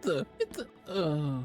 What the?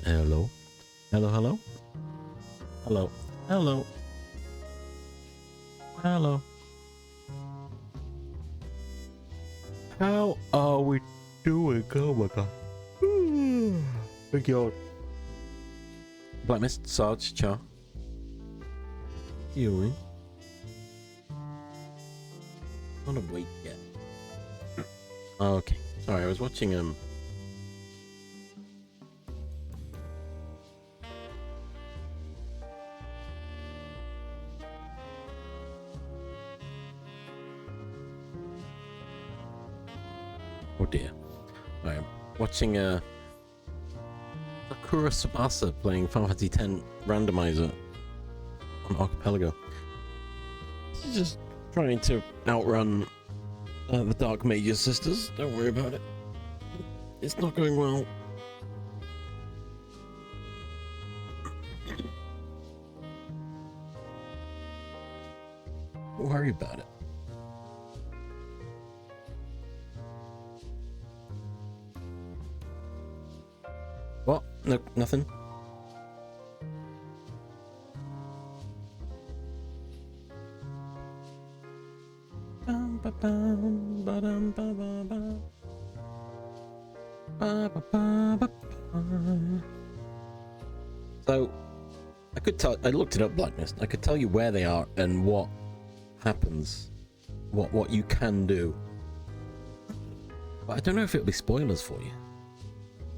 Hello. Hello, hello. Hello. Hello. Hello. How are we doing? Oh my god. Thank you. Black Mist, Sarge, Char. You. Not awake yet. Okay. Sorry, I was watching oh dear. I'm watching Sakura Tsubasa playing Final Fantasy X randomizer on Archipelago. She's just trying to outrun the Dark Mage's sisters. Don't worry about it. It's not going well. Don't worry about it. What? No, nothing. So, I could tell. I looked it up, Black Mist. I could tell you where they are and what happens, what you can do. But I don't know if it'll be spoilers for you.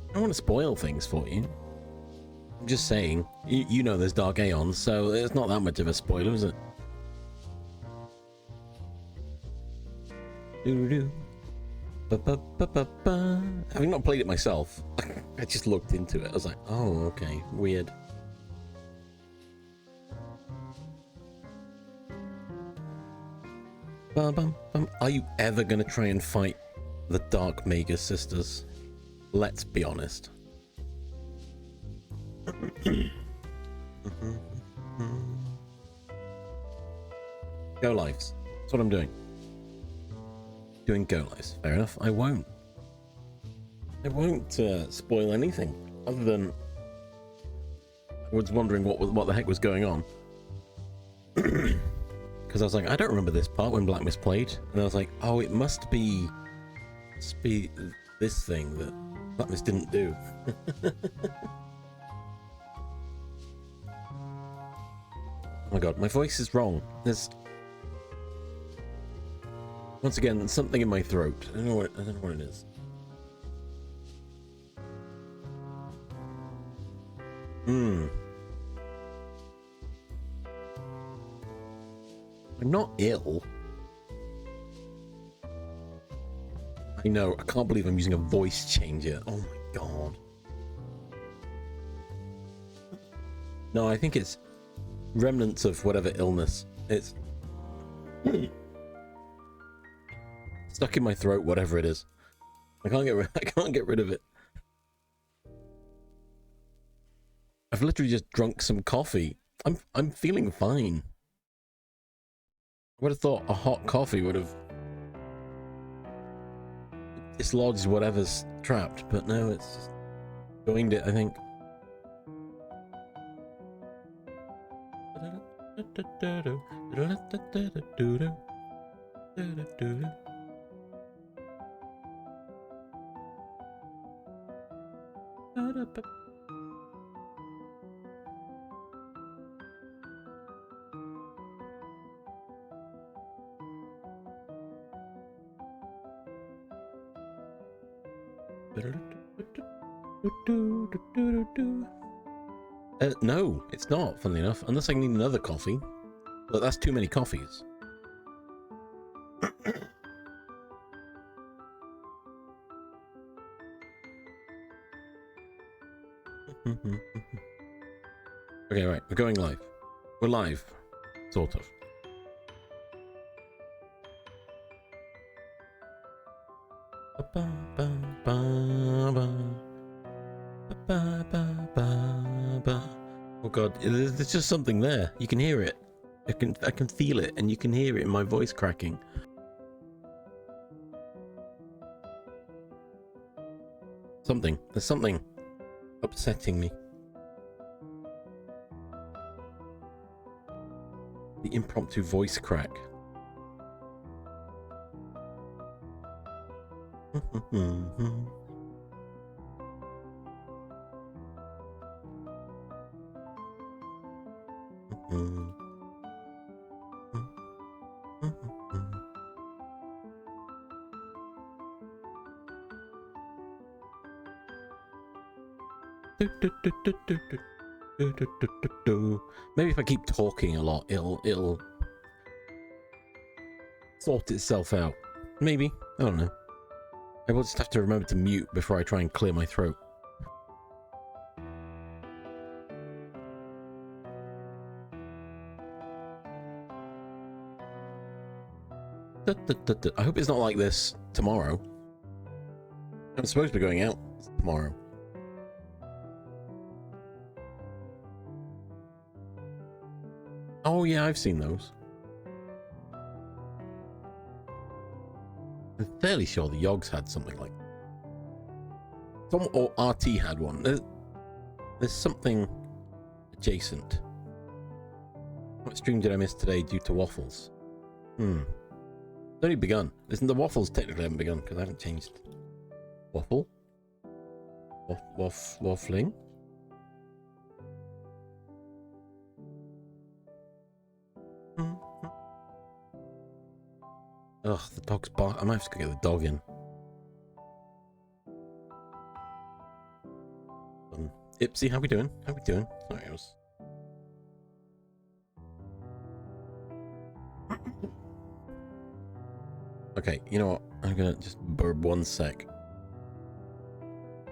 I don't want to spoil things for you. I'm just saying, you know there's Dark Aeons, so it's not that much of a spoiler, is it? Having not played it myself, I just looked into it. I was like, oh, okay, weird. Are you ever going to try and fight the Dark Magus sisters? Let's be honest. Go lives. That's what I'm doing. Doing go lives. Fair enough. I won't spoil anything other than I was wondering what the heck was going on. Because I was like, I don't remember this part when Black Mist played, and I was like, oh, it must be this thing that Black Mist didn't do. Oh my god, my voice is wrong. There's once again something in my throat. I don't know what it is. I'm not ill. I know, I can't believe I'm using a voice changer. Oh my god. No, I think it's remnants of whatever illness. It's stuck in my throat, whatever it is. I can't get rid of it. I've literally just drunk some coffee. I'm feeling fine. I would have thought a hot coffee would have dislodged whatever's trapped, but no, it's just joined it, I think. No, it's not, funnily enough, unless I need another coffee. But that's too many coffees. Okay, right, we're going live. We're live. Sort of. Oh god, there's just something there. You can hear it. I can feel it, and you can hear it in my voice cracking. There's something upsetting me. The impromptu voice crack. Maybe if I keep talking a lot, it'll sort itself out. Maybe. I don't know. I will just have to remember to mute before I try and clear my throat. I hope it's not like this tomorrow. I'm supposed to be going out tomorrow. Oh yeah, I've seen those. I'm fairly sure the Yogs had something like that. Or RT had one. There's something adjacent. What stream did I miss today due to waffles? It's only begun. Isn't the waffles technically haven't begun because I haven't changed. Waffle? Waffling? Ugh, the dog's bark. I might have to go get the dog in. Ipsy, how we doing? How we doing? Sorry, I was... Okay, you know what? I'm gonna just burp 1 sec.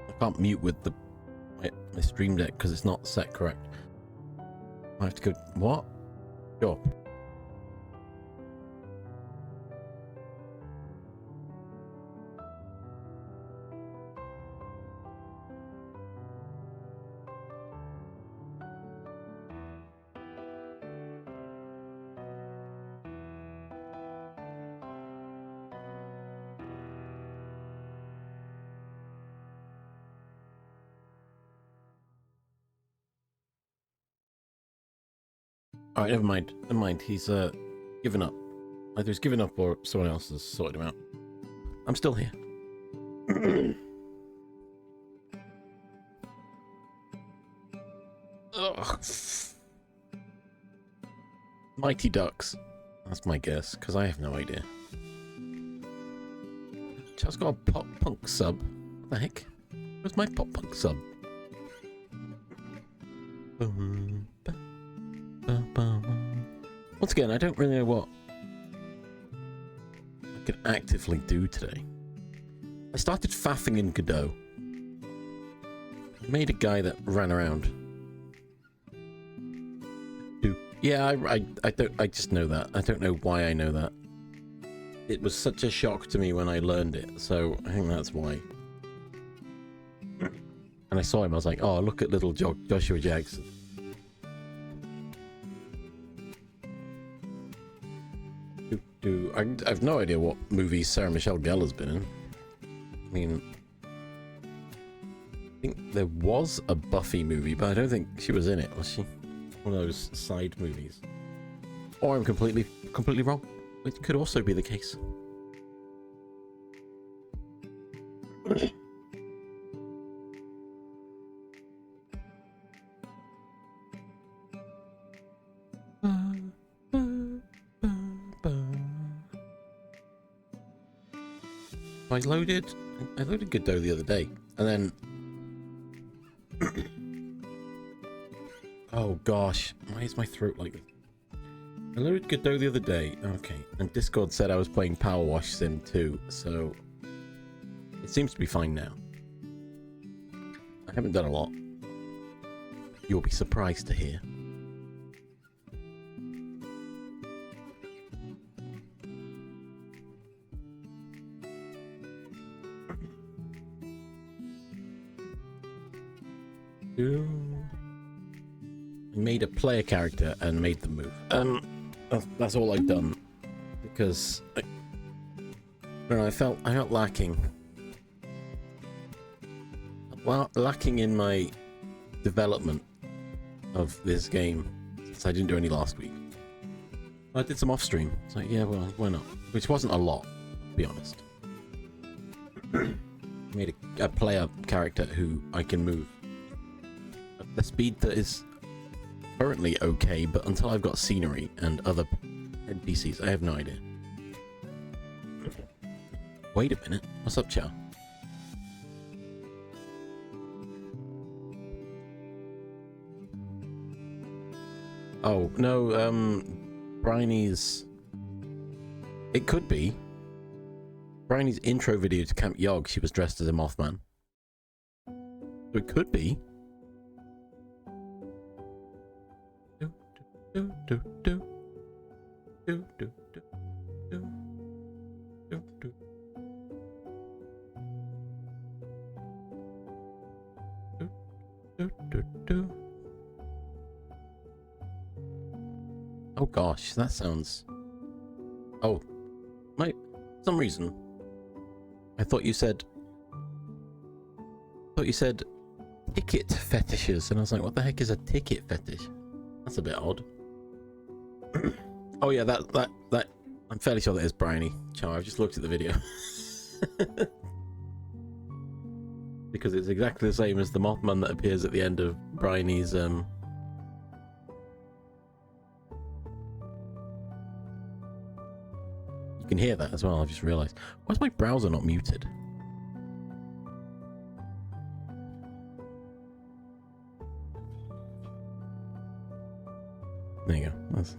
I can't mute with the my stream deck because it's not set correct. I have to go... What? Sure. Alright, never mind. Never mind. He's given up. Either he's given up or someone else has sorted him out. I'm still here. Ugh. Mighty Ducks. That's my guess, because I have no idea. Just got a pop punk sub. What the heck? Where's my pop punk sub? Once again, I don't really know what I can actively do today. I started faffing in Godot. I made a guy that ran around. Yeah, I just know that. I don't know why I know that. It was such a shock to me when I learned it, so I think that's why. And I saw him, I was like, oh, look at little Joshua Jackson. I have no idea what movies Sarah Michelle Gellar has been in. I mean, I think there was a Buffy movie, but I don't think she was in it, was she? One of those side movies. Or I'm completely wrong. It could also be the case. I loaded Godot the other day, and then oh gosh, why is my throat like this? I loaded Godot the other day, okay, and Discord said I was playing Power Wash Sim 2, so it seems to be fine now. I haven't done a lot. You'll be surprised to hear. I made a player character and made the move. That's all I've done because I don't know, I felt lacking. Well, lacking in my development of this game, since I didn't do any last week. I did some off stream. It's like, yeah, well, why not? Which wasn't a lot, to be honest. I made a player character who I can move at the speed that is currently okay, but until I've got scenery and other NPCs, I have no idea. Wait a minute. What's up, Chow? Oh, no, Bryony's... It could be. Bryony's intro video to Camp Yog, she was dressed as a Mothman. So it could be. Do, do, do, do, do, do, do, do, do, do. Do, do, do. Oh gosh, that sounds... Oh, for some reason, I thought you said ticket fetishes, and I was like, what the heck is a ticket fetish? That's a bit odd. Oh yeah, that I'm fairly sure that is Bryony. Chow, I've just looked at the video. Because it's exactly the same as the Mothman that appears at the end of Bryony's You can hear that as well, I've just realised. Why is my browser not muted? There you go. That's...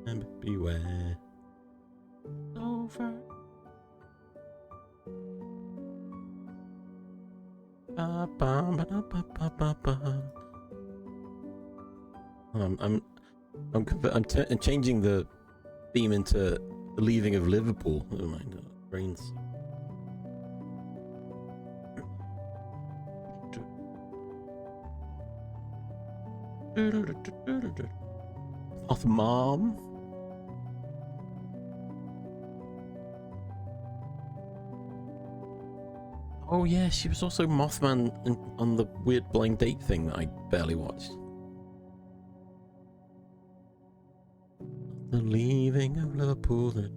And beware. Over. Ba, ba, ba, ba, ba, ba, ba. I'm changing the theme into the leaving of Liverpool. Never mind, brains. Off, Mom. Oh yeah, she was also Mothman on the weird blind date thing that I barely watched. The leaving of Liverpool. That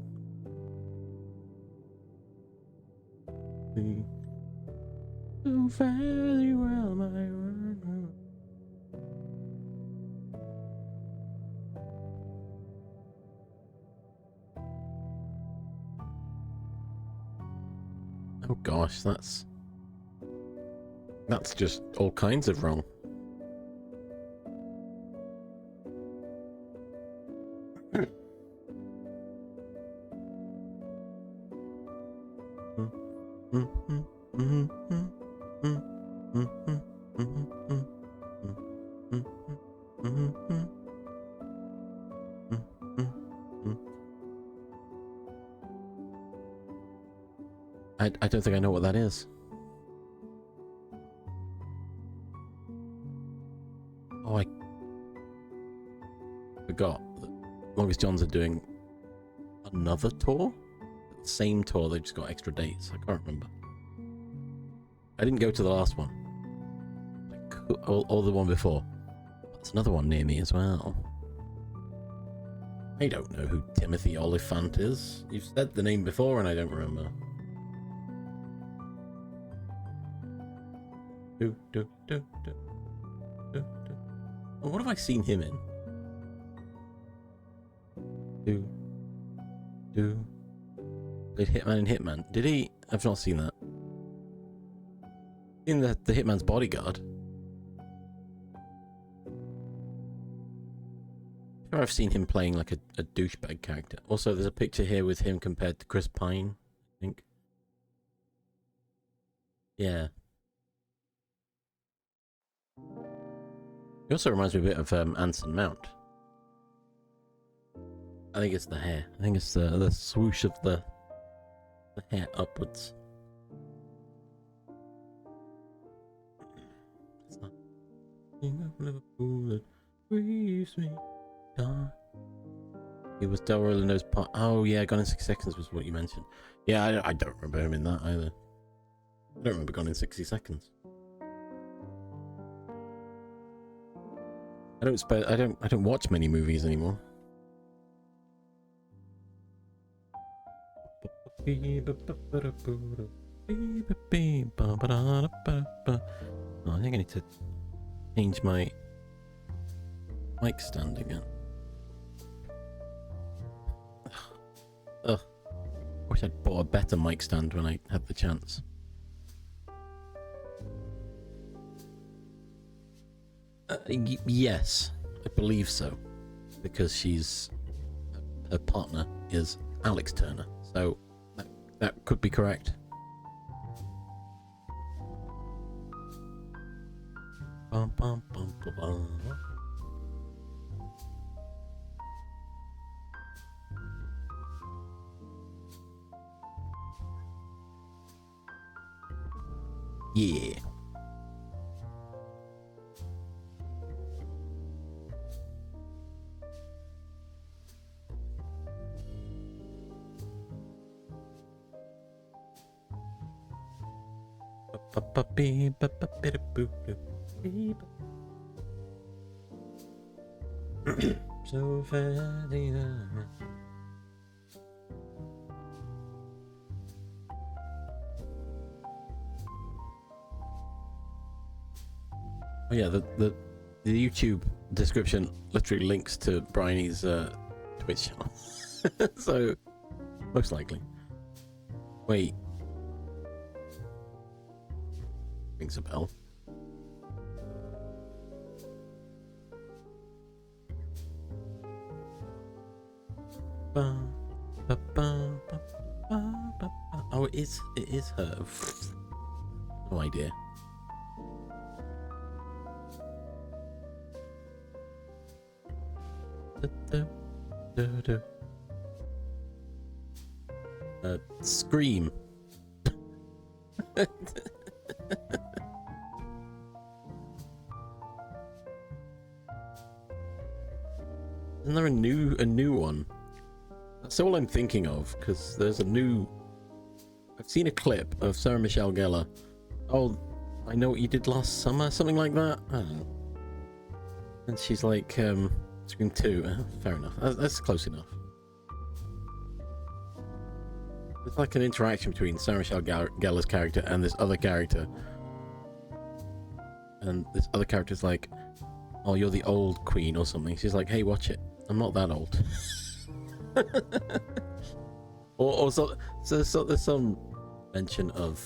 so fairly well, my word. Oh gosh, that's just all kinds of wrong. I don't think I know what that is. Oh, I forgot that Longest Johns are doing another tour? The same tour, they've just got extra dates. I can't remember. I didn't go to the last one. Or the one before. There's another one near me as well. I don't know who Timothy Oliphant is. You've said the name before and I don't remember. Oh, what have I seen him in? Played Hitman in Hitman. Did he? I've not seen that. In the Hitman's Bodyguard. Sure, I've seen him playing like a douchebag character. Also, there's a picture here with him compared to Chris Pine, I think. Yeah. He also reminds me a bit of Anson Mount. I think it's the hair. I think it's the swoosh of the hair upwards. It's not Liverpool that grieves me down. He was Delroy Linnell's part. Oh yeah, Gone in 60 Seconds was what you mentioned. Yeah, I don't remember him in that either. I don't remember Gone in 60 Seconds. I don't watch many movies anymore. Oh, I think I need to change my mic stand again. Ugh. Wish I'd bought a better mic stand when I had the chance. Yes, I believe so. Because her partner is Alex Turner. So that could be correct. Bum, bum, bum, bum, bum. Yeah. So oh yeah, the YouTube description literally links to Bryony's Twitch channel. So most likely. Wait. Rings a bell. Oh, it is her. No idea. Scream. Isn't there a new one? That's all I'm thinking of, because there's a new... I've seen a clip of Sarah Michelle Gellar. Oh, I Know What You Did Last Summer, something like that. I don't know. And she's like, Scream 2. Fair enough. That's close enough. It's like an interaction between Sarah Michelle Gellar's character and this other character. And this other character's like, oh, you're the old queen or something. She's like, hey, watch it. I'm not that old. or so there's some mention of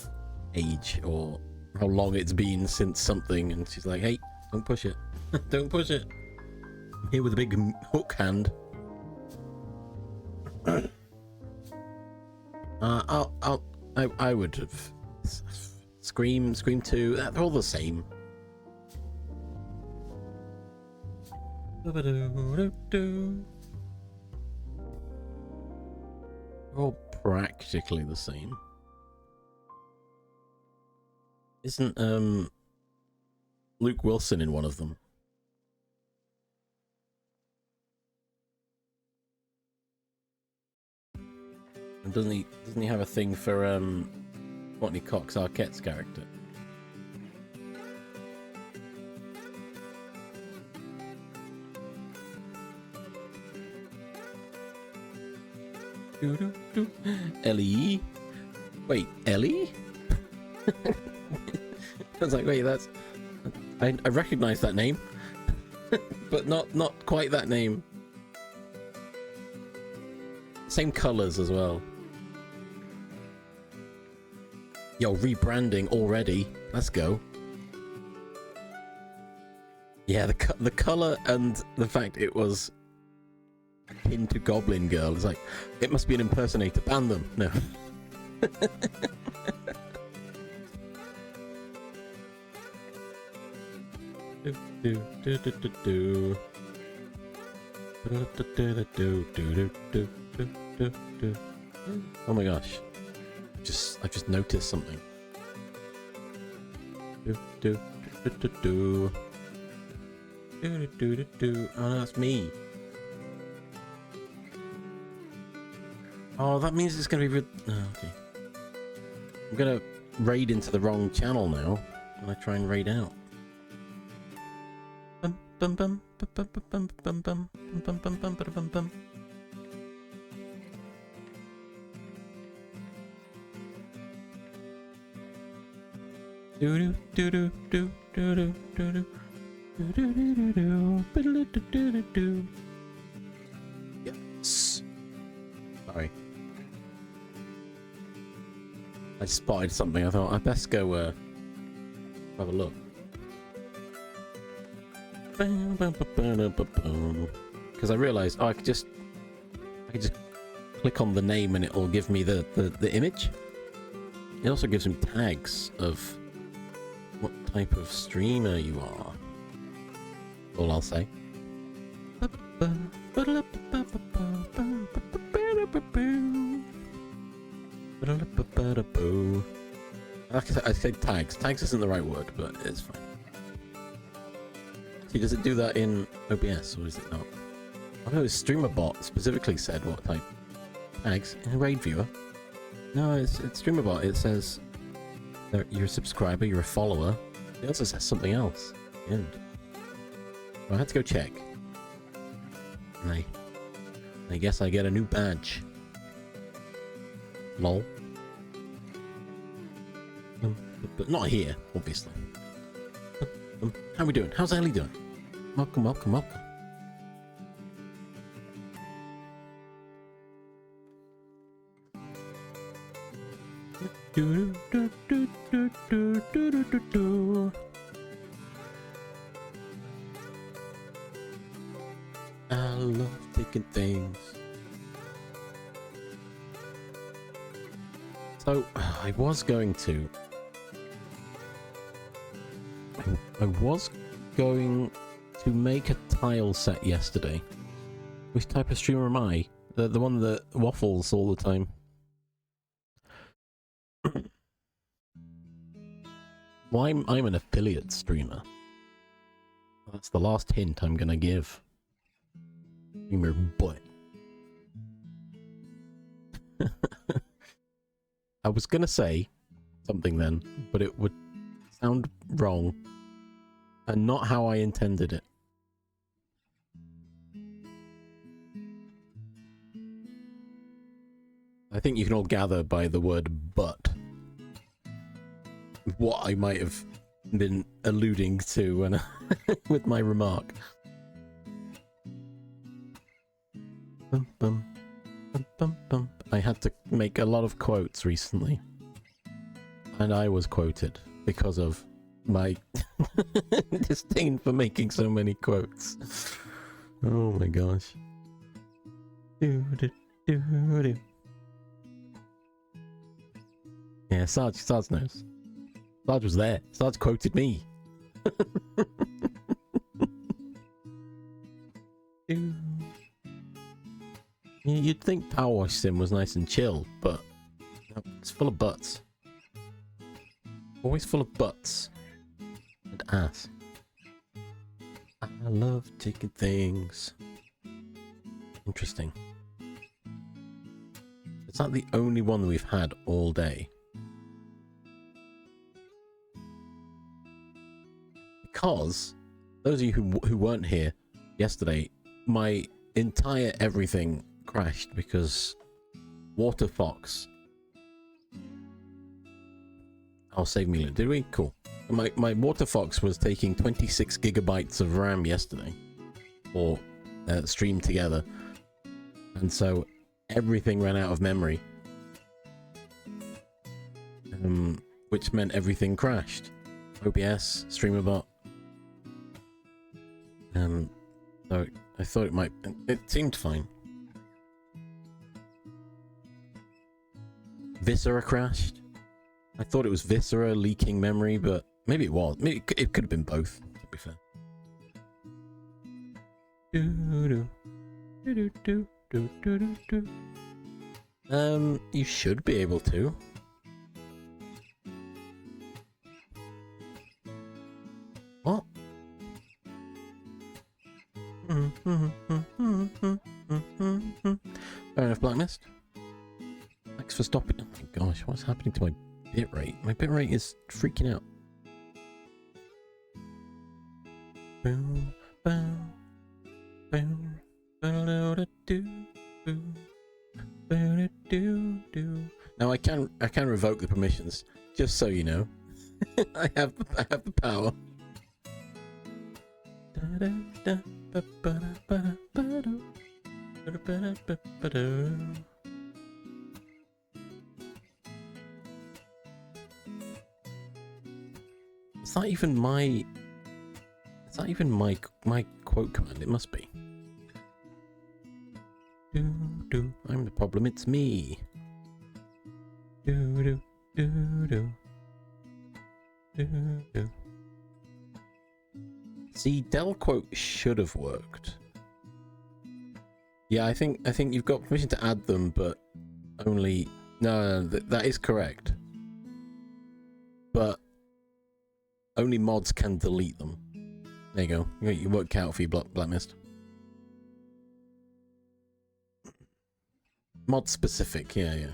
age or how long it's been since something, and she's like, hey, don't push it. Don't push it. I'm here with a big hook hand. I would have Scream 2, they're all the same. They're all practically the same. Isn't Luke Wilson in one of them? And doesn't he have a thing for Courtney Cox Arquette's character? Ellie? Wait, Ellie? I was like, wait, that's... I recognize that name. But not quite that name. Same colors as well. Yo, rebranding already. Let's go. Yeah, the color and the fact it was akin to Goblin Girl. It's like, it must be an impersonator. Ban them. No. Oh my gosh. I just noticed something. Oh no, that's me. Oh, that means it's gonna be oh, okay. I'm gonna raid into the wrong channel now when I try and raid out. Bum bum bum bum bum bum bum bum bum bum bum bum bum. Do do do do do do do do do do do do do. Yes. Sorry. I spotted something. I thought I'd best go have a look. Because I realised I could just click on the name and it'll give me the image. It also gives me tags of what type of streamer you are. All I'll say. I said tags. Tags isn't the right word, but it's fine. See, does it do that in OBS or is it not? I know StreamerBot specifically said what type. Tags in Raid Viewer. No, it's StreamerBot. It says you're a subscriber, you're a follower. It also says something else. Well, I had to go check. And I guess I get a new badge. Lol. But not here, obviously. How we doing? How's Ellie doing? Welcome, welcome, welcome. I love taking things. So, I was going to make a tile set yesterday. Which type of streamer am I? The one that waffles all the time. Well, I'm an affiliate streamer. That's the last hint I'm gonna give. Streamer butt. I was gonna say something then, but it would sound wrong. And not how I intended it. I think you can all gather by the word but what I might have been alluding to when with my remark. Bum, bum, bum, bum, bum. I had to make a lot of quotes recently. And I was quoted because of my disdain for making so many quotes. Oh my gosh. Yeah, Sarge knows. Sarge was there. Sarge quoted me. You'd think Power Wash Sim was nice and chill, but it's full of butts. Always full of butts. And ass. I love taking things. Interesting. It's not the only one that we've had all day. Because, those of you who weren't here yesterday, my entire everything crashed because Water Fox. I'll save me. Did we? Cool. My Water Fox was taking 26 gigabytes of RAM yesterday, or streamed together, and so everything ran out of memory, which meant everything crashed. OBS, StreamerBot. So I thought it might. It seemed fine. Viscera crashed. I thought it was Viscera leaking memory, but maybe it was. Maybe it could have been both, to be fair. You should be able to. What? Fair enough, Black Mist. Thanks for stopping. Oh my gosh, what's happening to my bitrate? My bitrate is freaking out. Boom, boom, boom, now I can revoke the permissions, just so you know. I have the power. Is that even my... Is that even my quote command? It must be. I'm the problem, it's me. See, del quote should have worked. Yeah, I think you've got permission to add them, but only... No, that is correct. But only mods can delete them. There you go. You worked out for you, Blacklist. Mod specific, yeah.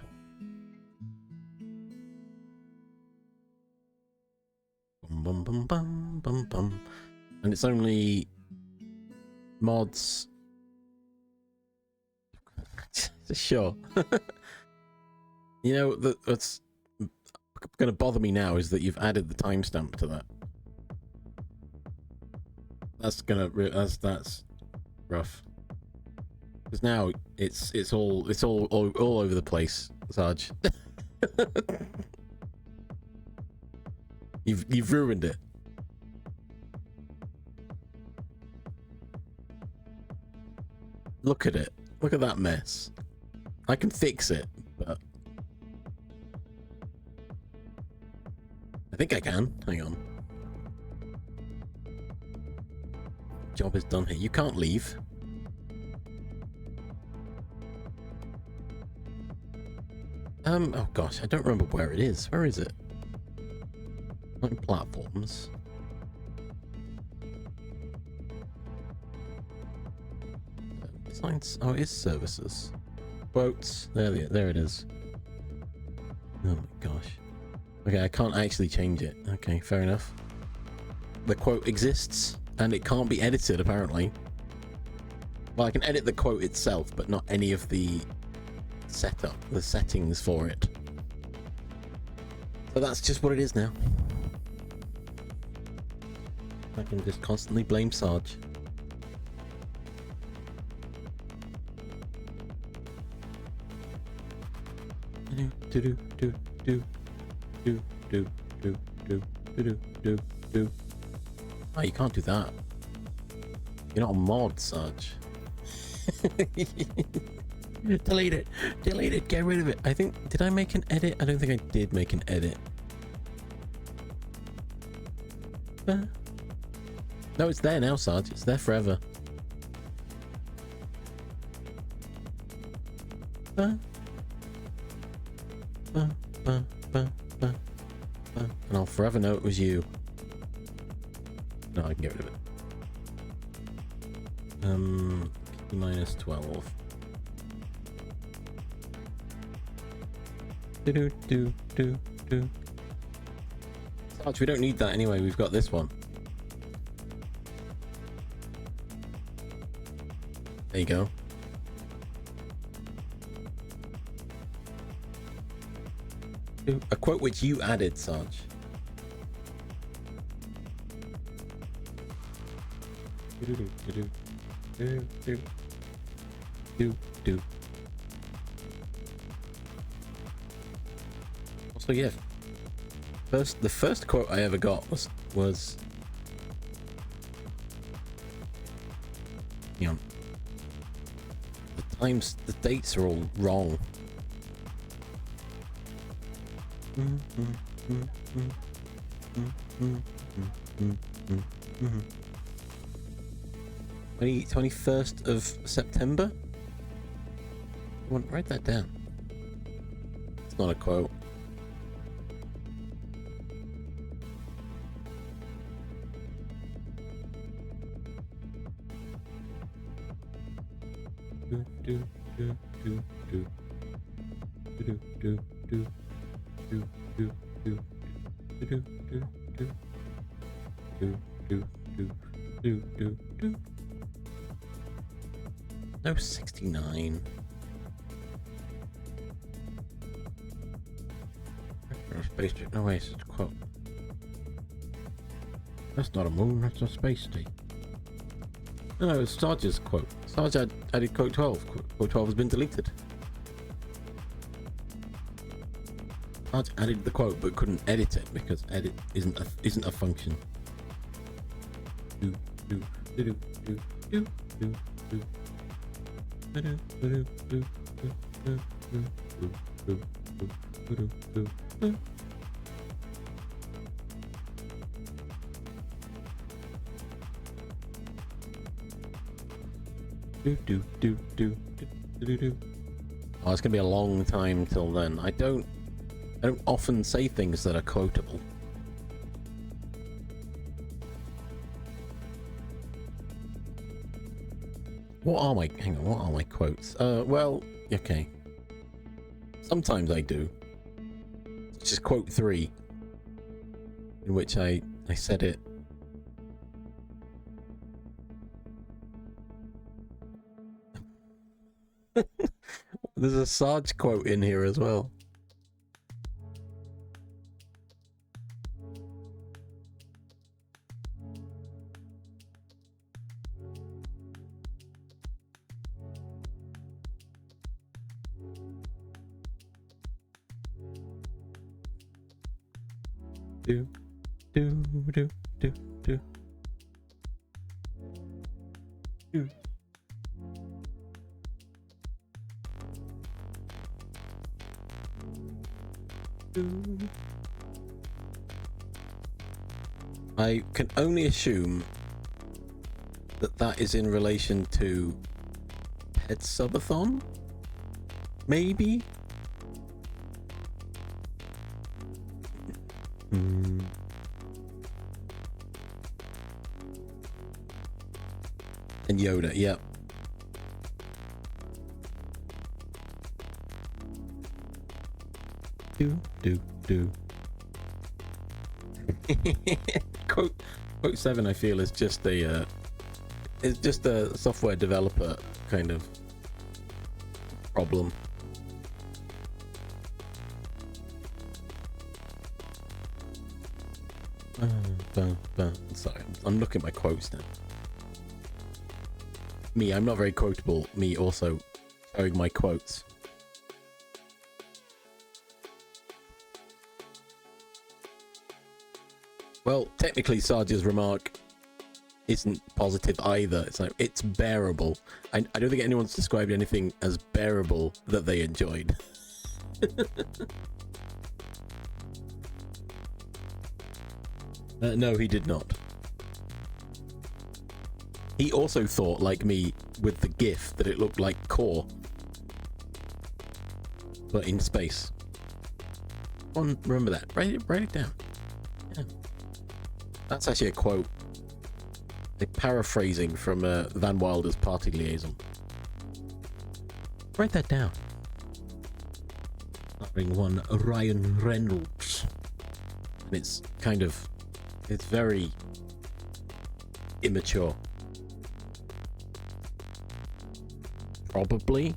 Bum bum bum bum bum. And it's only mods. Sure. You know, what's going to bother me now is that you've added the timestamp to that. That's rough. Because now it's all over the place, Sarge. You've ruined it. Look at it. Look at that mess. I can fix it, but I think I can. Hang on. Job is done here. You can't leave. Oh gosh, I don't remember where it is. Where is it? Not in platforms. Designs. Oh, it is services. Quotes. There it is. Oh my gosh. Okay, I can't actually change it. Okay, fair enough. The quote exists, and it can't be edited, apparently. Well, I can edit the quote itself, but not any of the the settings for it. So that's just what it is now. I can just constantly blame Sarge. Oh, you can't do that. You're not a mod, Sarge. Delete it, get rid of it. I think, did I make an edit? I don't think I did make an edit. No, it's there now, Sarge. It's there forever. And I'll forever know it was you. No, I can get rid of it. Minus 12. Sarge, we don't need that anyway. We've got this one. There you go. A quote which you added, Sarge. Also, yeah. The first quote I ever got was you know, the dates are all wrong. 21st of September? Write that down. It's not a quote. No, 69. Space station. No way, it's a quote. That's not a moon, that's a space station. No, it's Sarge's quote. Sarge added quote 12. Quote 12 has been deleted. Sarge added the quote but couldn't edit it because edit isn't a function. Do do do do do do do do. Oh, it's gonna be a long time till then. I don't often say things that are quotable. What are my quotes? Well, okay. Sometimes I do. It's just quote 3, in which I said it. There's a Sarge quote in here as well. Do do do do do do. I can only assume that that is in relation to Pet Subathon? Maybe? And Yoda, yep. Do. quote 7 I feel is just a software developer kind of problem. Sorry, I'm looking at my quotes now. I'm not very quotable. Me also showing my quotes. Well, technically, Sarge's remark isn't positive either. It's like, it's bearable. I don't think anyone's described anything as bearable that they enjoyed. No, he did not. He also thought, like me, with the GIF, that it looked like Core, but in space. Remember that. Write it down. Yeah. That's actually a quote. A paraphrasing from Van Wilder's Party Liaison. Write that down. Starring one Ryan Reynolds. And it's kind of... it's very immature. Probably.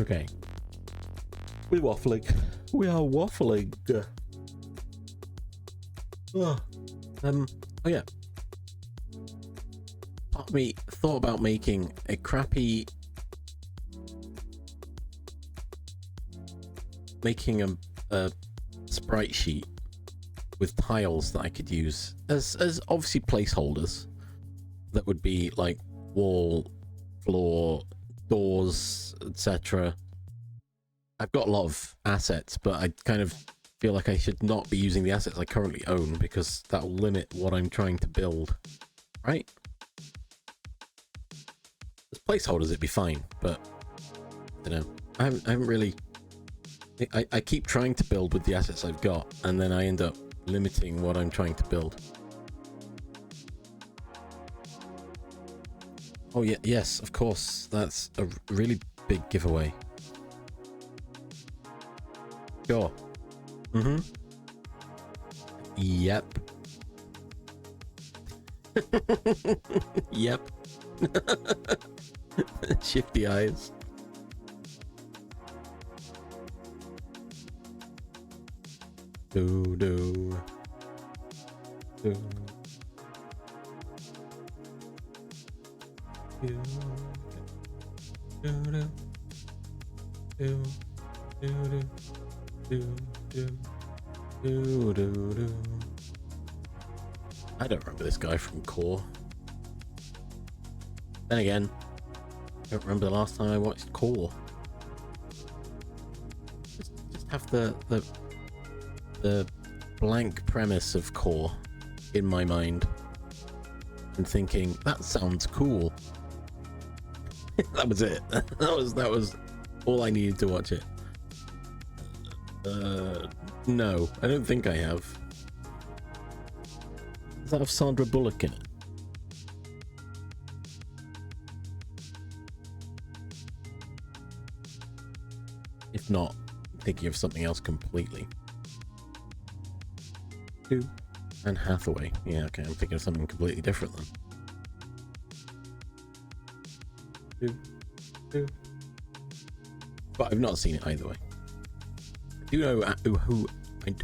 Okay. We're waffling. We are waffling. Oh yeah. Part of me thought about making a crappy... making a sprite sheet with tiles that I could use as obviously placeholders that would be like wall, floor, doors, etc. I've got a lot of assets, but I kind of feel like I should not be using the assets I currently own because that will limit what I'm trying to build, right? As placeholders it'd be fine, but I don't know. I haven't really... I keep trying to build with the assets I've got, and then I end up limiting what I'm trying to build. Oh yeah, yes, of course. That's a really big giveaway. Sure. Yep. Yep. Shifty eyes. Do. do, do, do, do, do, do, do, do, do, do, do. I don't remember this guy from Core. Then again, I don't remember the last time I watched Core. Just have the blank premise of Core in my mind and thinking that sounds cool. That was it. That was all I needed to watch it. No, I don't think I have. Does that have Sandra Bullock in it? If not, I'm thinking of something else completely. Anne Hathaway. Yeah, okay, I'm thinking of something completely different then. But I've not seen it either way. I do know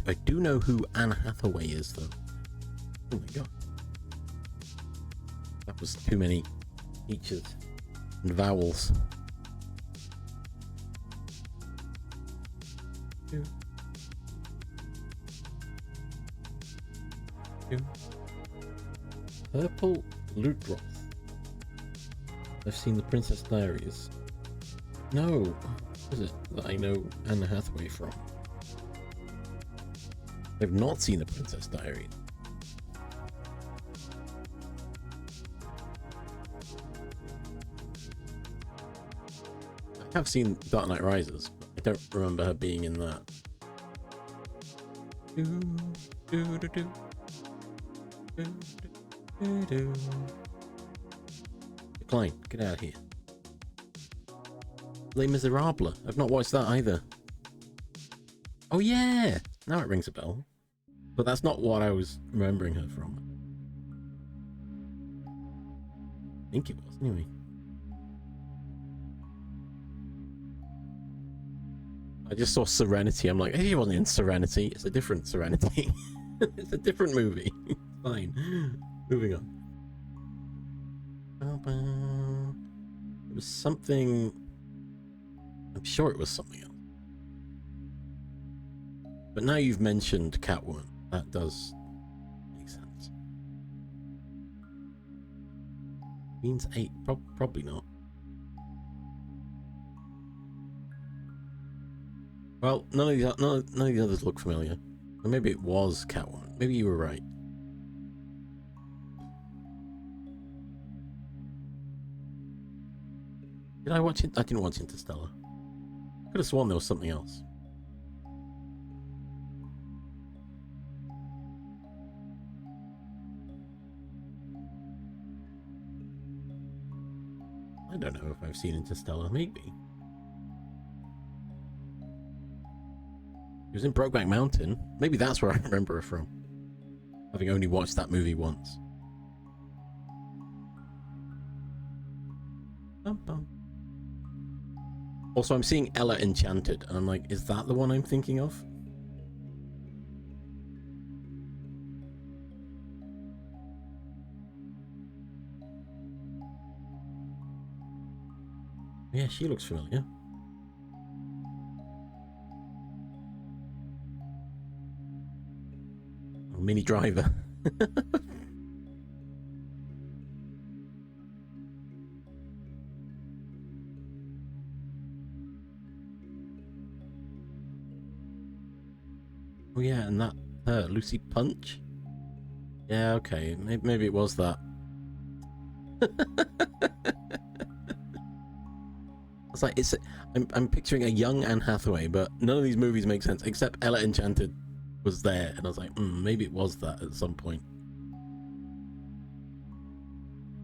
I do know who Anne Hathaway is though. Oh my god. That was too many H's and vowels. Purple Lootroth. I've seen The Princess Diaries. No, what is it that I know Anne Hathaway from? I've not seen The Princess Diaries. I have seen Dark Knight Rises, but I don't remember her being in that. Decline, get out of here. Les Miserables. I've not watched that either. Oh yeah! Now it rings a bell. But that's not what I was remembering her from. I think it was, anyway. I just saw Serenity. I'm like, hey, he wasn't in Serenity. It's a different Serenity. It's a different movie. Fine. Moving on. It was something... I'm sure it was something else. But now you've mentioned Catwoman. That does make sense. Means 8. Probably not. Well, none of the others look familiar. Or maybe it was Catwoman. Maybe you were right. Did I watch it? I didn't watch Interstellar. I could have sworn there was something else. I don't know if I've seen Interstellar. Maybe. He was in Brokeback Mountain. Maybe that's where I remember her from. Having only watched that movie once. Bum, bum. Also, I'm seeing Ella Enchanted, and I'm like, is that the one I'm thinking of? Yeah, she looks familiar. Oh, Minnie Driver. Oh yeah, and that Lucy Punch. Yeah, okay, maybe it was that. It's like I'm picturing a young Anne Hathaway, but none of these movies make sense except Ella Enchanted was there, and I was like, maybe it was that at some point.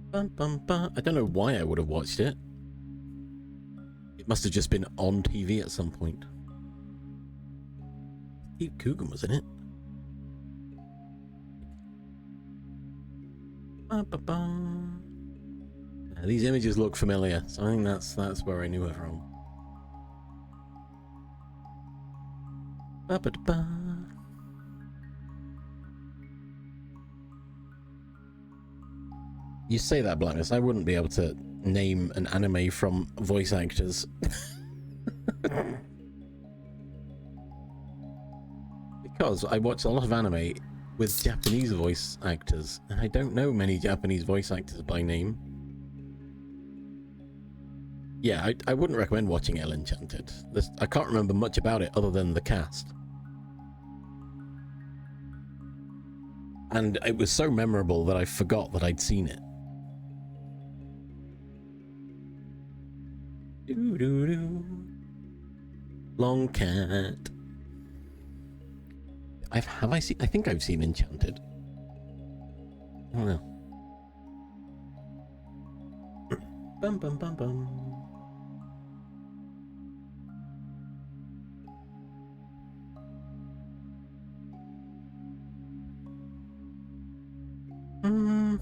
Bum, bum, bum. I don't know why I would have watched it. It must have just been on TV at some point. Steve Coogan was in it. These images look familiar, so I think that's where I knew her from. You say that, Blackness. I wouldn't be able to name an anime from voice actors. Because I watch a lot of anime with Japanese voice actors, and I don't know many Japanese voice actors by name. Yeah, I wouldn't recommend watching El Enchanted. I can't remember much about it other than the cast. And it was so memorable that I forgot that I'd seen it. Doo-doo-doo. Long cat. Have I seen? I think I've seen Enchanted. I don't know. Bum bum bum bum. Mm-hmm.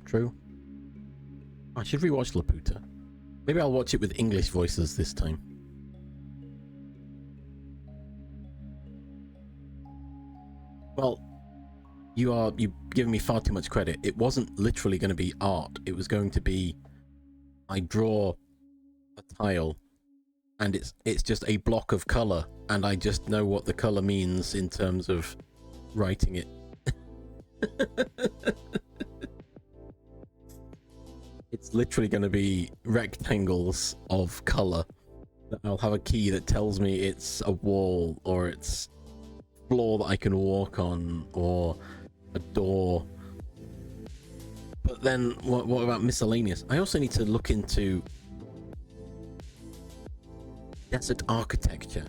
True. I should rewatch Laputa. Maybe I'll watch it with English voices this time. Well, you've given me far too much credit. It wasn't literally going to be art. It was going to be, I draw a tile, and it's just a block of color, and I just know what the color means in terms of writing it. It's literally going to be rectangles of color. I'll have a key that tells me it's a wall, or it's floor that I can walk on, or a door. But then what about miscellaneous? I also need to look into desert architecture.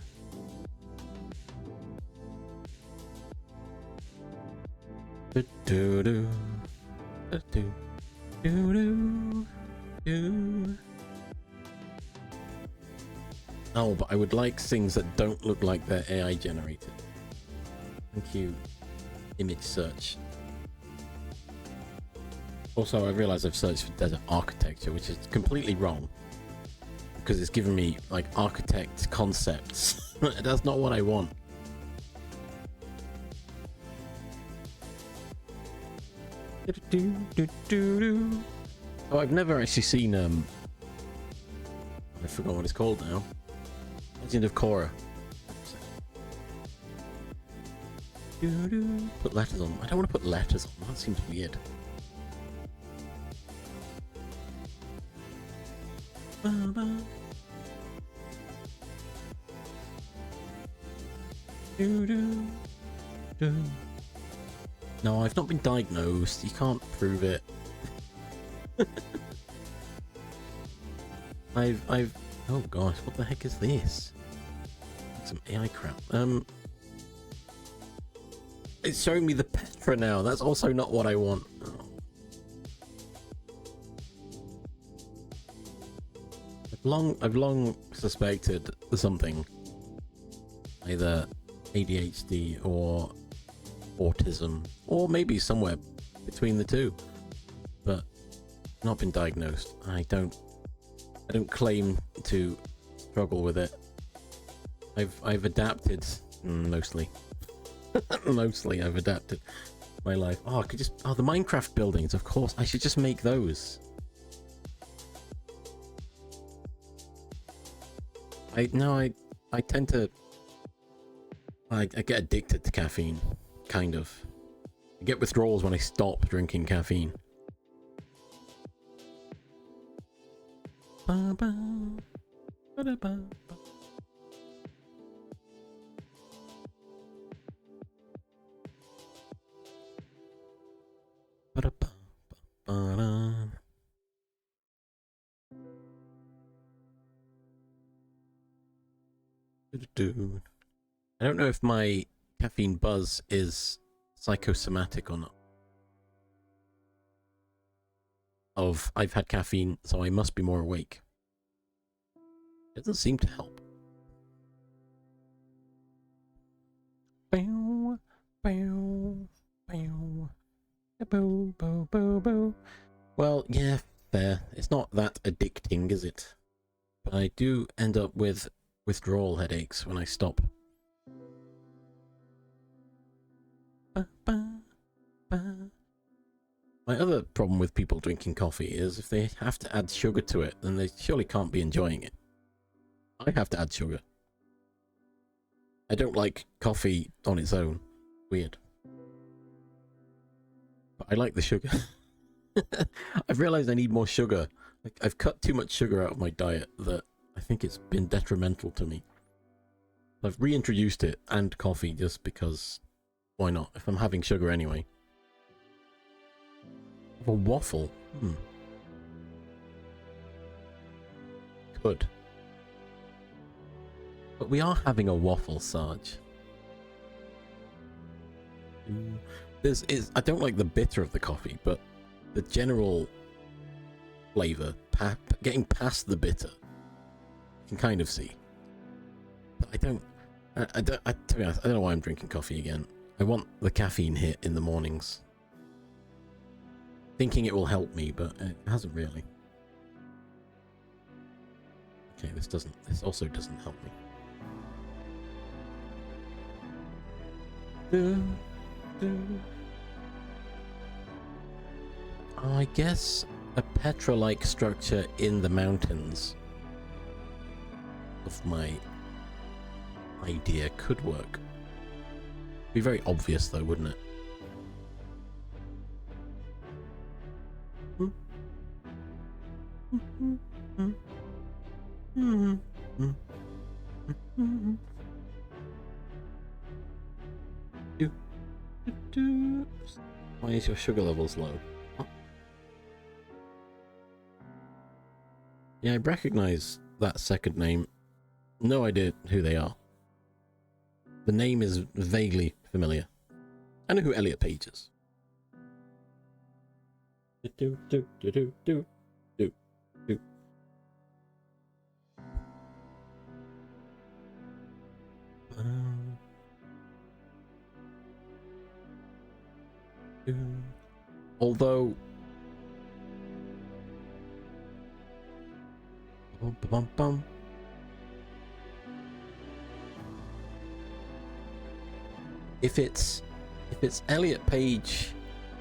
Oh, but I would like things that don't look like they're AI generated. Thank you, image search. Also, I realize I've searched for desert architecture, which is completely wrong, because it's given me like architect concepts. That's not what I want. Oh, I've never actually seen I forgot what it's called now. Legend of Korra. Put letters on. I don't want to put letters on. That seems weird. No, I've not been diagnosed. You can't prove it. I've. Oh gosh, what the heck is this? Some AI crap. It's showing me the Petra now. That's also not what I want. Oh. I've long suspected something, either ADHD or autism, or maybe somewhere between the two, but not been diagnosed. I don't claim to struggle with it. I've adapted mostly. Mostly I've adapted my life. Oh, I could just the Minecraft buildings, of course. I should just make those. I tend to I get addicted to caffeine, kind of. I get withdrawals when I stop drinking caffeine. I don't know if my caffeine buzz is psychosomatic or not. I've had caffeine, so I must be more awake. It doesn't seem to help. Bow, bow, bow, bow, bow, bow, bow. Well, yeah, fair. It's not that addicting, is it? But I do end up with withdrawal headaches when I stop. Ba, ba, ba. My other problem with people drinking coffee is if they have to add sugar to it, then they surely can't be enjoying it. I have to add sugar. I don't like coffee on its own. Weird. But I like the sugar. I've realized I need more sugar. Like, I've cut too much sugar out of my diet that I think it's been detrimental to me. I've reintroduced it and coffee just because why not? If I'm having sugar anyway. A waffle? Good. But we are having a waffle, Sarge. I don't like the bitter of the coffee, but the general flavour, getting past the bitter, you can kind of see. But to be honest, I don't know why I'm drinking coffee again. I want the caffeine hit in the mornings. Thinking it will help me, but it hasn't really. Okay, this also doesn't help me. I guess a Petra-like structure in the mountains of my idea could work. Be very obvious though, wouldn't it? Why is your sugar levels low? Oh. Yeah, I recognize that second name. No idea who they are. The name is vaguely familiar. I know who Elliot Page is. Although if it's Elliot Page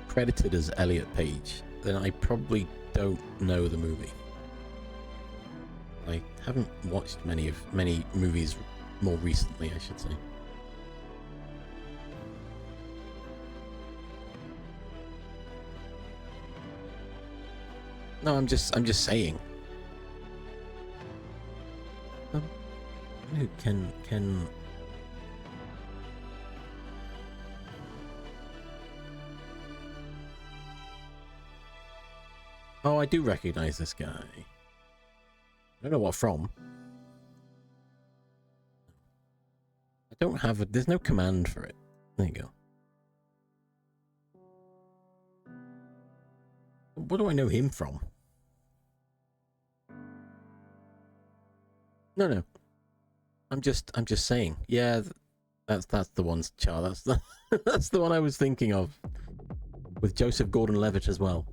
credited as Elliot Page, then I probably don't know the movie. I haven't watched many movies more recently, I should say. No, I'm just saying. Can Oh, I do recognize this guy. I don't know what from. I don't have there's no command for it. There you go. What do I know him from? No. I'm just saying. Yeah, that's the one, Char. That's the one I was thinking of, with Joseph Gordon-Levitt as well.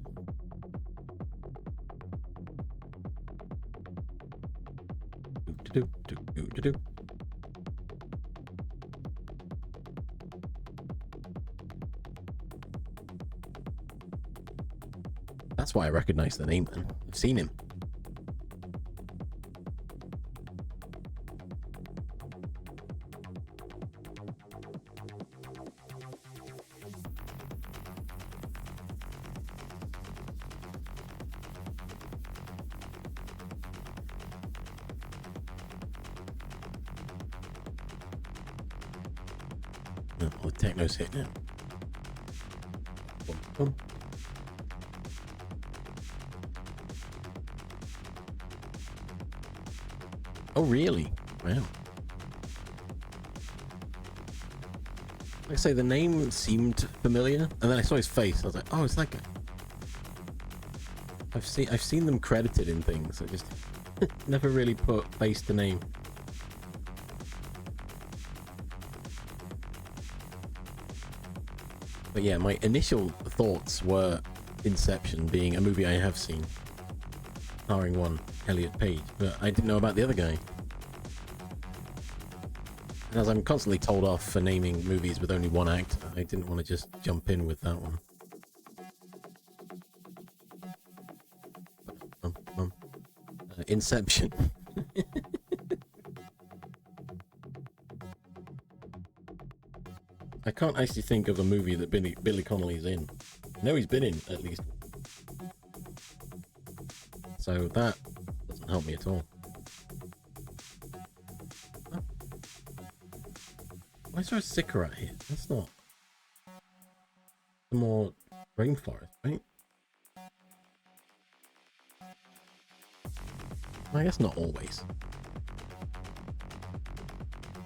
That's why I recognize the name then. I've seen him. Oh, the techno's hit now. Boom, boom. Oh, really? Wow. Like I say, the name seemed familiar, and then I saw his face. I was like, oh, it's that guy. I've seen them credited in things. I just never really put face to name. But yeah, my initial thoughts were Inception being a movie I have seen. starring one Elliot Page, but I didn't know about the other guy. And as I'm constantly told off for naming movies with only one actor, I didn't want to just jump in with that one. Inception. I can't actually think of a movie that Billy Connolly's in. I know he's been in at least. So that doesn't help me at all. Oh. Why is there a cigarette here? That's not. Some more rainforest, right? I guess not always.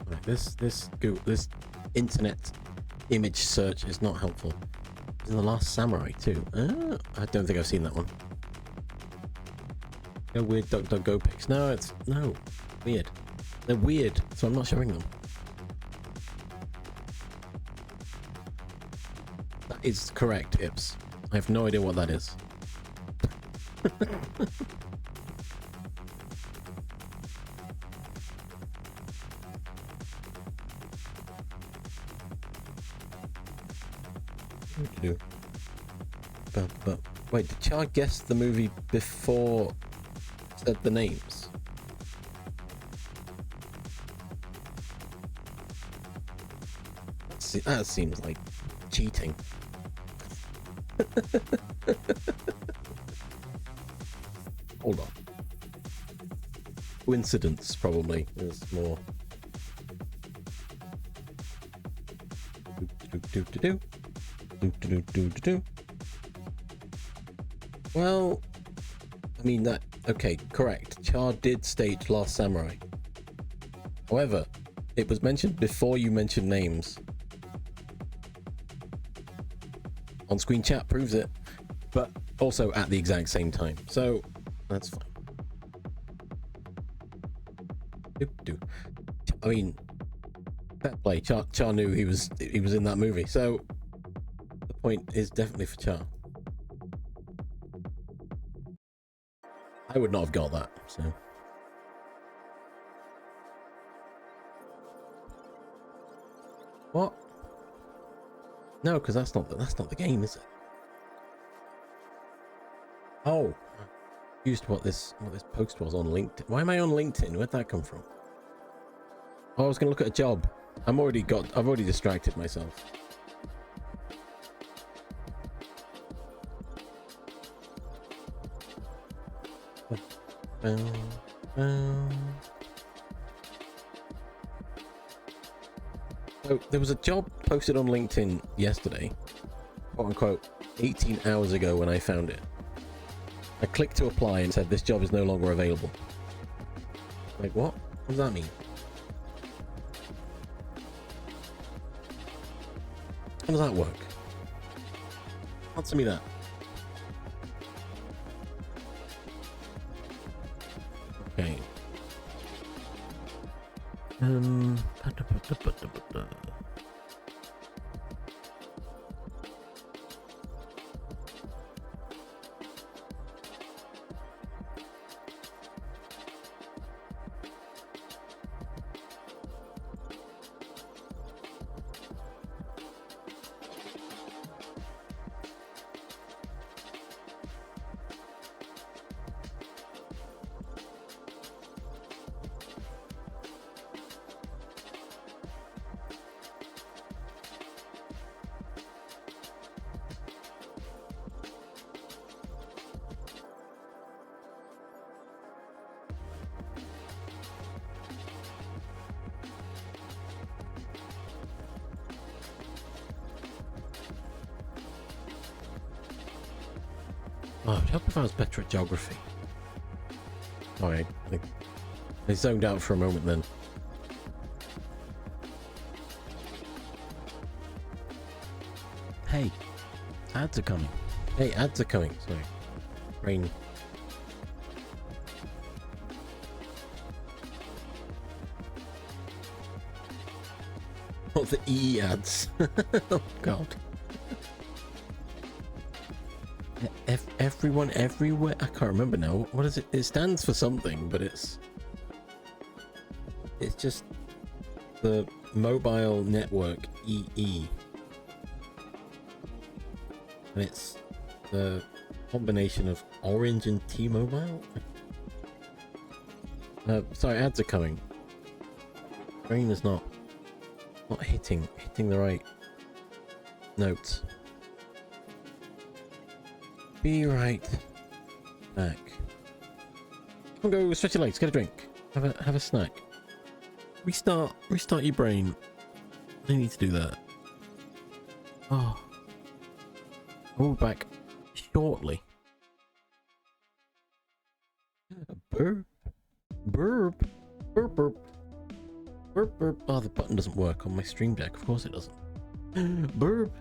Right, this internet image search is not helpful. This is The Last Samurai too. I don't think I've seen that one. Go weird DuckDuckGo pics. No, it's no weird. They're weird, so I'm not showing them. That is correct, Ips. I have no idea what that is. But wait, did Char guess the movie before said the names? That seems like cheating. Hold on. Coincidence, probably, is more. Well, I mean that. Okay, correct. Char did state Last Samurai. However, it was mentioned before you mentioned names. On-screen chat proves it, but also at the exact same time. So that's fine. I mean, fair play. Char knew he was in that movie, so the point is definitely for Char. I would not have got that. So what? No, because that's not the game, is it? Oh, used what this post was on LinkedIn. Why am I on LinkedIn? Where'd that come from? Oh, I was gonna look at a job. I've already distracted myself. So there was a job posted on LinkedIn yesterday, quote unquote, 18 hours ago when I found it. I clicked to apply and said this job is no longer available. Like, what? What does that mean? How does that work? Answer me that. Okay. Oh, I hope if I was better at geography. Alright, I zoned out for a moment then. Hey, ads are coming. Hey, ads are coming. Sorry. Rain. Oh, the E ads. Oh, God. Everyone everywhere. I can't remember now. What is it? It stands for something, but it's just the mobile network EE, and it's the combination of Orange and T-Mobile. Sorry, ads are coming. Brain is not hitting the right notes. Be right back. Come on, go stretch your legs, get a drink, have a snack. Restart your brain. I need to do that. Oh, I'll be back shortly. Burp, burp, burp, burp, burp, burp. Oh, the button doesn't work on my Stream Deck. Of course it doesn't. Burp.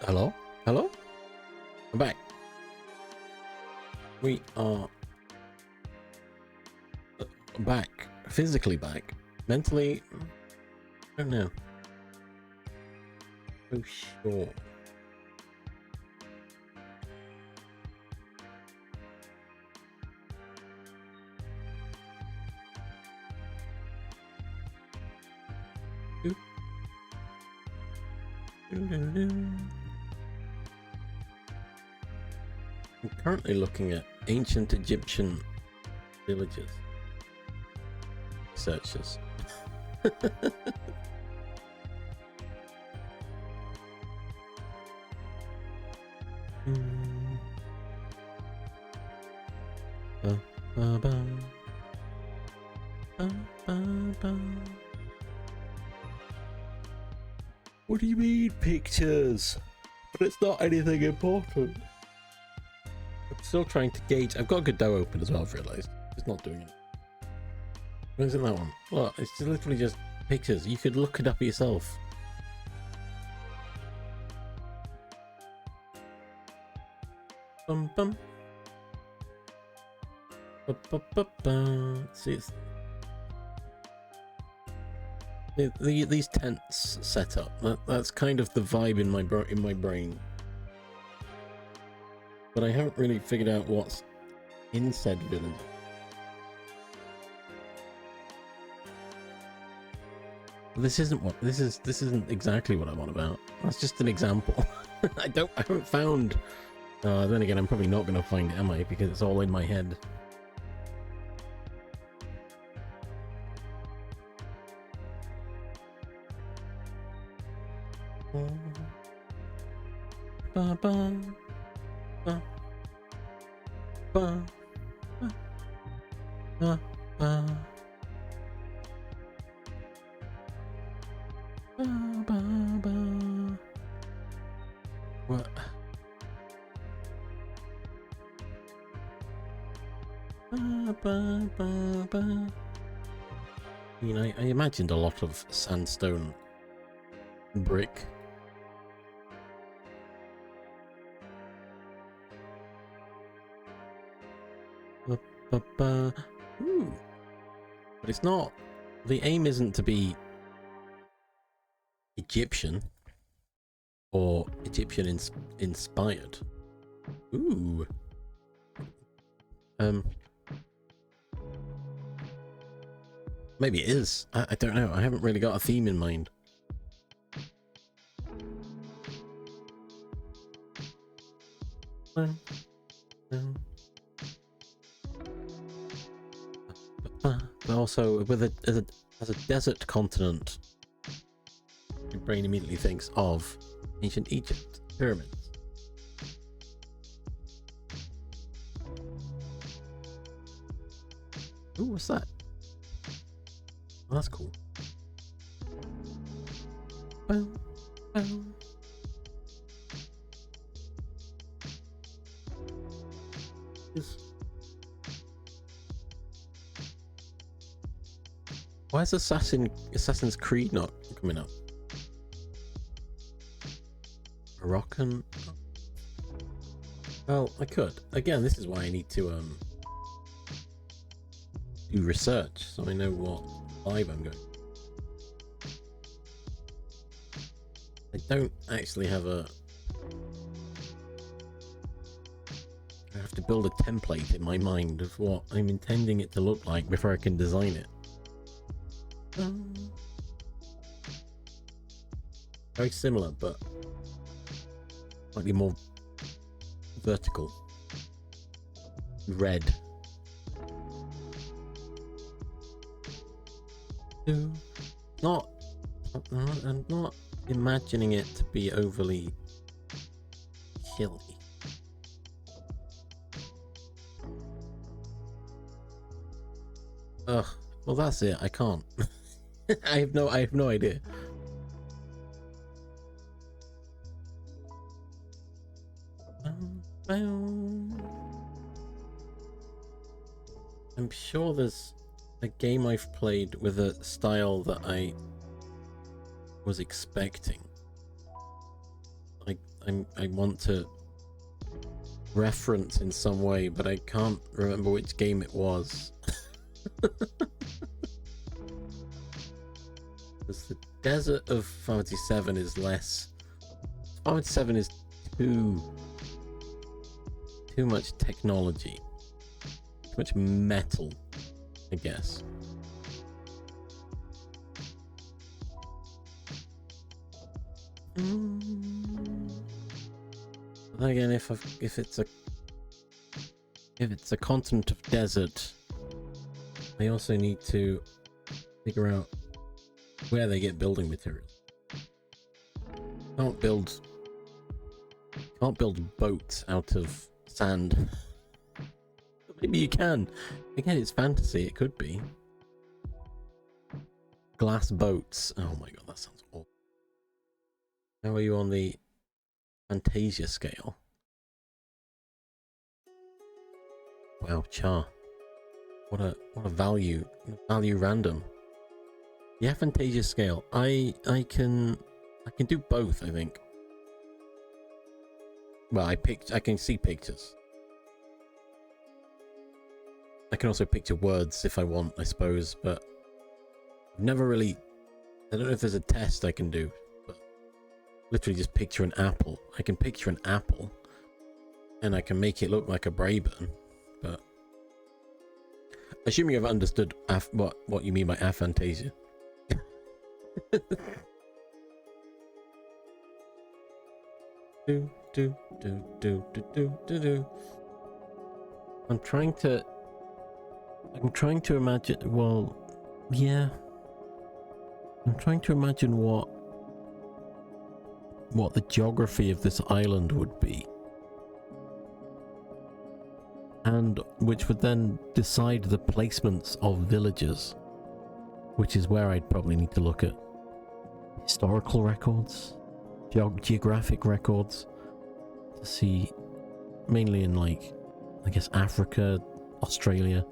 Hello? Hello? I'm back. We are back. Physically back. Mentally, I don't know. Oh, sure. I'm currently looking at ancient Egyptian villages. Searches. What do you mean pictures? But it's not anything important. I'm still trying to gauge. I've got Godot open as well, I've realised. It's not doing it. Where's in that one? Well, it's literally just pictures. You could look it up yourself. Bum bum. See, it's these tents set up. That's kind of the vibe in my brain. But I haven't really figured out what's in said village. This isn't exactly what I'm on about. That's just an example. I haven't found. Then again, I'm probably not going to find it, am I? Because it's all in my head. Ba ba ba ba ba ba ba. What? You know, I imagined a lot of sandstone brick. Ooh. But it's not. The aim isn't to be Egyptian or Egyptian inspired. Ooh. Maybe it is. I don't know. I haven't really got a theme in mind. But also, as a desert continent, your brain immediately thinks of ancient Egypt, pyramids. Ooh, what's that? Oh, that's cool. Why is Assassin's Creed not coming up? Moroccan? Well, I could. Again, this is why I need to do research so I know what vibe I'm going. I don't actually have a... I have to build a template in my mind of what I'm intending it to look like before I can design it. Very similar, but slightly more vertical. Red. I'm not imagining it to be overly hilly. Ugh. Well, that's it. I can't. I have no idea. I'm sure there's a game I've played with a style that I was expecting. I want to reference in some way, but I can't remember which game it was. Because the desert of Final Fantasy 7 is less. Final Fantasy 7 is too much technology, too much metal, I guess. But then again, if it's a continent of desert, I also need to figure out where they get building materials. Can't build boats out of sand. Maybe you can. Again, it's fantasy. It could be glass boats. Oh my god, that sounds awful. How are you on the Fantasia scale? Wow, Char. What a value random. Yeah, Fantasia scale. I can do both, I think. Well, I can see pictures. I can also picture words if I want, I suppose, but I've never really, I don't know if there's a test I can do, but literally just picture an apple. I can picture an apple and I can make it look like a Braeburn, but assuming I've understood what you mean by aphantasia. I'm trying to imagine. Well, yeah. I'm trying to imagine what the geography of this island would be, and which would then decide the placements of villages, which is where I'd probably need to look at historical records, geographic records, to see, mainly in, like, I guess Africa, Australia.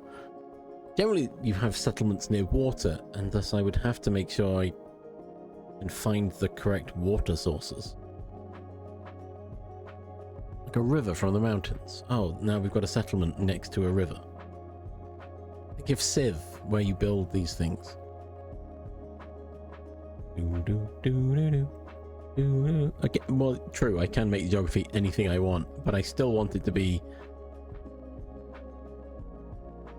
Generally, you have settlements near water, and thus I would have to make sure I can find the correct water sources. Like a river from the mountains. Oh, now we've got a settlement next to a river. Think of Civ, where you build these things. Okay, well, true, I can make the geography anything I want, but I still want it to be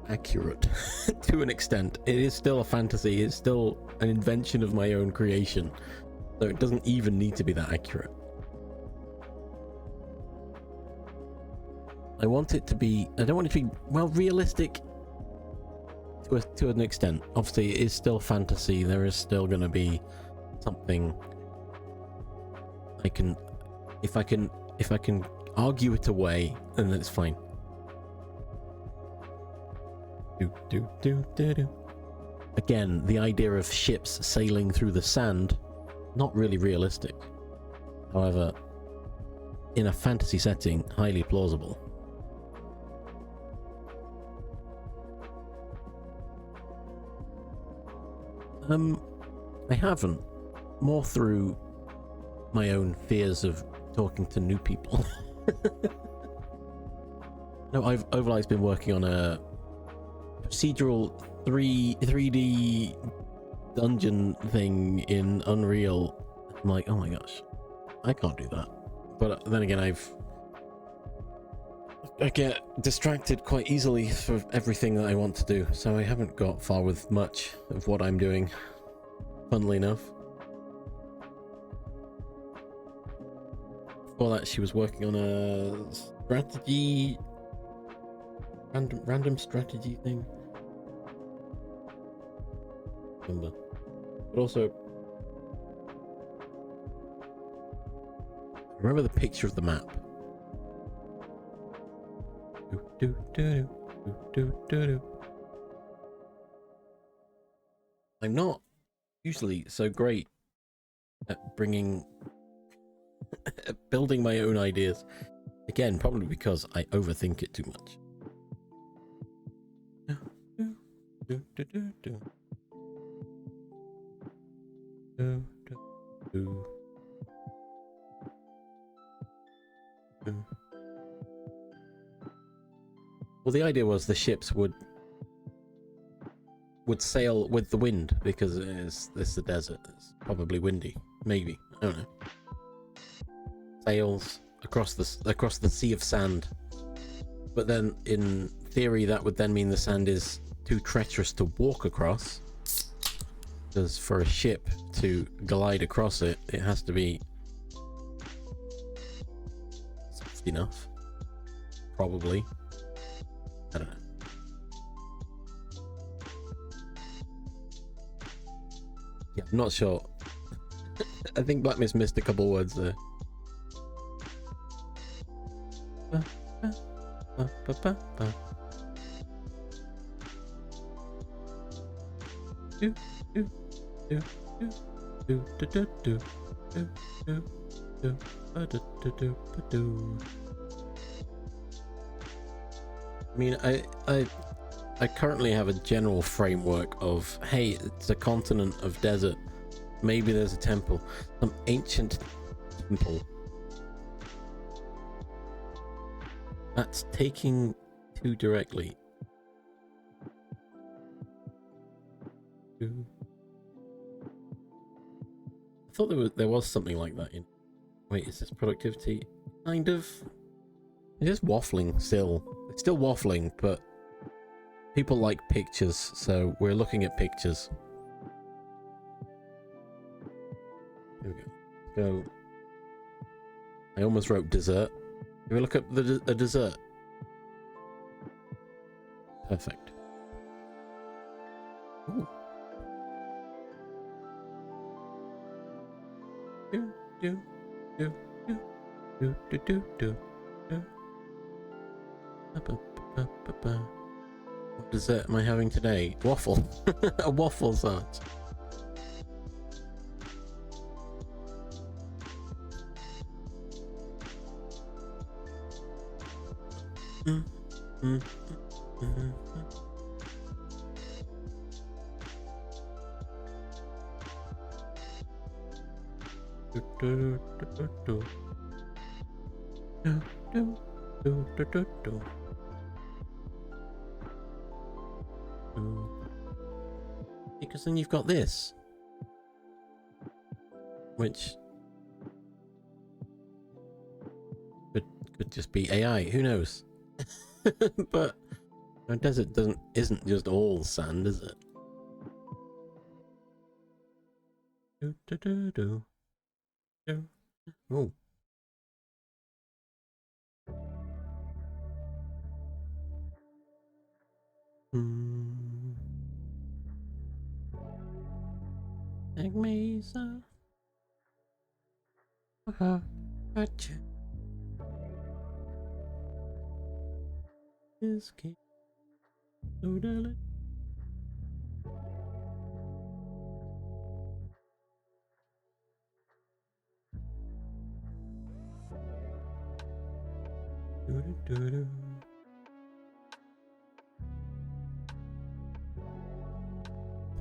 accurate to an extent. It is still a fantasy, it's still an invention of my own creation, so it doesn't even need to be that accurate. I want it to be, I don't want it to be, well, realistic to an extent. Obviously, it is still fantasy. There is still going to be something if I can argue it away, then it's fine. Again, the idea of ships sailing through the sand, not really realistic. However, in a fantasy setting, highly plausible. I haven't. More through my own fears of talking to new people. No, Overlight's been working on a procedural 3D dungeon thing in Unreal. I'm like, oh my gosh, I can't do that. But then again, I get distracted quite easily for everything that I want to do, so I haven't got far with much of what I'm doing, funnily enough. Before that, she was working on a strategy, random strategy thing. Remember, but also remember the picture of the map. I'm not usually so great at building my own ideas. Again, probably because I overthink it too much. Well, the idea was the ships would sail with the wind because it's the desert. It's probably windy. Maybe, I don't know. Sails across the sea of sand. But then, in theory, that would then mean the sand is too treacherous to walk across. Because for a ship to glide across it, it has to be soft enough. Probably. I don't know. Yeah, I'm not sure. I think Black Mist missed a couple words there. I mean, I currently have a general framework of, hey, it's a continent of desert. Maybe there's a temple, some ancient temple. That's taking too directly. I thought there was something like that in. Wait, is this productivity? Kind of. It's just waffling still. It's still waffling, but people like pictures, so we're looking at pictures. Here we go. So I almost wrote dessert. Can we look up a dessert? Perfect. Ooh. What dessert am I having today? Waffle. A waffle sandwich. Because then you've got this, which could just be AI. Who knows? But a desert isn't just all sand, is it? Oh. Egg Mesa. Gotcha. This cake. So darling.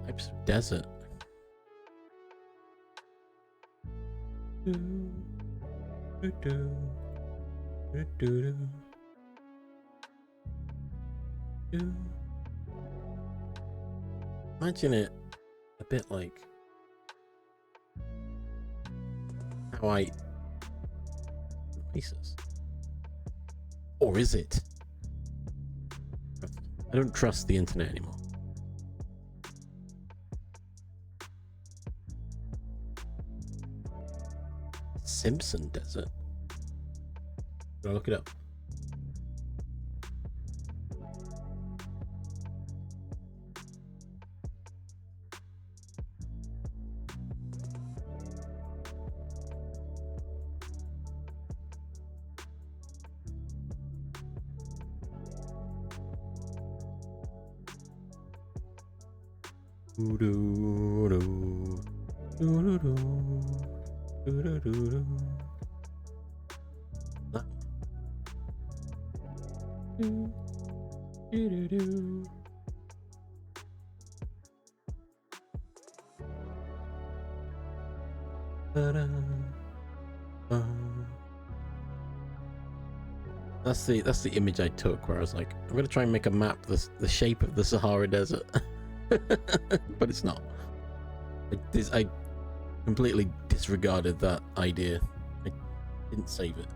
Types of desert. Imagine it a bit like how I Oasis. Or is it? I don't trust the internet anymore. Simpson Desert. Gotta look it up. That's the image I took, where I was like, I'm gonna try and make a map the shape of the Sahara Desert, but it's not. I completely disregarded that idea. I didn't save it.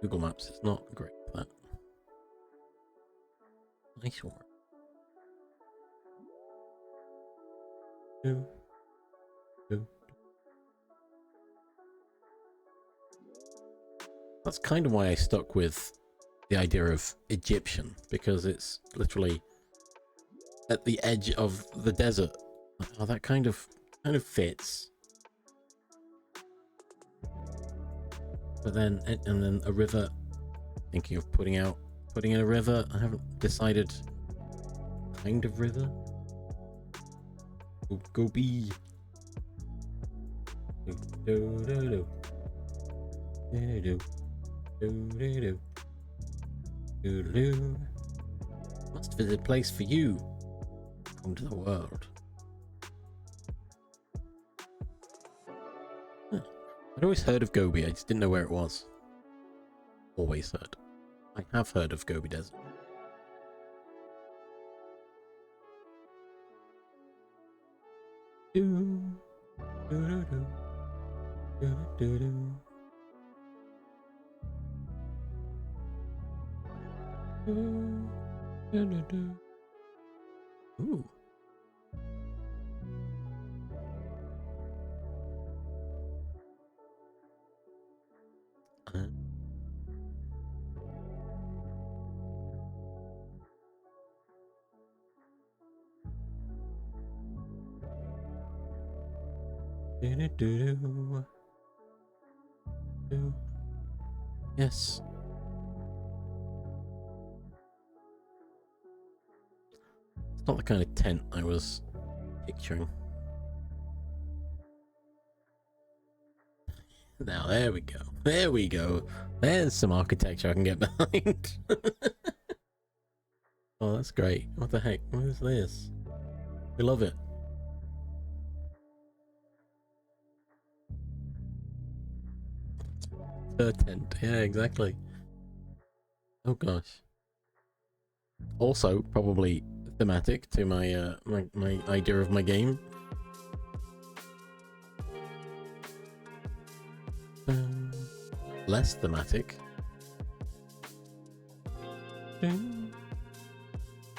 Google Maps is not great for that. Nice one. That's kind of why I stuck with the idea of Egyptian, because it's literally at the edge of the desert. Oh, that kind of fits. But then, and then a river. Thinking of putting in a river. I haven't decided. Kind of river. Gobi. Must visit a place for you. Come to the world. I'd always heard of Gobi, I just didn't know where it was. Always heard. I have heard of Gobi Desert. Ooh. Yes. It's not the kind of tent I was picturing. Now, there we go. There we go. There's some architecture I can get behind. Oh, that's great. What the heck? What is this? We love it. Her tent. Yeah, exactly. Oh gosh. Also, probably thematic to my my idea of my game. Less thematic. It's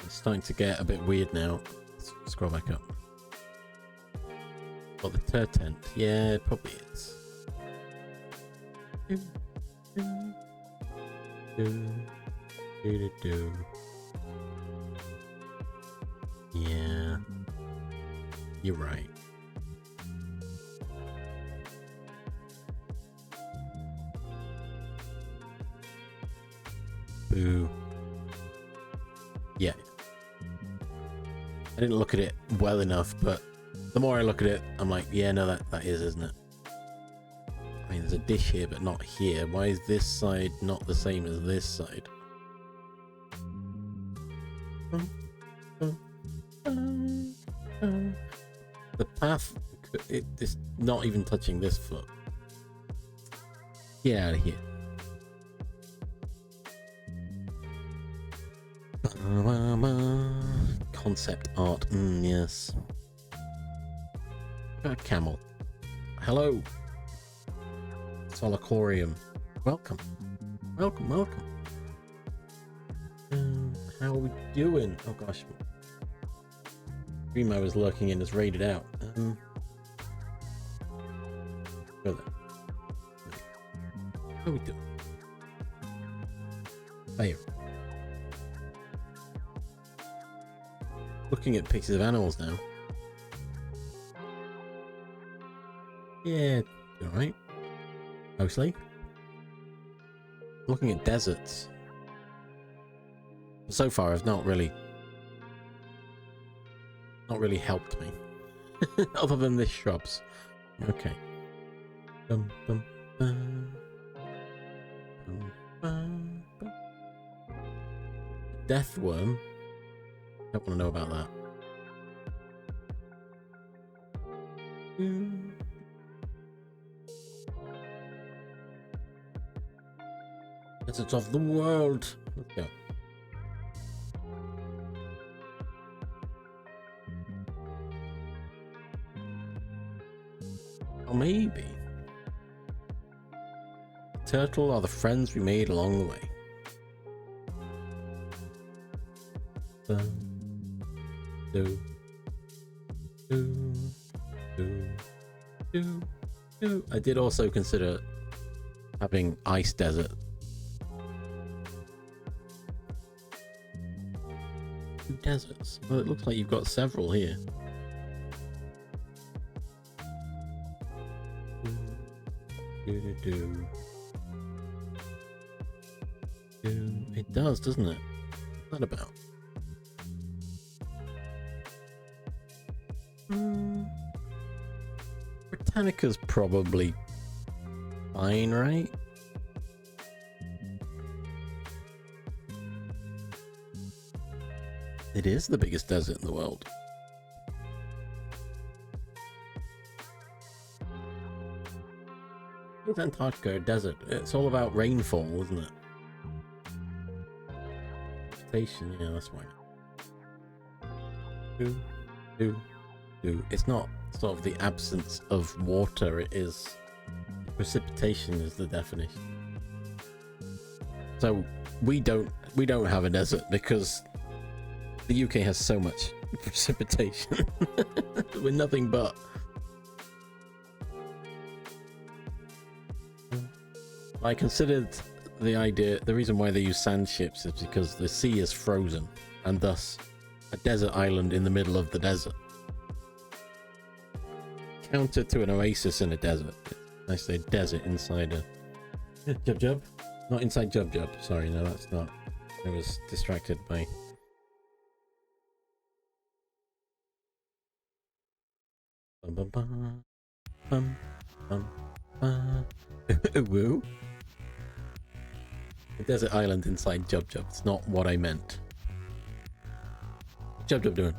starting to get a bit weird now. Let's scroll back up. Oh, the tur tent. Yeah, it probably is. Yeah, you're right. Boo. Yeah. I didn't look at it well enough, but the more I look at it, I'm like, yeah, no, that is, isn't it? I mean, there's a dish here, but not here. Why is this side not the same as this side? The path is not even touching this foot. Get out of here. Concept art. Yes. A camel. Hello. Solacorium. Welcome. Welcome, welcome. How are we doing? Oh gosh. Stream I was lurking in is raided out. Go there. How are we doing? Fire. Looking at pictures of animals now. Yeah, alright. Mostly. Looking at deserts. So far, I've not really helped me. Other than the shrubs. Okay. Death worm. Don't want to know about that. Deserts of the world. Let's go. Or maybe the turtle are the friends we made along the way. Do, do, do, do, do. I did also consider having ice desert. Two deserts. Well, it looks like you've got several here. It does, doesn't it? What's that about? Britannica's probably fine, right? It is the biggest desert in the world. It's Antarctica, a desert. It's all about rainfall, isn't it? Vegetation, yeah, that's why. It's not sort of the absence of water, it is precipitation is the definition. So we don't have a desert because the UK has so much precipitation. We're nothing but. I considered the reason why they use sand ships is because the sea is frozen and thus a desert island in the middle of the desert. Counter to an oasis in a desert. I say desert inside a Jub Jub. Not inside Jub Jub. Sorry, no, that's not. I was distracted by. Bum, bum, bum, bum, bum. Woo. A desert island inside Jub Jub. It's not what I meant. What's Jub Jub doing?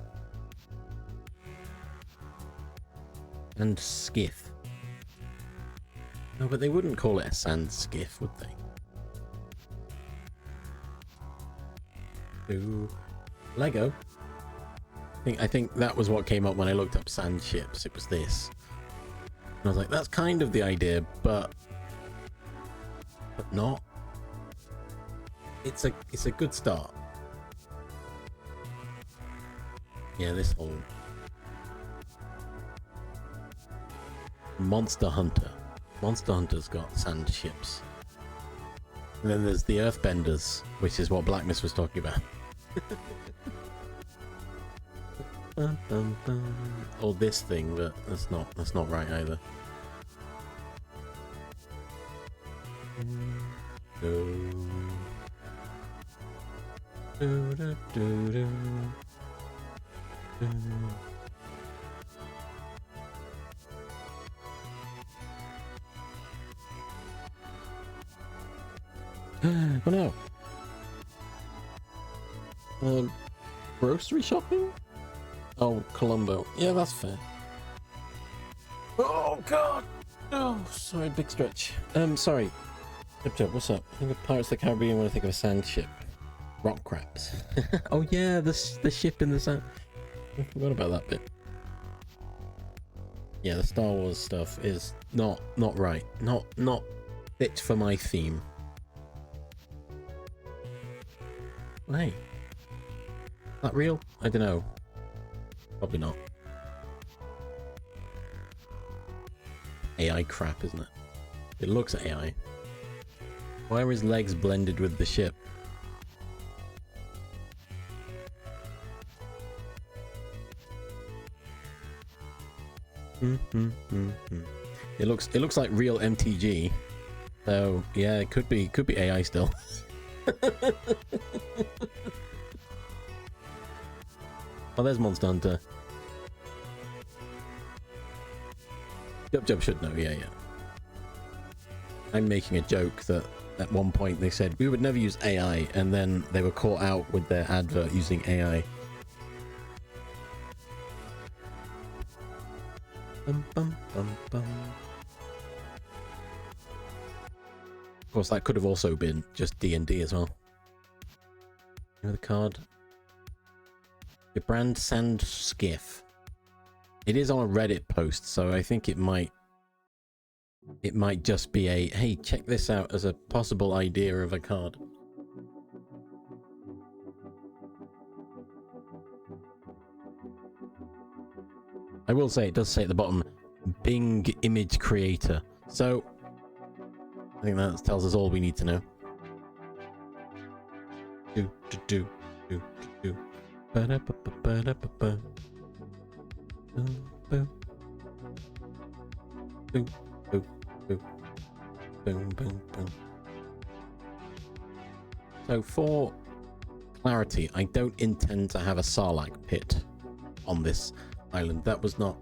And skiff. No, but they wouldn't call it a sand skiff, would they? Ooh. Lego. I think that was what came up when I looked up sand ships. It was this. And I was like, that's kind of the idea, but not. It's a good start. Yeah, this whole Monster Hunter. Monster Hunter's got sand ships. And then there's the Earthbenders, which is what Black Mist was talking about. Or this thing, but that's not right either. Oh no. Grocery shopping? Oh, Colombo. Yeah, that's fair. Oh god! Oh, sorry, big stretch. Sorry. Jub, what's up? I think of Pirates of the Caribbean when I think of a sand ship. Rock crabs. Oh yeah, the ship in the sand. I forgot about that bit. Yeah, the Star Wars stuff is not right. Not fit for my theme. Hey. Is that real? I don't know. Probably not. AI crap, isn't it? It looks AI. Why are his legs blended with the ship? It looks like real MTG. So yeah, it could be AI still. Oh, there's Monster Hunter. Jub should know, yeah. I'm making a joke that at one point they said we would never use AI, and then they were caught out with their advert using AI. Bum, bum, bum, bum. Of course, that could have also been just D&D as well. You know the card? Your brand Sand Skiff. It is on a Reddit post, so I think it might just be a, hey, check this out as a possible idea of a card. I will say, it does say at the bottom, Bing Image Creator. So, I think that tells us all we need to know. Do. Ba-da-ba-ba-ba-da-ba-ba. Boom, boom. Boom, boom, boom. Boom, boom, boom. So for clarity, I don't intend to have a Sarlacc pit on this island. That was not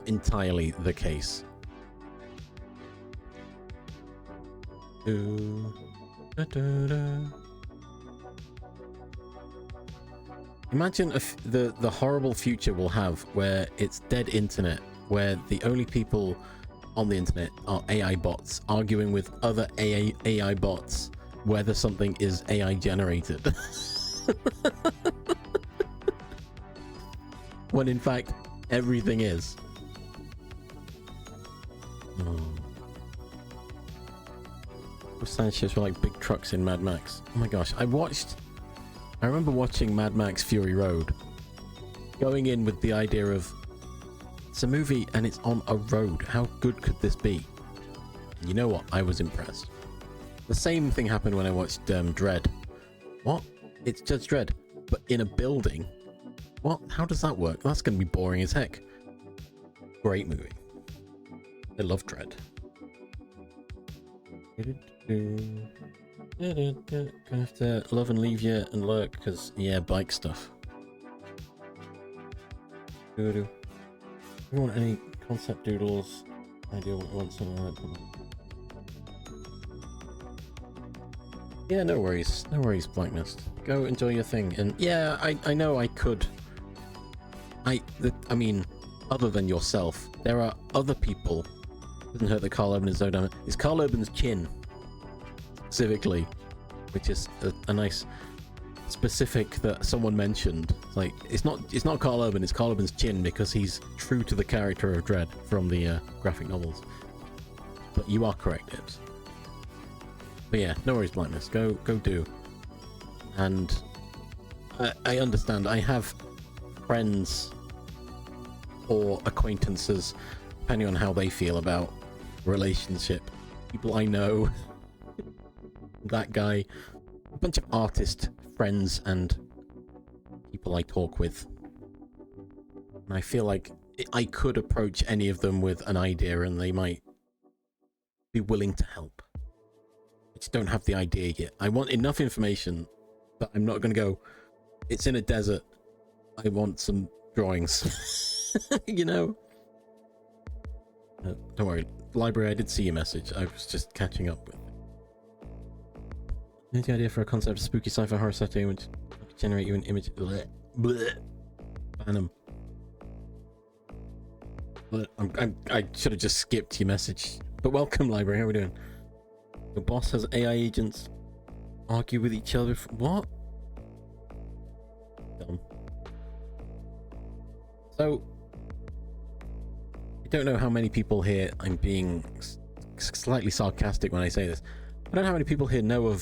entirely the case. Imagine if the horrible future we'll have where it's dead internet, where the only people on the internet are AI bots arguing with other AI bots whether something is AI generated. When in fact everything is. Sandships were like big trucks in Mad Max. Oh my gosh, I remember watching Mad Max Fury Road, going in with the idea of, it's a movie and it's on a road, how good could this be? And you know what, I was impressed. The same thing happened when I watched Dredd. What? It's Judge Dredd, but in a building? What? How does that work? That's going to be boring as heck. Great movie. I love Dredd. Gonna have to love and leave you and lurk, because, yeah, bike stuff. Do you want any concept doodles? Idea what you want, something like that. Yeah, no worries. No worries, Blacknest. Go enjoy your thing. And yeah, I know I could. I mean, other than yourself, there are other people. Doesn't hurt that Carl Urban is so damn it. It's Carl Urban's chin. Specifically, which is a nice specific that someone mentioned. Like, it's not Carl Urban, it's Carl Urban's chin, because he's true to the character of Dredd from the graphic novels. But you are correct, Ibs. But yeah, no worries, Blackness. Go do. And I understand. I have friends or acquaintances, depending on how they feel about relationship. People I know. That guy, a bunch of artist friends and people I talk with, and I feel like I could approach any of them with an idea and they might be willing to help. I just don't have the idea yet. I want enough information, but I'm not going to go, it's in a desert, I want some drawings. You know? Don't worry, library, I did see your message. I was just catching up with it. Any idea for a concept of spooky sci-fi horror setting which generate you an image? Blech. Blech. Ban 'em. But I should have just skipped your message. But welcome, library. How are we doing? Your boss has AI agents argue with each other. What? Dumb. So, I don't know how many people here. I'm being slightly sarcastic when I say this. I don't know how many people here know of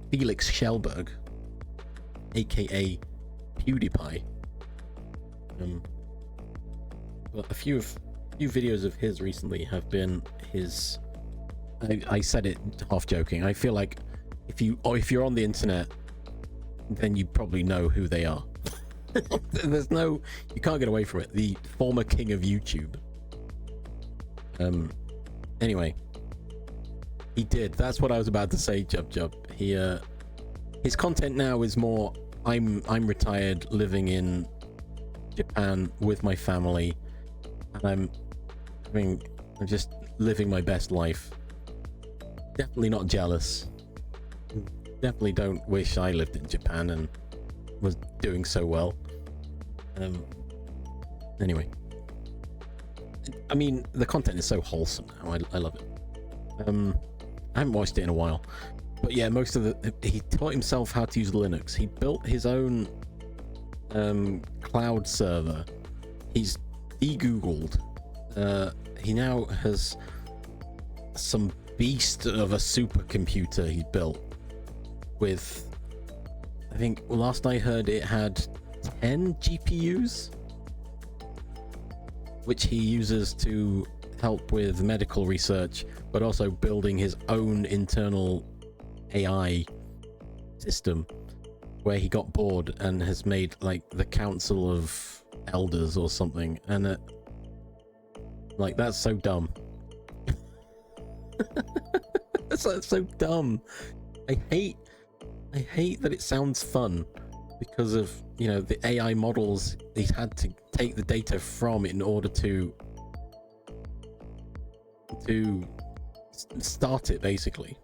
Felix Schellberg, aka PewDiePie. But a few videos of his recently have been his. I said it half joking. I feel like if you're on the internet, then you probably know who they are. You can't get away from it. The former king of YouTube. Anyway. He did. That's what I was about to say, Jub. His content now is more, I'm retired, living in Japan with my family, and I'm just living my best life. Definitely not jealous. Definitely don't wish I lived in Japan and was doing so well. Anyway, I mean, the content is so wholesome now. I love it. I haven't watched it in a while, but yeah, most of he taught himself how to use Linux. He built his own cloud server. He's de-googled. He now has some beast of a supercomputer he built with, I think last I heard it had 10 GPUs, which he uses to help with medical research, but also building his own internal AI system, where he got bored and has made like the Council of Elders or something, and like that's so dumb. that's so dumb. I hate that it sounds fun because of, you know, the AI models he's had to take the data from in order to start it, basically.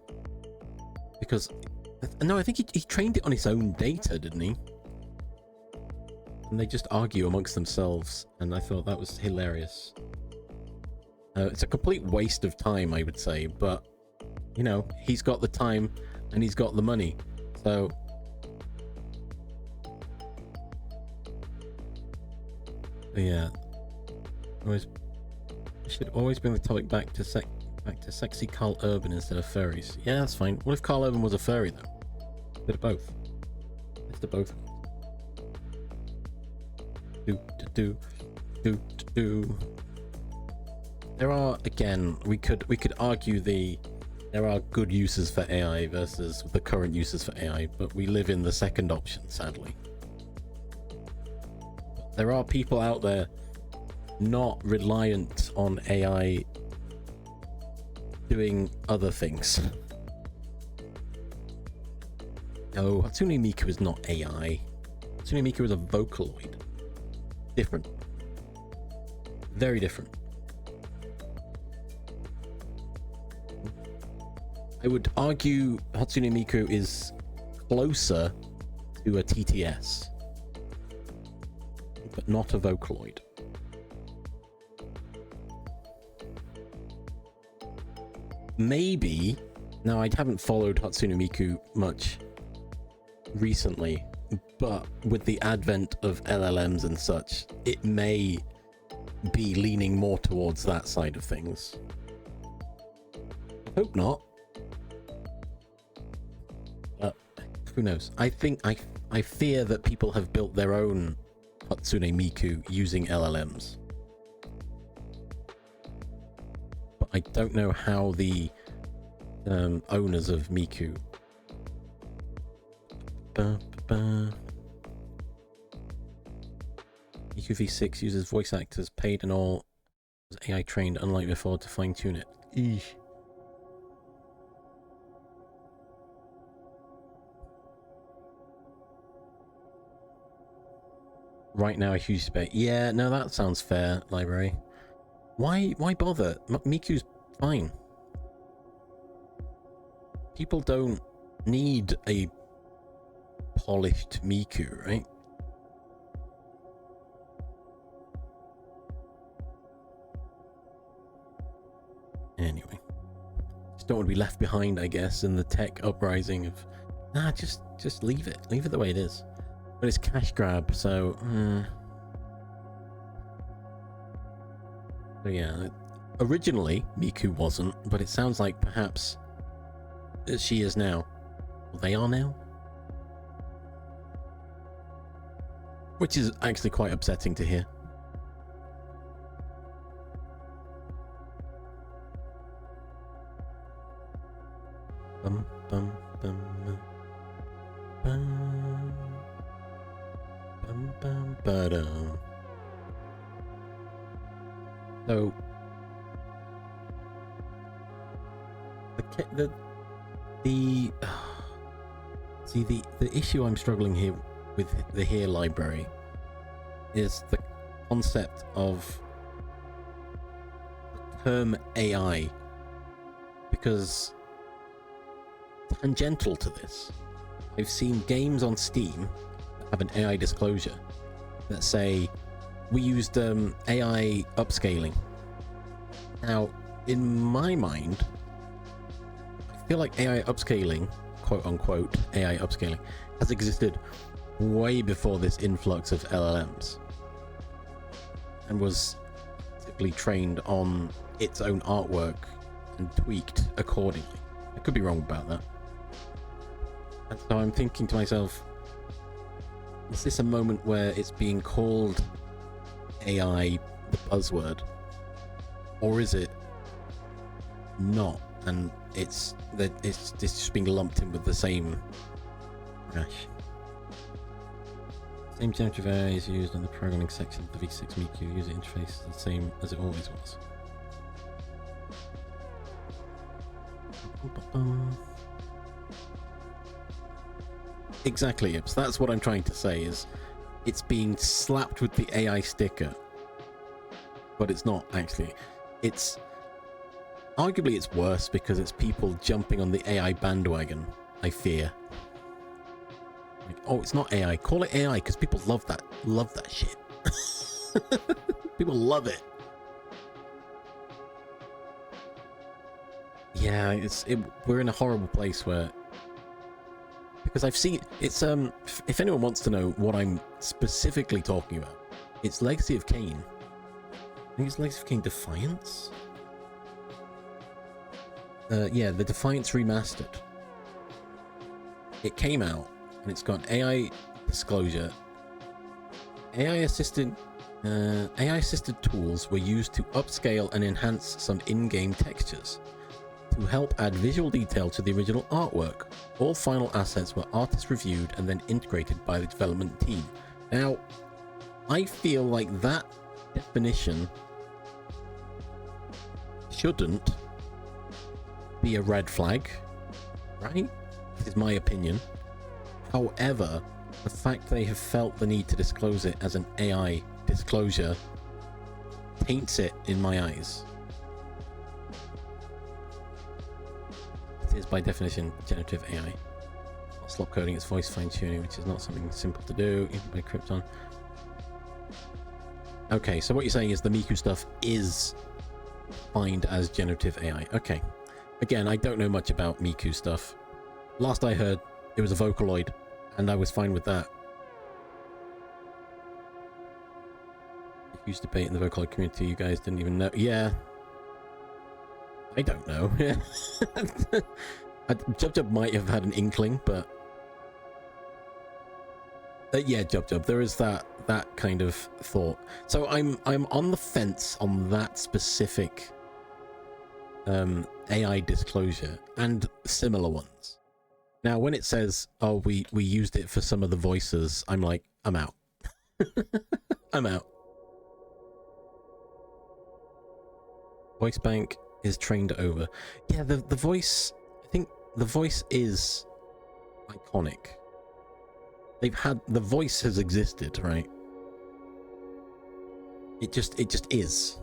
Because no, I think he trained it on his own data, didn't he? And they just argue amongst themselves, and I thought that was hilarious. It's a complete waste of time, I would say, but you know, he's got the time and he's got the money, so yeah. Should always bring the topic back to sexy Carl Urban instead of furries. Yeah, that's fine. What if Carl Urban was a furry though? Bit of both. It's the both. Do. There are, again, we could argue there are good uses for AI versus the current uses for AI, but we live in the second option, sadly. There are people out there not reliant on AI doing other things. No, Hatsune Miku is not AI. Hatsune Miku is a Vocaloid. Different. Very different. I would argue Hatsune Miku is closer to a TTS, but not a Vocaloid. Maybe, now I haven't followed Hatsune Miku much recently, but with the advent of LLMs and such, it may be leaning more towards that side of things. I hope not. But who knows? I think I fear that people have built their own Hatsune Miku using LLMs. But I don't know how the owners of Miku Miku V6 uses voice actors paid and all AI trained, unlike before, to fine tune it. Eesh. Right now, a huge debate. Yeah, no, that sounds fair, library. Why bother? Miku's fine. People don't need a polished Miku, right? Anyway, just don't want to be left behind, I guess, in the tech uprising of. Nah, just leave it. Leave it the way it is. But it's cash grab, so. So yeah, originally Miku wasn't, but it sounds like perhaps she is now. Well, they are now. Which is actually quite upsetting to hear. Bum, bum, bum, bum, bum, bum, ba-dum. So the issue I'm struggling here with the Here library is the concept of the term AI, because tangential to this, I've seen games on Steam that have an AI disclosure that say we used AI upscaling Now, in my mind, I feel like AI upscaling, quote unquote, AI upscaling, has existed way before this influx of LLMs and was typically trained on its own artwork and tweaked accordingly. I could be wrong about that. And so I'm thinking to myself, is this a moment where it's being called AI the buzzword? Or is it not? And it's just being lumped in with the same trash. Same generative AI is used in the programming section of the V6 MICU. User interface is the same as it always was. Exactly, Ips. That's what I'm trying to say, is it's being slapped with the AI sticker. But it's not actually. It's arguably it's worse because it's people jumping on the AI bandwagon, I fear. Like, oh, it's not AI. Call it AI because people love that shit. People love it. Yeah, we're in a horrible place where, because I've seen it's if anyone wants to know what I'm specifically talking about, it's Legacy of Kain. I think it's Legacy of Kain Defiance. Yeah, the Defiance remastered. It came out and it's got AI disclosure. AI assisted tools were used to upscale and enhance some in-game textures to help add visual detail to the original artwork. All final assets were artist reviewed and then integrated by the development team. Now, I feel like that definition shouldn't be a red flag, right? Is my opinion. However, the fact they have felt the need to disclose it as an AI disclosure taints it in my eyes. It is by definition generative AI. Slop coding its voice fine-tuning, which is not something simple to do, even by Krypton. Okay, so what you're saying is the Miku stuff is defined as generative AI. Okay. Again, I don't know much about Miku stuff. Last I heard, it was a Vocaloid, and I was fine with that. Huge debate in the Vocaloid community, you guys didn't even know. Yeah. I don't know. Yeah. Jub might have had an inkling, but yeah, Jub, there is that kind of thought. So I'm on the fence on that specific AI disclosure and similar ones. Now, when it says, "Oh, we used it for some of the voices," I'm like, I'm out. I'm out. Voice bank is trained over. Yeah, the voice. I think the voice is iconic. The voice has existed, right? It just is,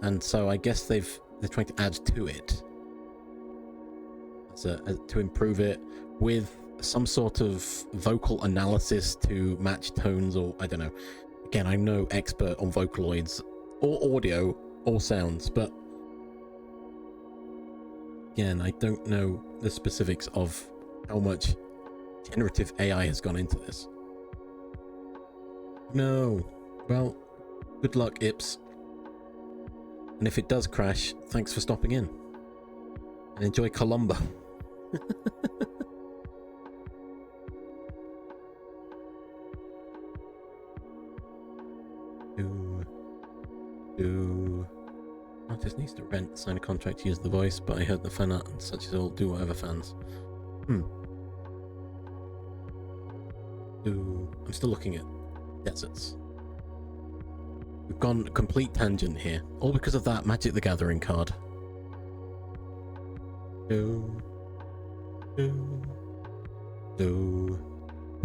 and so I guess they're trying to add to it, to improve it with some sort of vocal analysis to match tones, or I don't know. Again, I'm no expert on Vocaloids or audio or sounds, but again, I don't know the specifics of how much generative AI has gone into this. No. Well, good luck, Ips. And if it does crash, thanks for stopping in. And enjoy Columbo. Artist needs to rent, sign a contract to use the voice, but I heard the fan art and such as all do whatever fans. I'm still looking at deserts. We've gone a complete tangent here, all because of that Magic the Gathering card.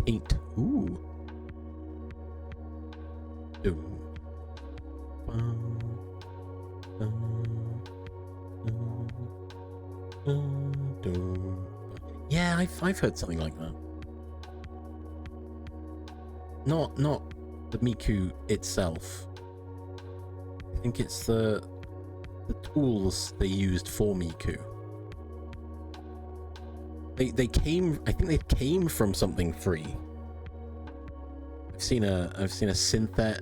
Paint. Ooh. Yeah, I've heard something like that. Not the Miku itself. I think it's the the tools they used for Miku. They came, I think they came from something free. I've seen a synthet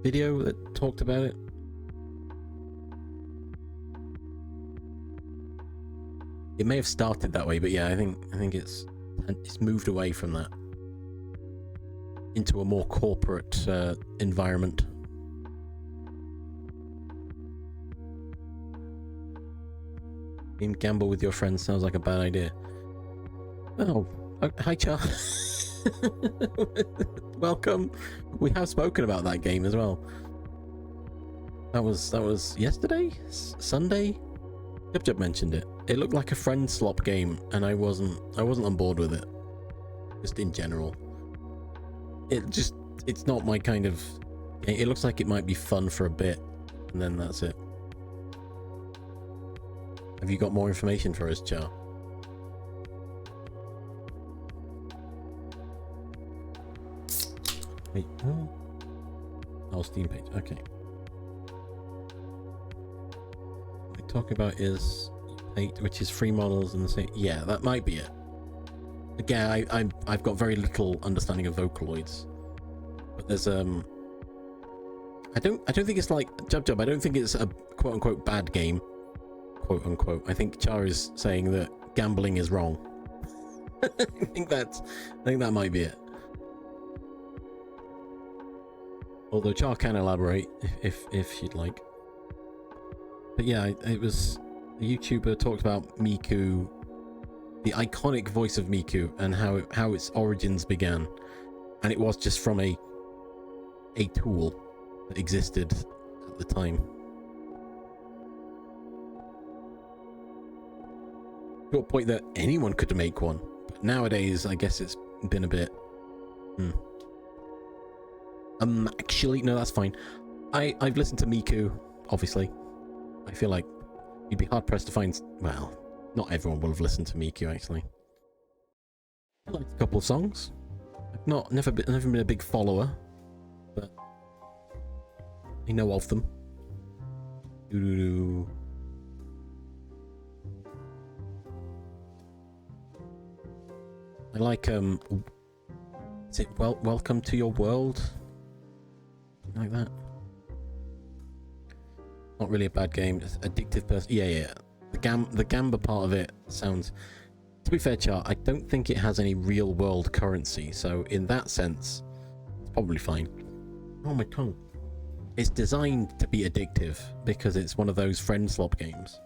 video that talked about it. It may have started that way, but yeah, I think it's moved away from that into a more corporate environment. Gamble with your friends sounds like a bad idea. Oh, hi Char. Welcome. We have spoken about that game as well. That was yesterday? Sunday? Jub mentioned it. It looked like a friend slop game, and I wasn't on board with it. Just in general. It's not my kind of... It looks like it might be fun for a bit, and then that's it. Have you got more information for us, Char? Wait, oh, Steam page, okay. What we're talking about is 8, which is free models and the same. Yeah, that might be it. Again, I've got very little understanding of Vocaloids, but there's I don't think it's like Jub. I don't think it's a quote unquote bad game. Quote unquote. I think Char is saying that gambling is wrong. I think that might be it. Although Char can elaborate if she'd like. But yeah, it was a YouTuber talked about Miku, the iconic voice of Miku, and how its origins began, and it was just from a tool that existed at the time. To a point that anyone could make one, but nowadays I guess it's been a bit. Actually, no, that's fine. I've listened to Miku, obviously. I feel like you'd be hard pressed to find. Well, not everyone will have listened to Miku actually. I liked a couple of songs. I've never been a big follower, but I know of them. I like is it Welcome to Your World? Like that. Not really a bad game, just addictive person. Yeah. The Gamba part of it sounds, to be fair, Char, I don't think it has any real world currency, so in that sense it's probably fine. Oh, my tongue. It's designed to be addictive because it's one of those friend slop games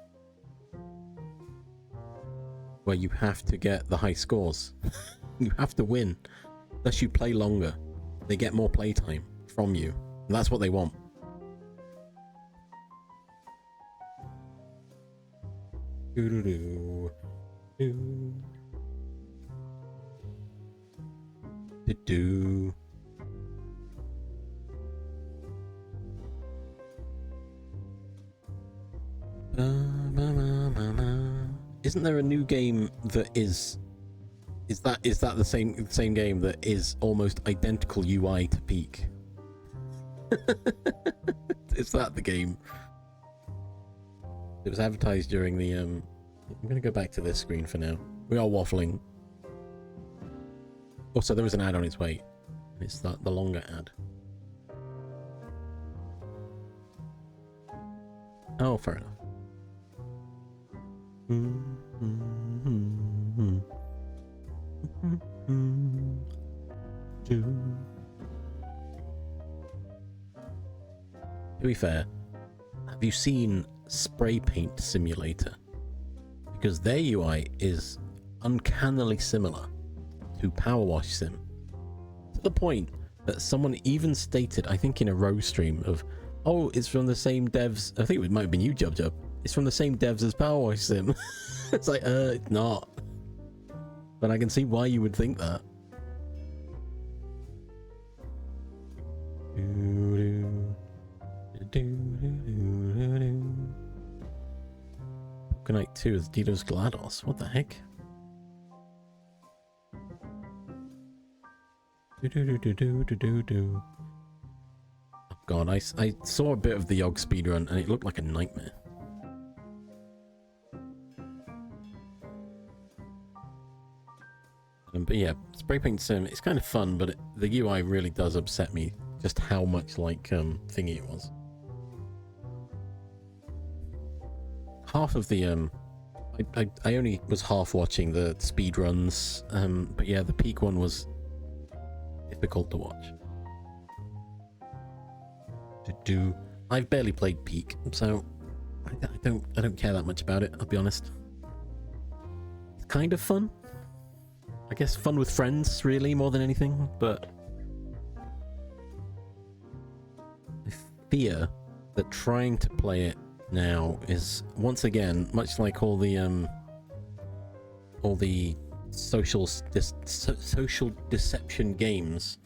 where you have to get the high scores. You have to win. Unless you play longer, they get more playtime from you. And that's what they want. Isn't there a new game that is that the same game that is almost identical UI to Peak? Is that the game? It was advertised during the I'm gonna go back to this screen for now. We are waffling. Also, there is an ad on its way. It's the longer ad. Oh, fair enough. To be fair, have you seen Spray Paint Simulator? Because their UI is uncannily similar to Power Wash Sim, to the point that someone even stated, I think in a Row stream, of, oh, it's from the same devs. I think it might have been you, Jub. It's from the same devs as Power Wash Sim. It's like, it's not. But I can see why you would think that. Pokénight 2 is Didos GLaDOS. What the heck? God, I saw a bit of the Yogg speedrun and it looked like a nightmare. But yeah, Spray Paint Sim, it's kind of fun, but the UI really does upset me just how much like thingy it was. Half of the I only was half watching the speedruns, but yeah, the Peak one was difficult to watch. I've barely played Peak, so I don't care that much about it, I'll be honest. It's kind of fun. I guess fun with friends, really, more than anything, but I fear that trying to play it now is, once again, much like all the social deception games,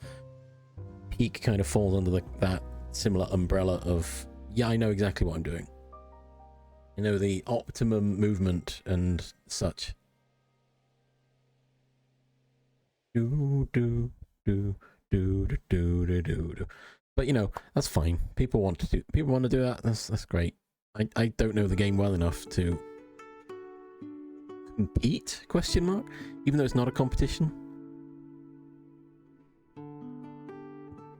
Peak kind of falls under that similar umbrella of, yeah, I know exactly what I'm doing. You know, the optimum movement and such. Do. But you know, that's fine. People want to do that. That's great. I don't know the game well enough to compete, question mark, even though it's not a competition.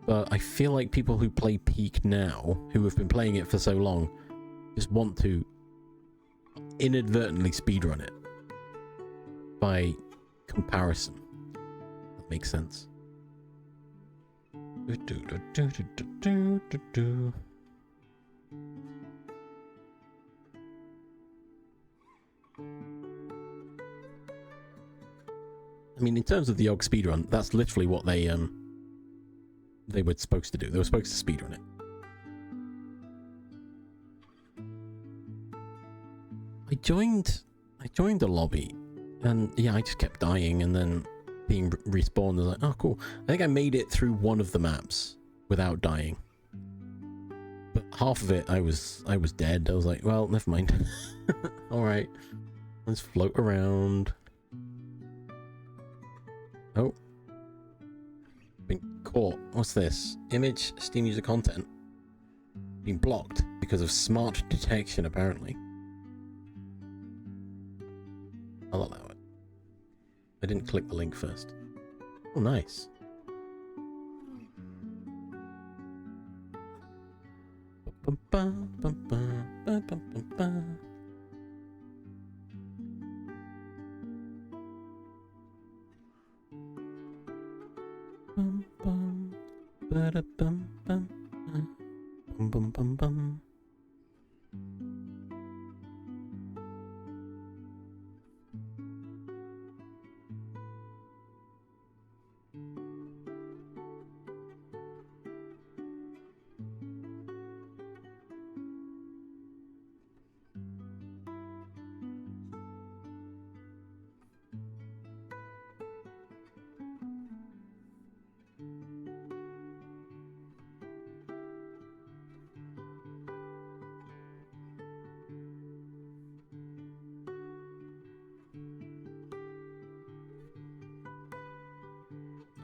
But I feel like people who play Peak now, who have been playing it for so long, just want to inadvertently speedrun it by comparison. That makes sense. I mean, in terms of the Yogg speedrun, that's literally what they were supposed to do. They were supposed to speedrun it. I joined a lobby, and yeah, I just kept dying and then being respawned. I was like, oh cool. I think I made it through one of the maps without dying, but half of it I was dead. I was like, well, never mind. All right, let's float around. Oh, been caught. What's this? Image Steam user content being blocked because of smart detection, apparently. I'll allow it. I didn't click the link first. Oh, nice.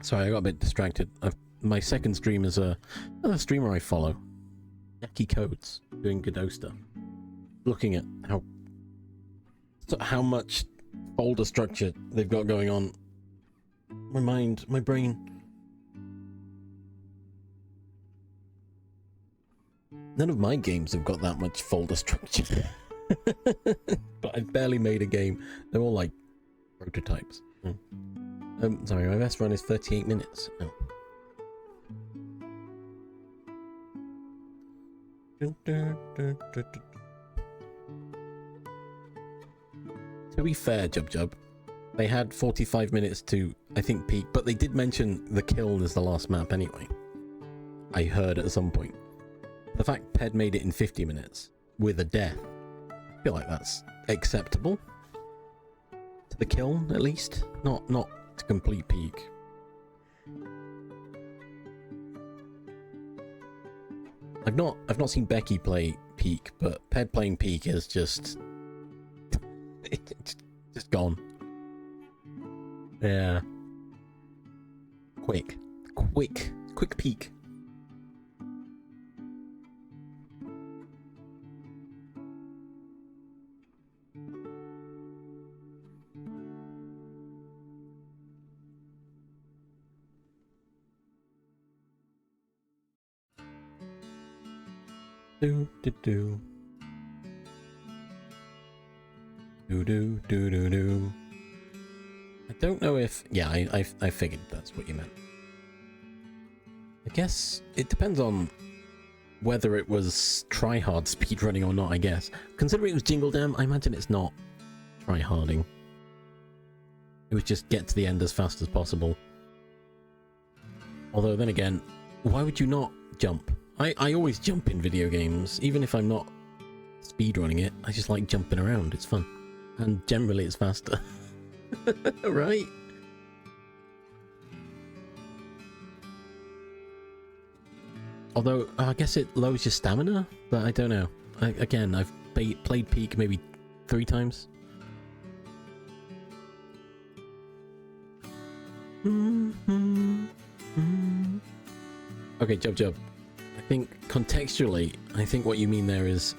Sorry, I got a bit distracted. My second stream is another streamer I follow, Yaki Codes, doing Godot stuff. Looking at how much folder structure they've got going on. My mind, my brain. None of my games have got that much folder structure. But I've barely made a game. They're all like prototypes. Sorry, my best run is 38 minutes. Oh. To be fair, Jub, they had 45 minutes to, I think, peak, but they did mention the kiln as the last map anyway. I heard at some point. The fact Ped made it in 50 minutes with a death, I feel like that's acceptable. To the kiln, at least. Not to complete peak. I've not seen Becky play peak, but Ped playing peak is just it's just gone. Yeah. Quick peak. Do do do. Do do do do do. I don't know if... Yeah, I figured that's what you meant. I guess it depends on whether it was try-hard speedrunning or not, I guess. Considering it was Jingle Jam, I imagine it's not try-harding. It was just get to the end as fast as possible. Although, then again, why would you not jump? I always jump in video games, even if I'm not speedrunning it. I just like jumping around, it's fun. And generally it's faster. Right? Although, I guess it lowers your stamina, but I don't know. Again, I've played Peak maybe 3 times. Okay, Jub. I think contextually, I think what you mean there is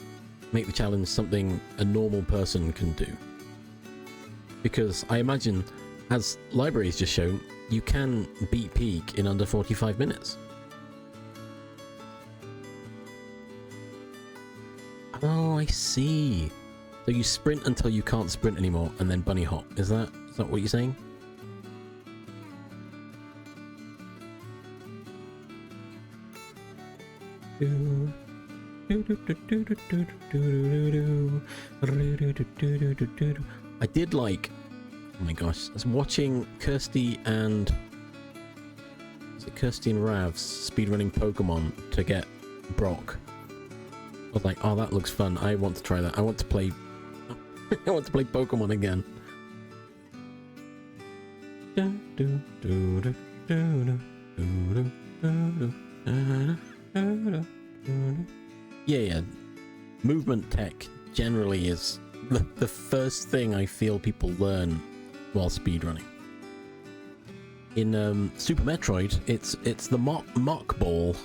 make the challenge something a normal person can do. Because I imagine, as Library's just shown, you can beat Peak in under 45 minutes. Oh, I see. So you sprint until you can't sprint anymore, and then bunny hop. Is that what you're saying? I did like... Oh my gosh, I was watching Kirsty and... Is it Kirsty and Rav's speedrunning Pokemon to get Brock? I was like, oh, that looks fun. I want to try that. I want to play... I want to play Pokemon again. Yeah. Movement tech generally is the first thing I feel people learn while speedrunning. In Super Metroid, it's the mock ball.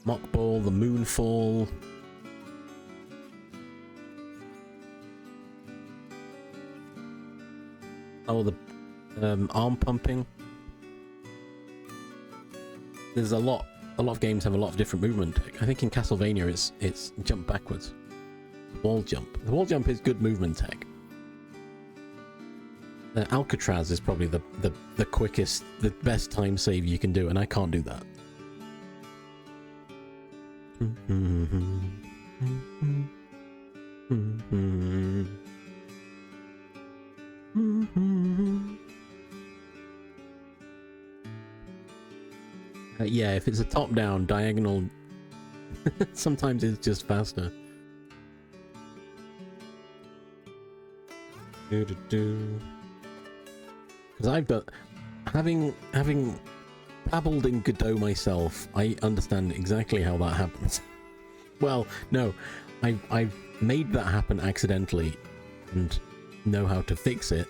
Mock ball, the moonfall. Oh, the arm pumping. There's a lot of games have a lot of different movement. I think in Castlevania it's jump backwards. Wall jump. The wall jump is good movement tech. Alcatraz is probably the quickest, the best time save you can do, and I can't do that. Yeah, if it's a top-down diagonal, sometimes it's just faster. Because I've got, having babbled in Godot myself, I understand exactly how that happens. Well, no, I've made that happen accidentally and know how to fix it,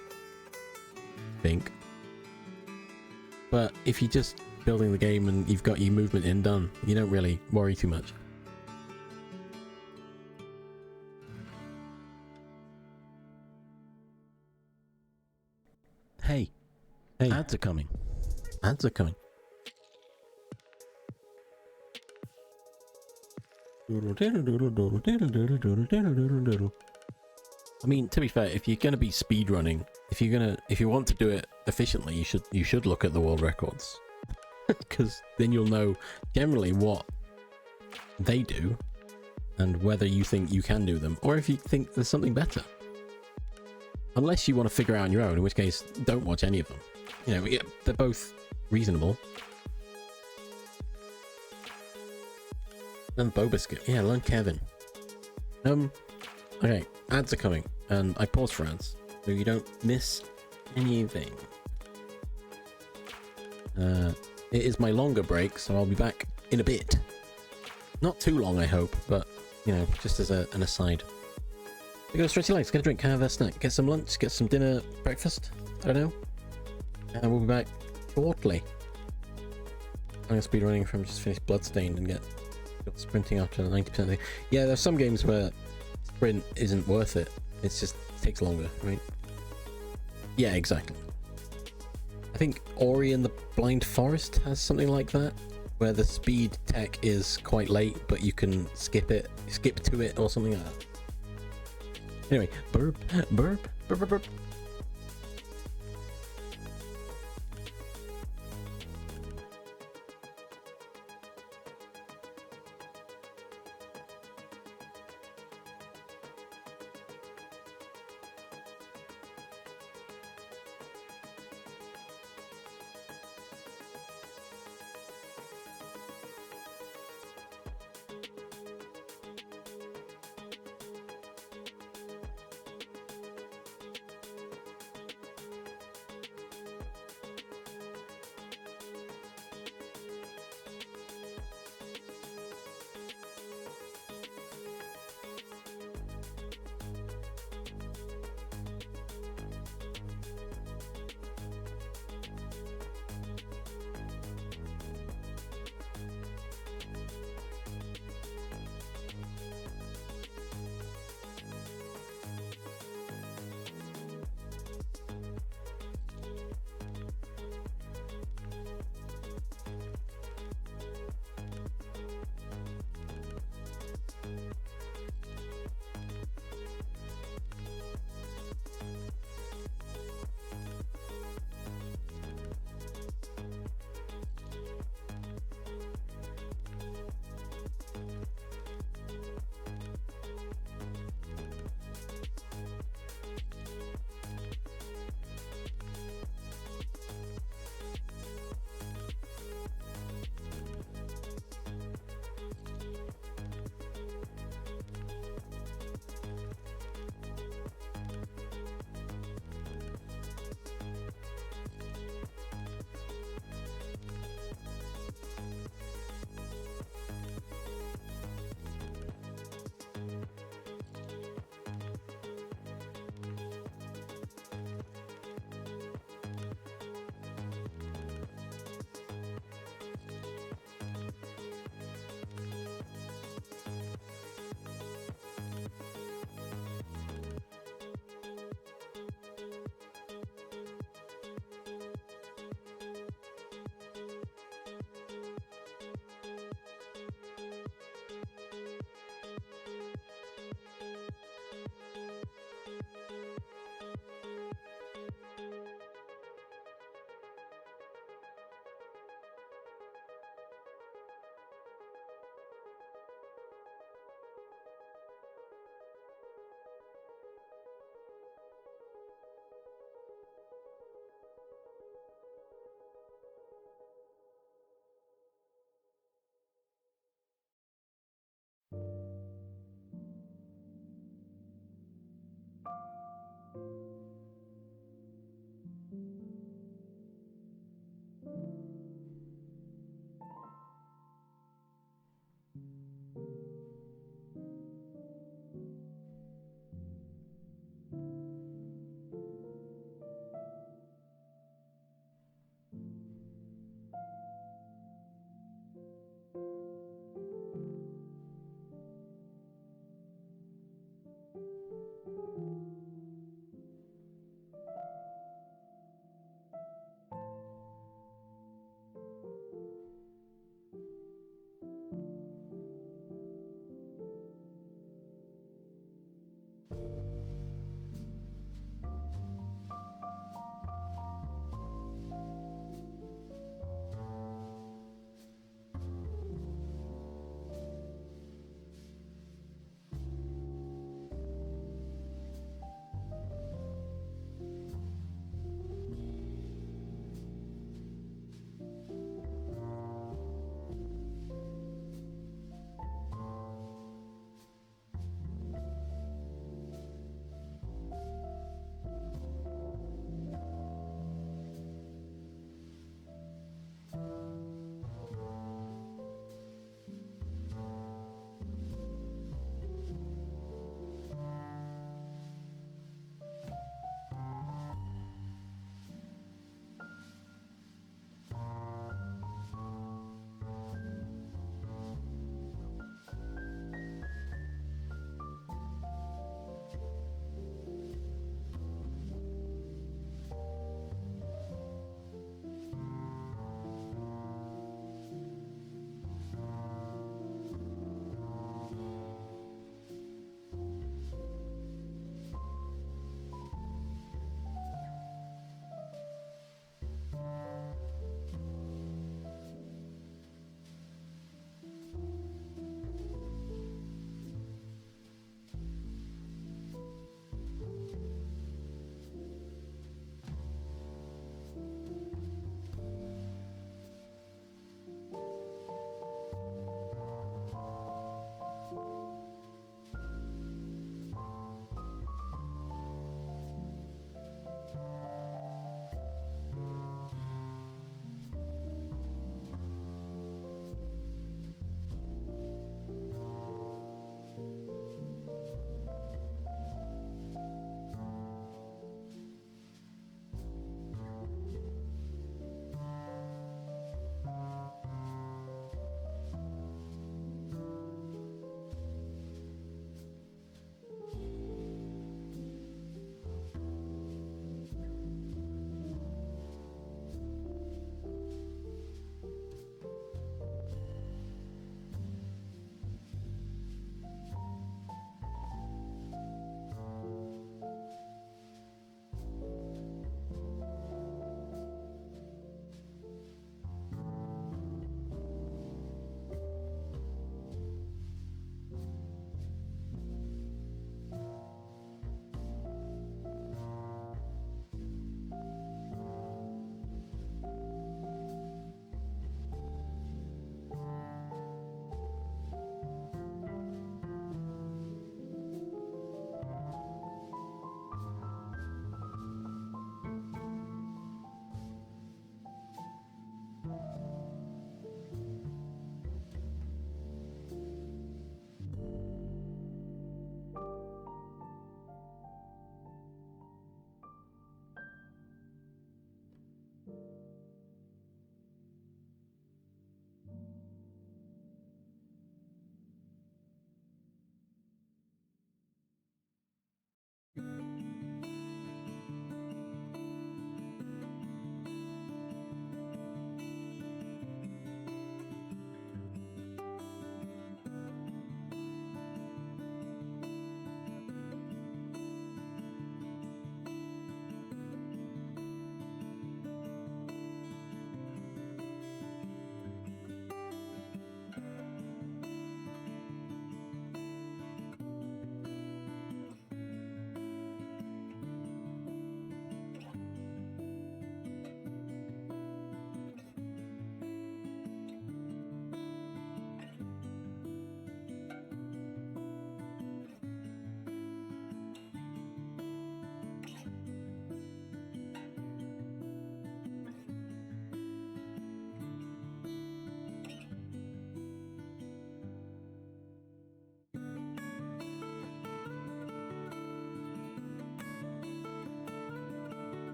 I think. But if you're just building the game and you've got your movement in done, you don't really worry too much. Hey, ads are coming. Ads are coming. I mean, to be fair, if you're going to be speedrunning, if you want to do it efficiently, you should look at the world records. Because then you'll know generally what they do and whether you think you can do them, or if you think there's something better. Unless you want to figure out on your own, in which case, don't watch any of them. You know, yeah, they're both reasonable. And Bobiscuit. Yeah, learn Kevin. Okay, ads are coming, and I pause for ads, so you don't miss anything. It is my longer break, so I'll be back in a bit. Not too long, I hope, but, you know, just as an aside. So go stretch your legs, get a drink, have a snack, get some lunch, get some dinner, breakfast, I don't know. And we'll be back shortly. I'm going to speed running from just finished Bloodstained and get sprinting after 90% thing. Yeah, there's some games where sprint isn't worth it. It just takes longer, right? Yeah, exactly. I think Ori and the Blind Forest has something like that, where the speed tech is quite late, but you can skip to it, or something like that. Anyway, burp, burp, burp, burp, burp.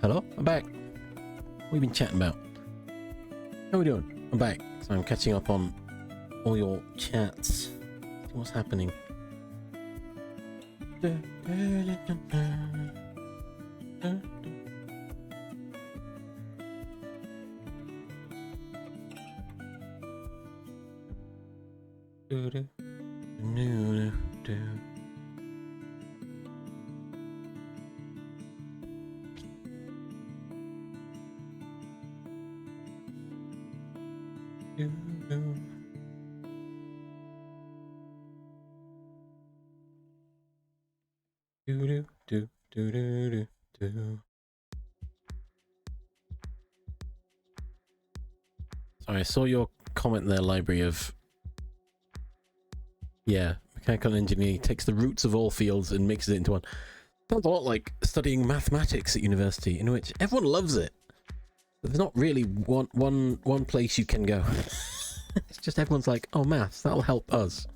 Hello? I'm back. What have you been chatting about? How are we doing? I'm back. So I'm catching up on all your chats. See what's happening. Sorry, I saw your comment there, library of... Yeah, mechanical engineering takes the roots of all fields and mixes it into one. Sounds a lot like studying mathematics at university, in which everyone loves it. But there's not really one place you can go. It's just everyone's like, oh, maths, that'll help us.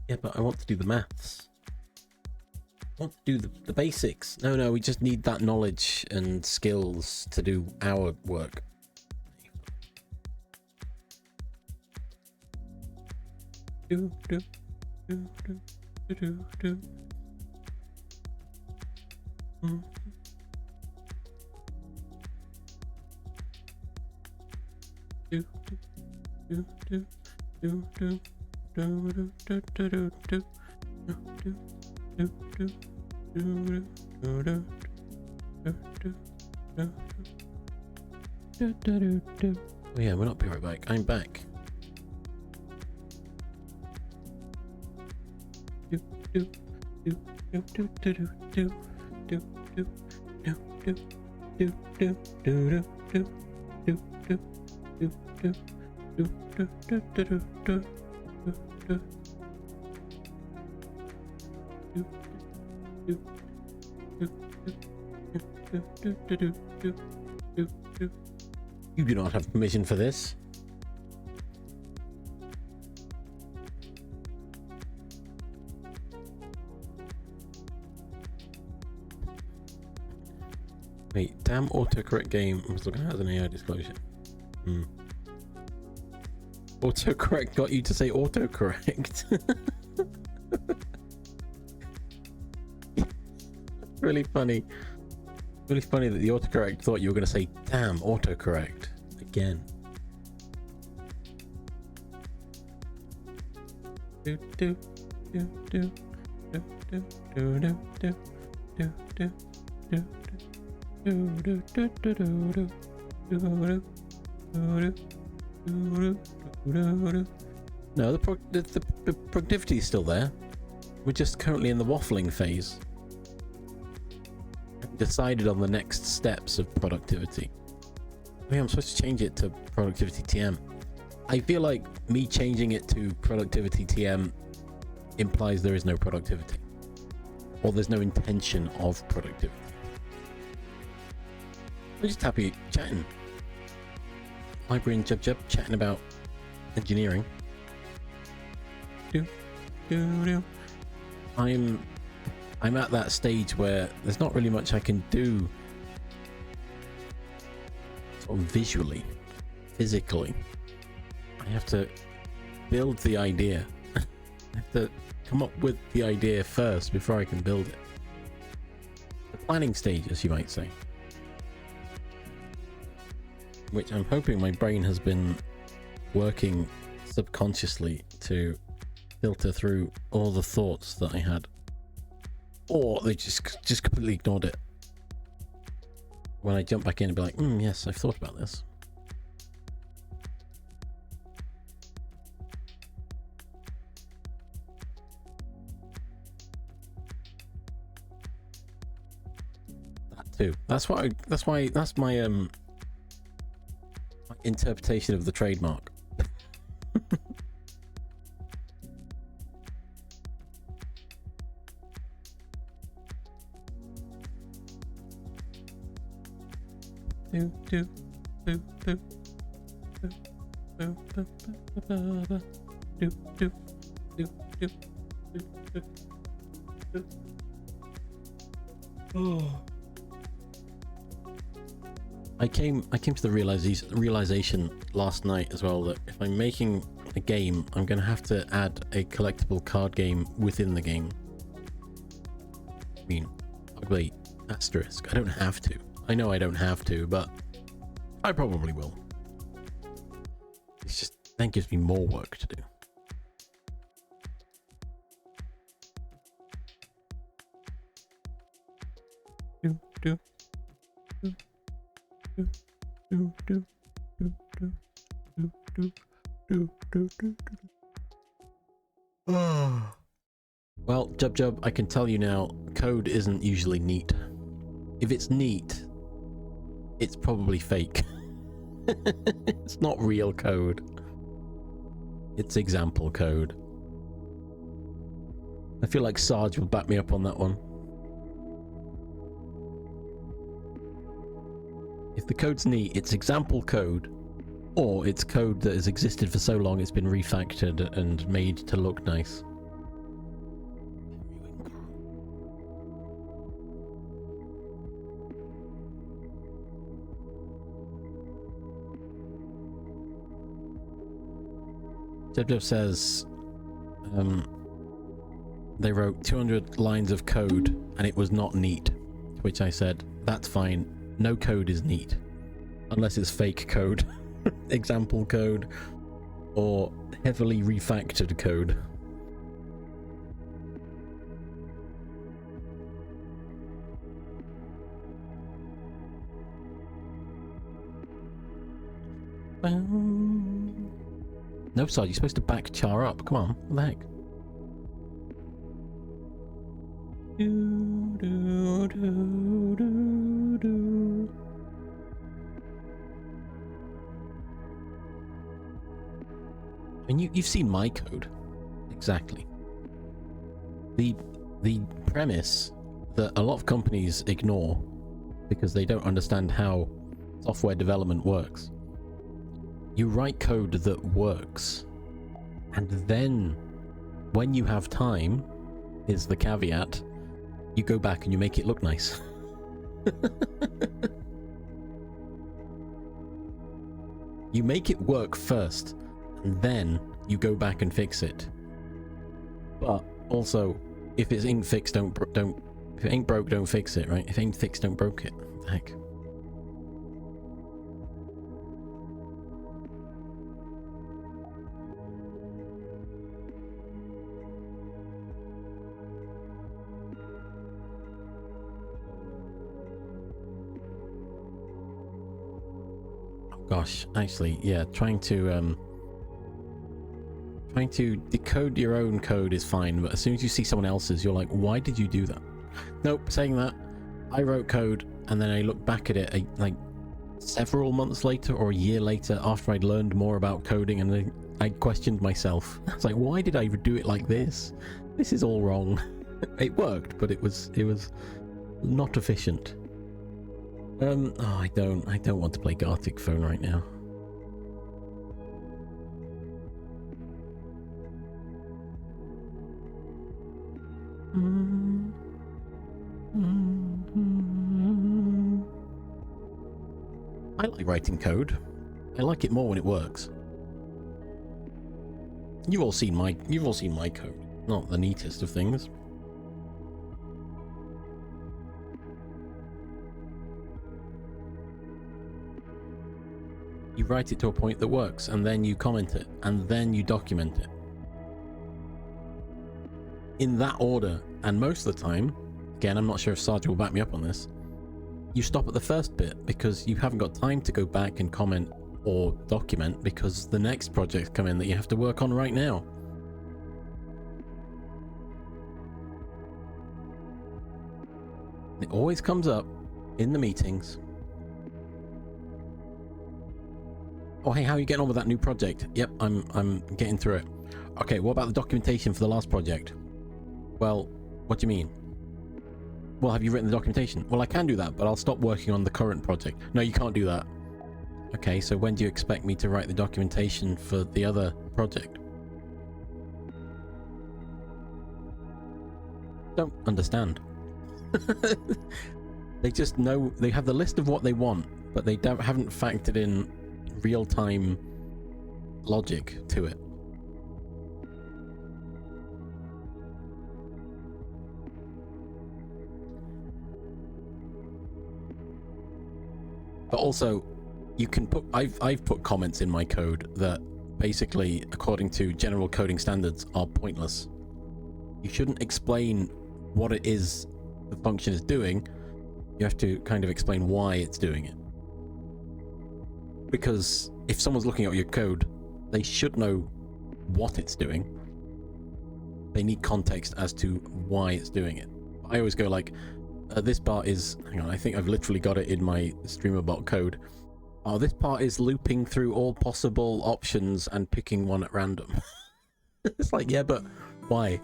Yeah, but I want to do the maths. I want to do the basics. No, we just need that knowledge and skills to do our work. Do. Oh yeah, we're not be right back. I'm back. You do not have permission for this. Wait, damn autocorrect game. I was looking at it as an AI disclosure. Autocorrect got you to say autocorrect. Really funny. Really funny that the autocorrect thought you were going to say damn autocorrect again. No, the productivity is still there. We're just currently in the waffling phase. I've decided on the next steps of productivity. Oh yeah, I'm supposed to change it to productivity TM. I feel like me changing it to productivity TM implies there is no productivity, or there's no intention of productivity. We're just happy chatting. Library and Jub chatting about engineering. I'm at that stage where there's not really much I can do sort of visually, physically. I have to build the idea. I have to come up with the idea first before I can build it. The planning stage, as you might say. Which I'm hoping my brain has been working subconsciously to filter through all the thoughts that I had. Or they just completely ignored it. When I jump back in and be like, yes, I've thought about this. That too. That's my interpretation of the trademark. I came to the realization last night as well that if I'm making a game, I'm going to have to add a collectible card game within the game. I mean, ugly asterisk. I don't have to. I know I don't have to, but I probably will. It's just that gives me more work to do. Well, Jub, I can tell you now, code isn't usually neat. If it's neat, it's probably fake. It's not real code. It's example code. I feel like Sarge will back me up on that one. If the code's neat, it's example code, or it's code that has existed for so long it's been refactored and made to look nice. Jeb says they wrote 200 lines of code and it was not neat, to which I said, that's fine. No code is neat, unless it's fake code, example code, or heavily refactored code. No, side, you're supposed to back Char up. Come on, what the heck? I mean, you've seen my code. Exactly. The premise that a lot of companies ignore because they don't understand how software development works. You write code that works, and then when you have time, is the caveat, you go back and you make it look nice. You make it work first, and then you go back and fix it. But also, if it ain't fixed, if it ain't broke, don't fix it, right? If it ain't fixed, don't broke it. What the heck? Gosh, actually, yeah, trying to decode your own code is fine, but as soon as you see someone else's, you're like, why did you do that? Nope, saying that, I wrote code, and then I looked back at it like several months later or a year later after I'd learned more about coding, and I questioned myself. I was like, why did I do it like this? This is all wrong. It worked, but it was not efficient. Oh, I don't want to play Gartic Phone right now. I like writing code. I like it more when it works. You've all seen my code. Not the neatest of things. You write it to a point that works, and then you comment it, and then you document it. In that order, and most of the time, again, I'm not sure if Sarge will back me up on this, you stop at the first bit because you haven't got time to go back and comment or document because the next projects come in that you have to work on right now. It always comes up in the meetings. Oh, hey, how are you getting on with that new project? Yep, I'm getting through it. Okay, what about the documentation for the last project? Well, what do you mean? Well, have you written the documentation? Well, I can do that, but I'll stop working on the current project. No, you can't do that. Okay, so when do you expect me to write the documentation for the other project? Don't understand. They just know, they have the list of what they want, but they haven't factored in real-time logic to it. But also, you can put I've put comments in my code that basically, according to general coding standards, are pointless. You shouldn't explain what it is the function is doing. You have to kind of explain why it's doing it. Because if someone's looking at your code, they should know what it's doing. They need context as to why it's doing it. I always go like, this part is, hang on, I think I've literally got it in my StreamerBot code. Oh, this part is looping through all possible options and picking one at random. It's like, yeah, but why?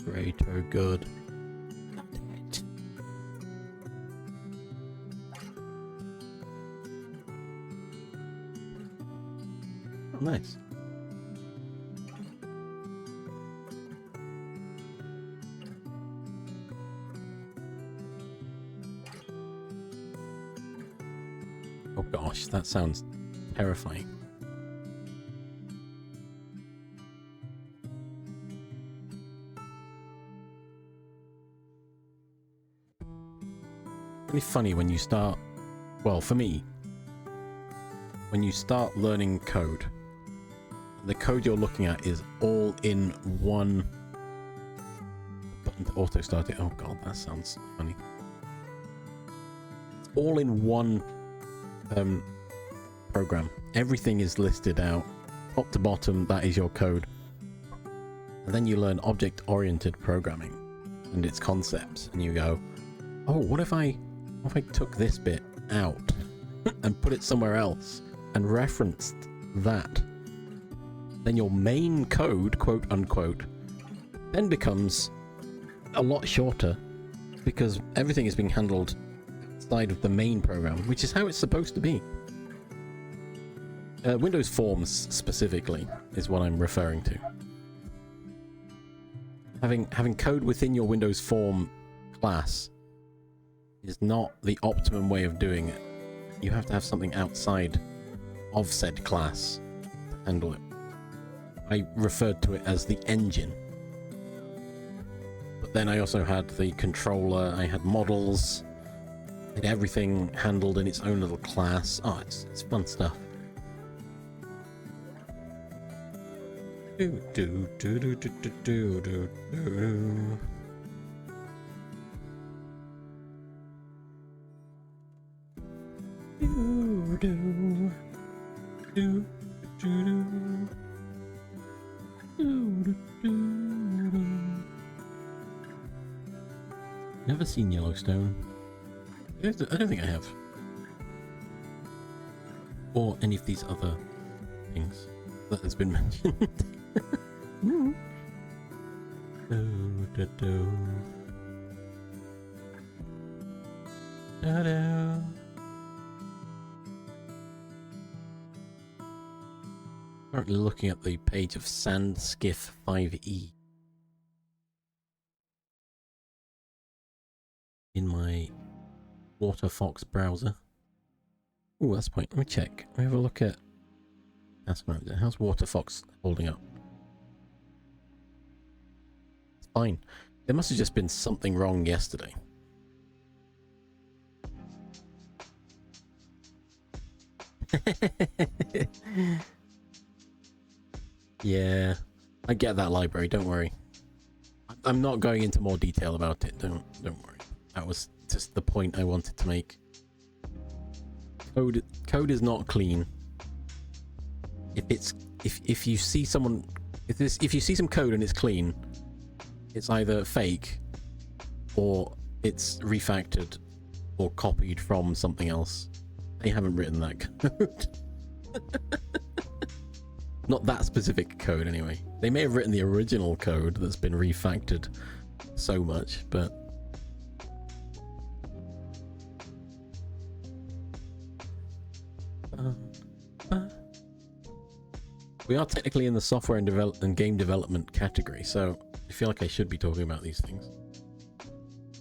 Greater good. Oh, nice. Oh gosh, that sounds terrifying. Really funny when you start, well, for me, when you start learning code, the code you're looking at is all in one button to auto start it. Oh god, that sounds funny. It's all in one program. Everything is listed out top to bottom. That is your code. And then you learn object-oriented programming and its concepts, and you go, oh, what if I took this bit out and put it somewhere else and referenced that? Then your main code, quote unquote, then becomes a lot shorter because everything is being handled outside of the main program, which is how it's supposed to be. Windows Forms specifically is what I'm referring to. Having code within your Windows Form class is not the optimum way of doing it. You have to have something outside of said class to handle it. I referred to it as the engine. But then I also had the controller, I had models, I had everything handled in its own little class. Oh, it's fun stuff. Do do do do do do do do. Do do do do do. Never seen Yellowstone. I don't think I have. Or any of these other things that has been mentioned. Do, do, do. Da, da. Currently looking at the page of SandSkiff 5e in my WaterFox browser. Oh, that's the point. Let me check. Let me have a look at Task Manager. How's WaterFox holding up? It's fine. There must have just been something wrong yesterday. Yeah, I get that, library, don't worry. I'm not going into more detail about it, don't worry. That was just the point I wanted to make. Code is not clean. If you see someone, if you see some code and it's clean, it's either fake or it's refactored or copied from something else. They haven't written that code. Not that specific code, anyway. They may have written the original code that's been refactored so much, but... We are technically in the software and game development category, so I feel like I should be talking about these things.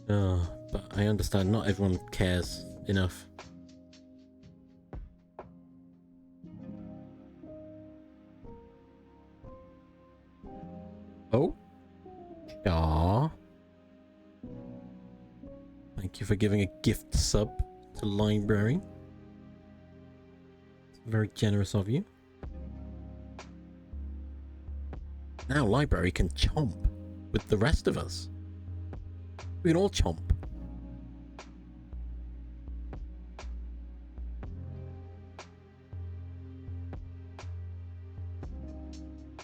But I understand not everyone cares enough. Oh. Aww. Thank you for giving a gift sub to Library. Very generous of you. Now Library can chomp with the rest of us. We can all chomp.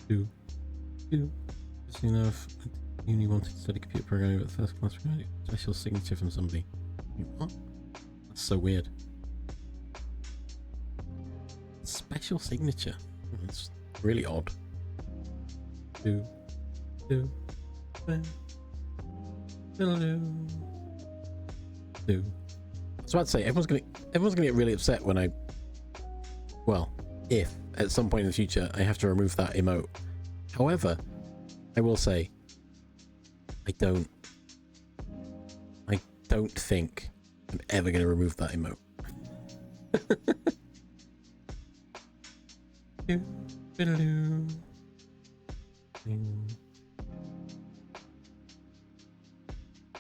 Do. Just enough. Uni wanted to study computer programming with first class special signature from somebody. What? That's so weird. Special signature. That's really odd. Do. I was about to say everyone's gonna get really upset when if at some point in the future I have to remove that emote. However, I will say I don't think I'm ever going to remove that emote.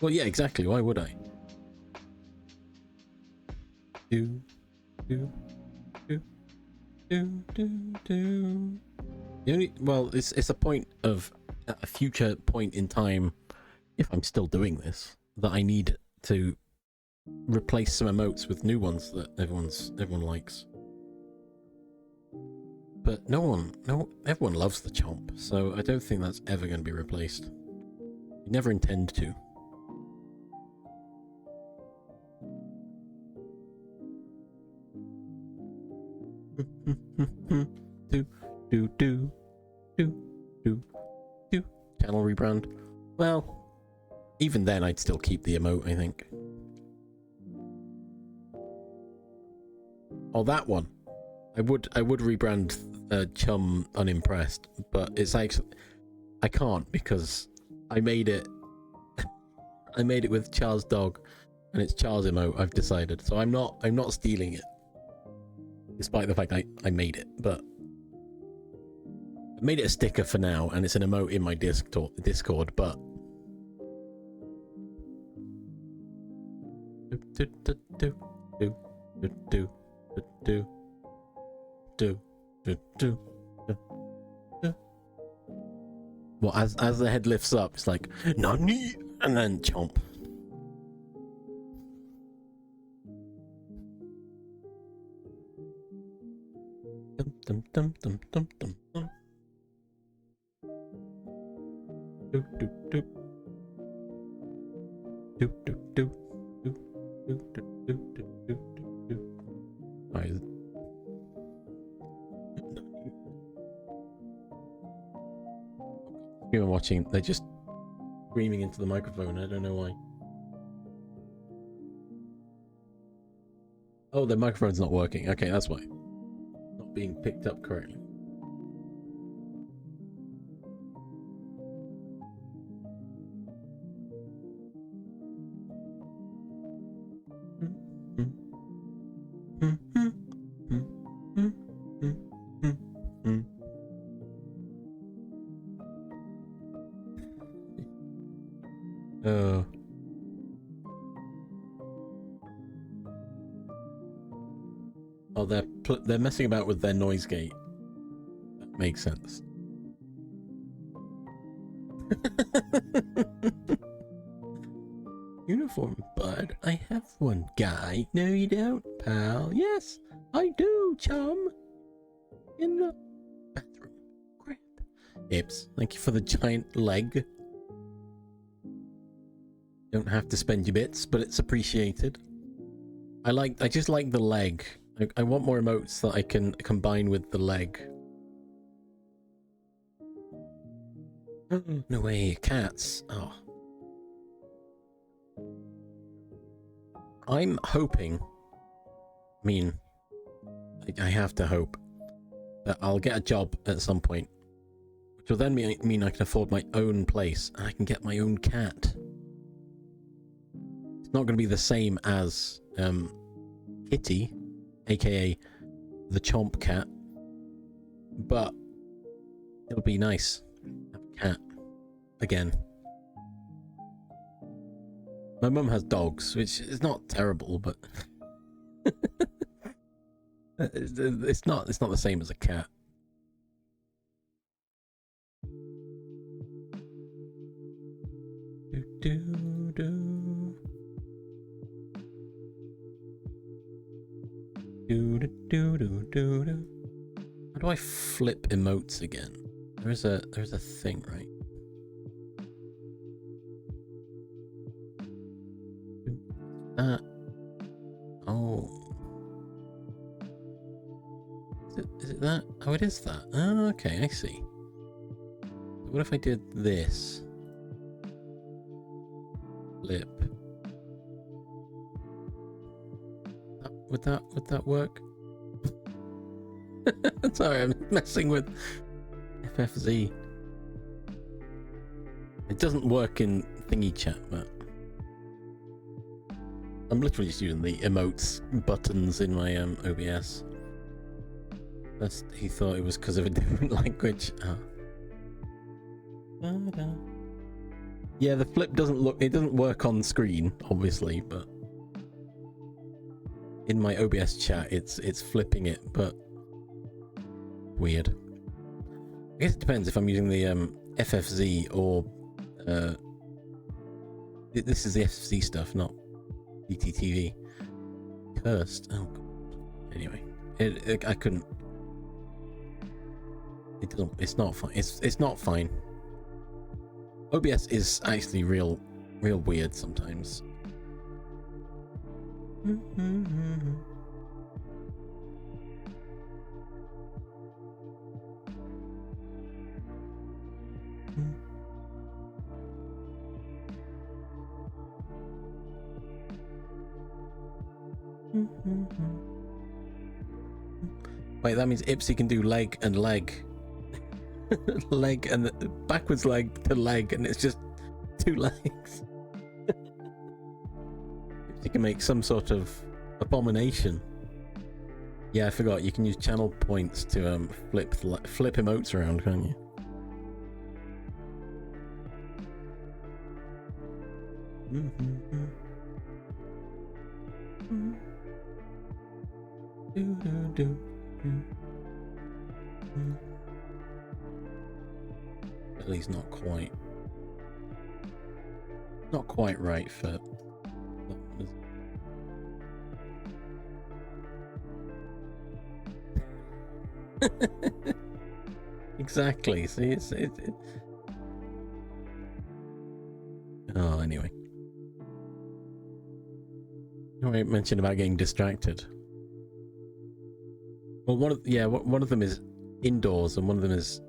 Well, yeah, exactly. Why would I? It's a point of a future point in time, if I'm still doing this, that I need to replace some emotes with new ones that everyone likes. But everyone loves the chomp, so I don't think that's ever going to be replaced. I never intend to. Channel rebrand. Well, even then I'd still keep the emote, I think. Oh, that one. I would rebrand Chum Unimpressed, but it's actually I can't because I made it with Char's dog and it's Char's emote, I've decided. So I'm not stealing it. Despite the fact I made it, but I made it a sticker for now, and it's an emote in my Discord, but well, as the head lifts up, it's like Nani, and then chomp. Dum dum dum dum dum dum. Doop doop doop. Doop doop doop. Doop doop doop doop doop doop doop. Alright. People watching, they're just screaming into the microphone. I don't know why. Oh, the microphone's not working. Okay, that's why. Not being picked up correctly. Oh, they're messing about with their noise gate. That makes sense. Uniform, bud. I have one, guy. No, you don't, pal. Yes, I do, chum. In the bathroom. Crap. Ips, thank you for the giant leg. Don't have to spend your bits, but it's appreciated. I just like the leg. I want more emotes that I can combine with the leg. No way, cats. Oh. I'm hoping, I mean, I have to hope that I'll get a job at some point, which will then mean I can afford my own place and I can get my own cat. It's not going to be the same as Kitty, aka the Chomp cat, but it'll be nice to have a cat again. My mum has dogs, which is not terrible, but it's not the same as a cat. How do I flip emotes again? There's a thing, right? Oh. Is it that? Oh, it is that. Oh, okay, I see. What if I did this? Flip. Would that work? Sorry, I'm messing with FFZ. It doesn't work in thingy chat, but I'm literally just using the emotes buttons in my OBS. First, he thought it was because of a different language. Yeah, the flip doesn't work on screen, obviously, but in my OBS chat, it's flipping it, but weird. I guess it depends if I'm using the FFZ or this is the FFZ stuff, not DTTV. Cursed. Oh god. Anyway, I couldn't. It doesn't. It's not fine. It's not fine. OBS is actually real weird sometimes. Wait, that means Ipsy can do leg and leg. Leg and backwards leg to leg, and it's just two legs. Ipsy can make some sort of abomination. Yeah, I forgot. You can use channel points to flip emotes around, can't you? At least not quite right for exactly. See, it's oh, anyway. I mentioned about getting distracted. Well, one of them is indoors, and one of them is.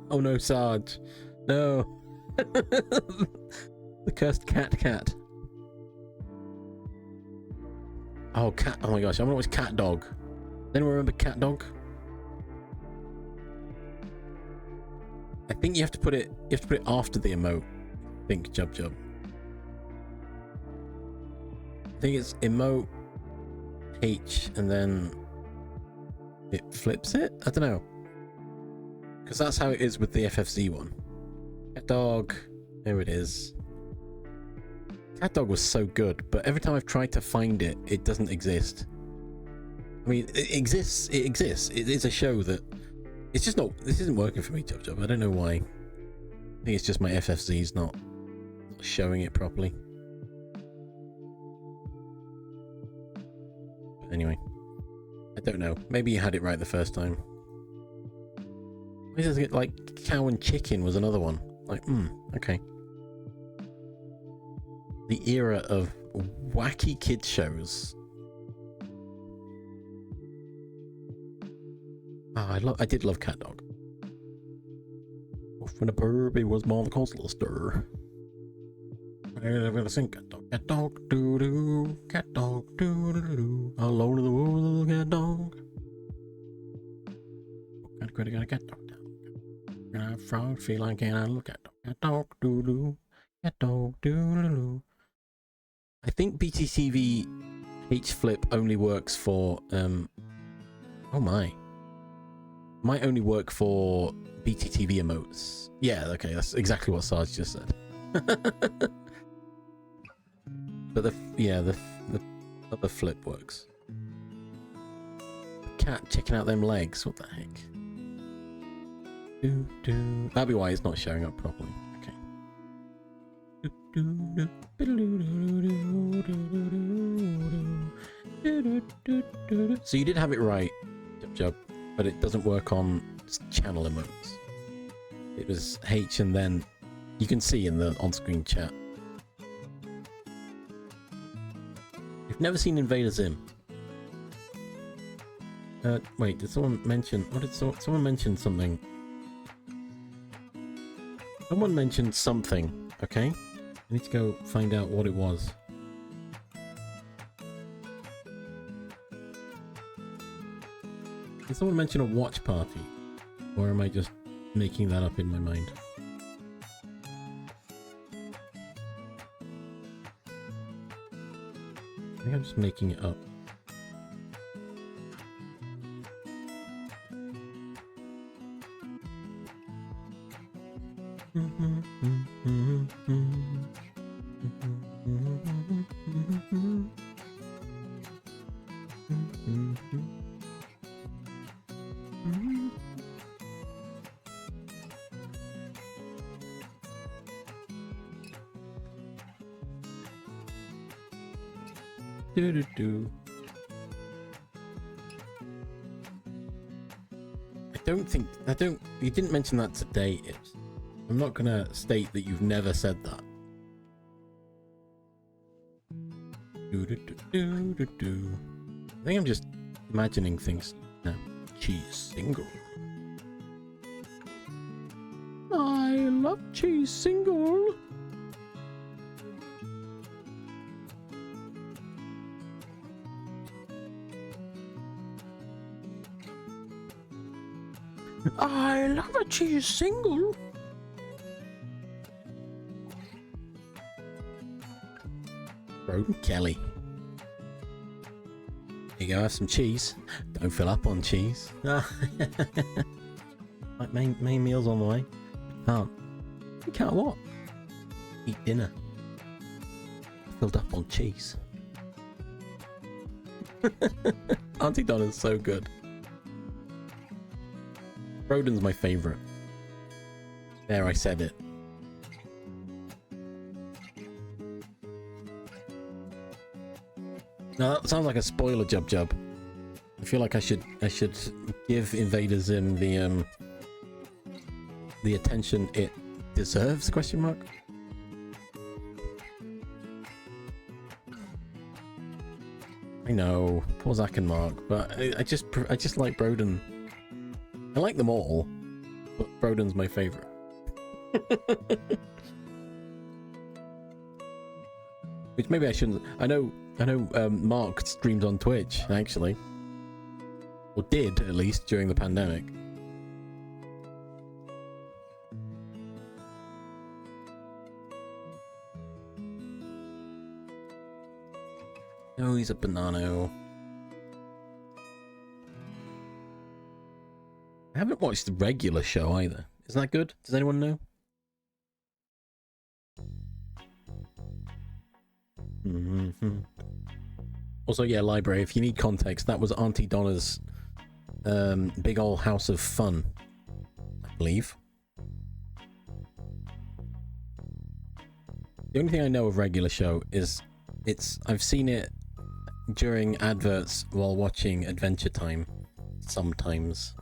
Oh no, Sarge! No, the cursed cat. Oh, cat! Oh my gosh, I wonder what's Cat Dog. Anyone remember Cat Dog? I think you have to put it after the emote. I think Jub. I think it's emote H and then it flips it? I don't know. Because that's how it is with the FFZ one. Cat Dog. There it is. Cat Dog was so good, but every time I've tried to find it, it doesn't exist. I mean, it exists. It exists. It is a show that... It's just not... This isn't working for me, Jub. I don't know why. I think it's just my FFZ's not showing it properly. But anyway. I don't know. Maybe you had it right the first time. Like, Cow and Chicken was another one. Like, okay. The era of wacky kids shows. Oh, I did love Cat Dog. Oof. when the puppy was born, the coastal stir. I'm gonna sing cat dog, doo doo, cat dog, doo doo doo. Alone in the world, little cat dog. Got a cat dog down. Got a frog, feline, can I look at dog? Cat dog, doo doo, cat dog, doo doo doo. I think BTTV H flip only works for oh my. Might only work for BTTV emotes. Yeah, okay, that's exactly what Sarge just said. But the other flip works. Cat checking out them legs. What the heck? That'd be why it's not showing up properly. Okay. So you did have it right, Jub, but it doesn't work on channel emotes. It was H and then you can see in the on-screen chat. You've never seen Invader Zim. Wait, did someone mention... What did someone mention something? Someone mentioned something, okay? I need to go find out what it was. Did someone mention a watch party? Or am I just making that up in my mind? I think I'm just making it up. You didn't mention that today, Ibs. I'm not gonna state that you've never said that. I think I'm just imagining things now. Cheese single. I love cheese single. I love a cheese single. Broden Kelly. Here you go, have some cheese. Don't fill up on cheese. Like main meals on the way. You can't what? Eat dinner. Filled up on cheese. Auntie Donna's so good. Broden's my favourite. There, I said it. Now that sounds like a spoiler, Jub. I feel like I should give Invader Zim the attention it deserves? Question mark. I know, poor Zach and Mark, but I just like Broden. I like them all, but Broden's my favourite. Which maybe I shouldn't. I know. Mark streamed on Twitch actually, or did at least during the pandemic. Oh, he's a banana. I haven't watched the regular show either. Isn't that good? Does anyone know? Also, yeah, library. If you need context, that was Auntie Donna's big old house of fun, I believe. The only thing I know of regular show is I've seen it during adverts while watching Adventure Time sometimes.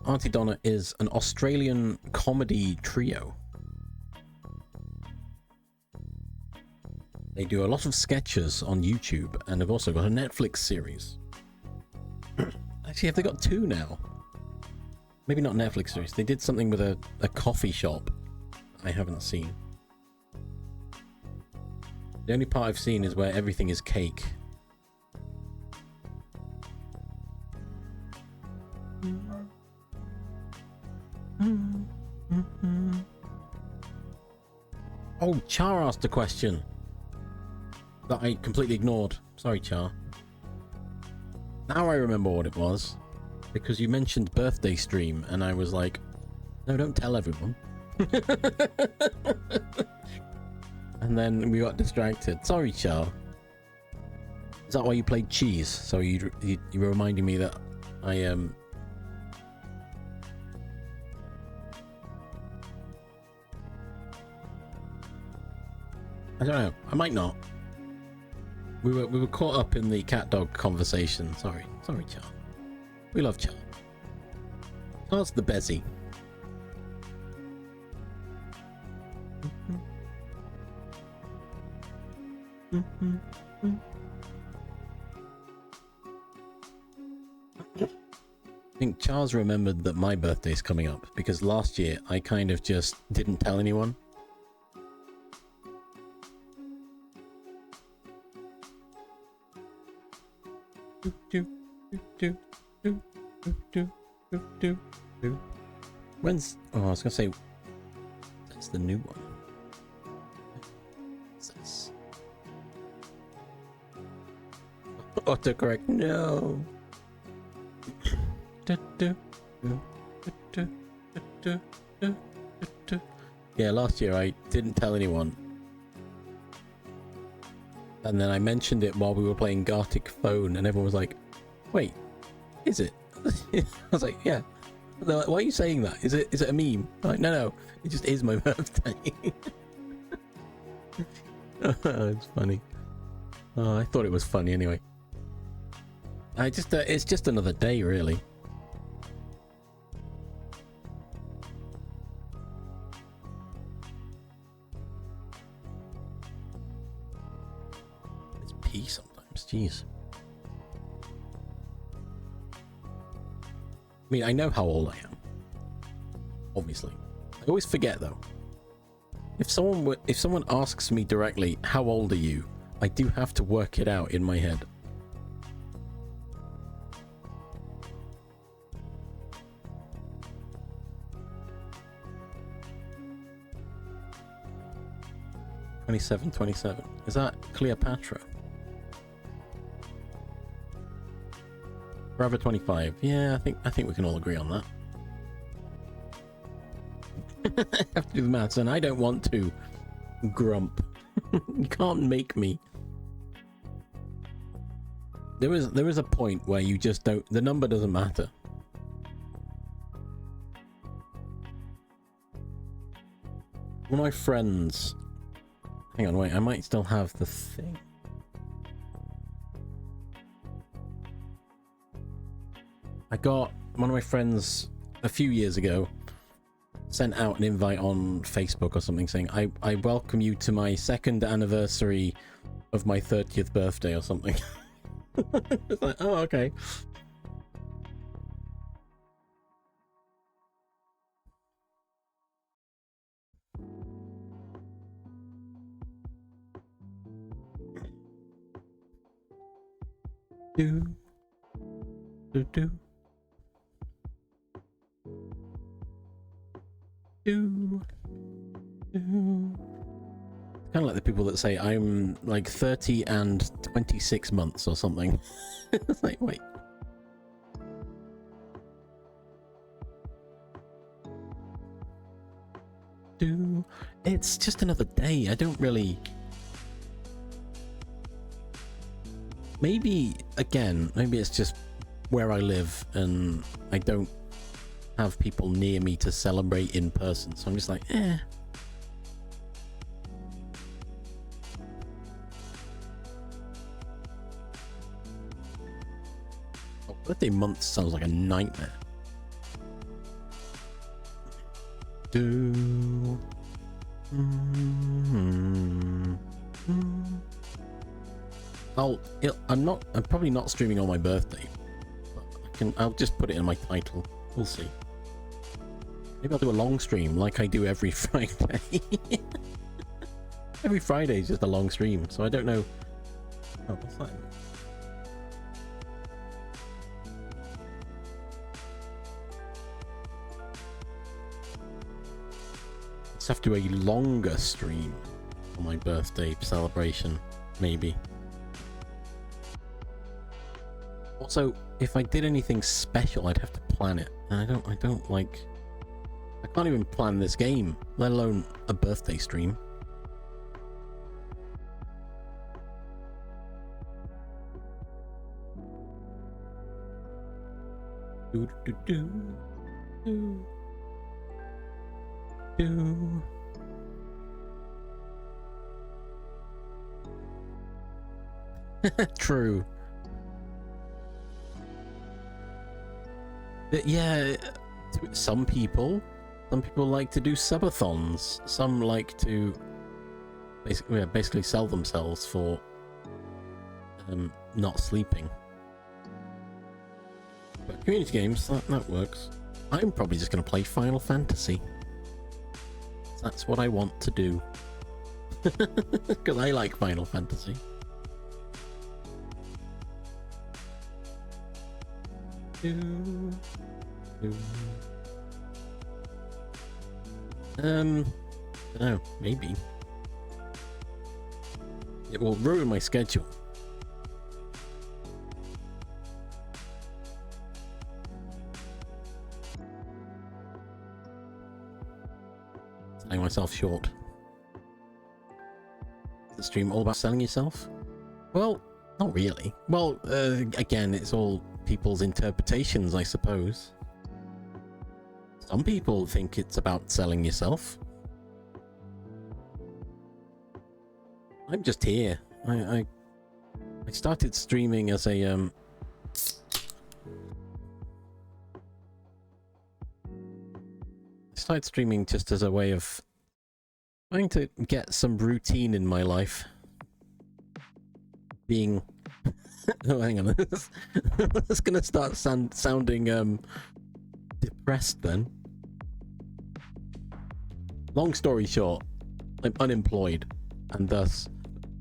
Auntie Donna is an Australian comedy trio. They do a lot of sketches on YouTube and have also got a Netflix series. Actually, have they got two now? Maybe not Netflix series. They did something with a coffee shop I haven't seen. The only part I've seen is where everything is cake. Oh, Char asked a question that I completely ignored. Sorry, Char. Now I remember what it was. Because you mentioned birthday stream, and I was like, no, don't tell everyone. And then we got distracted. Sorry, Char. Is that why you played cheese? So you were reminding me that I don't know. I might not. We were caught up in the cat dog conversation. Sorry, Char. We love Char. Char's the Bezzy. I think Charles remembered that my birthday's coming up because last year I kind of just didn't tell anyone. When's... Oh, I was gonna say... That's the new one. What's this? Autocorrect, no! Yeah, last year I didn't tell anyone. And then I mentioned it while we were playing Gartic Phone, and everyone was like, wait, is it? I was like, yeah. They're like, why are you saying that? Is it a meme? I'm like, no, it just is my birthday. It's funny. Oh, I thought it was funny anyway. It's just another day, really. It's pee sometimes, jeez. I mean, I know how old I am. Obviously. I always forget, though. If someone asks me directly, how old are you? I do have to work it out in my head. $27. Is that Cleopatra? Forever 25. Yeah, I think we can all agree on that. I have to do the maths, and I don't want to. Grump. You can't make me. There is a point where you just don't. The number doesn't matter. One of my friends. Hang on, wait. I might still have the thing. I got one of my friends a few years ago sent out an invite on Facebook or something saying, I welcome you to my 2nd anniversary of my 30th birthday or something. It's like, oh, okay. Do. Kind of like the people that say I'm like 30 and 26 months or something. It's like, wait. It's just another day. I don't really... Maybe it's just where I live and I don't have people near me to celebrate in person, so I'm just like, eh. Oh, birthday month sounds like a nightmare. I'm probably not streaming on my birthday. I'll just put it in my title. We'll see. Maybe I'll do a long stream like I do every Friday. Every Friday is just a long stream, so I don't know. Oh, what's that? Let's have to do a longer stream for my birthday celebration, maybe. Also, if I did anything special, I'd have to plan it, and I don't like. I can't even plan this game, let alone a birthday stream. Do do do do do. True. But yeah, some people like to do subathons. Some like to basically sell themselves for not sleeping. But community games, that works. I'm probably just going to play Final Fantasy. That's what I want to do. Because I like Final Fantasy. I don't know, maybe. It will ruin my schedule. Selling myself short. Is the stream all about selling yourself? Well, not really. Well, again, it's all people's interpretations, I suppose. Some people think it's about selling yourself. I'm just here. I started streaming as a I started streaming just as a way of trying to get some routine in my life. Being oh, hang on. It's gonna start sounding depressed then. Long story short, I'm unemployed, and thus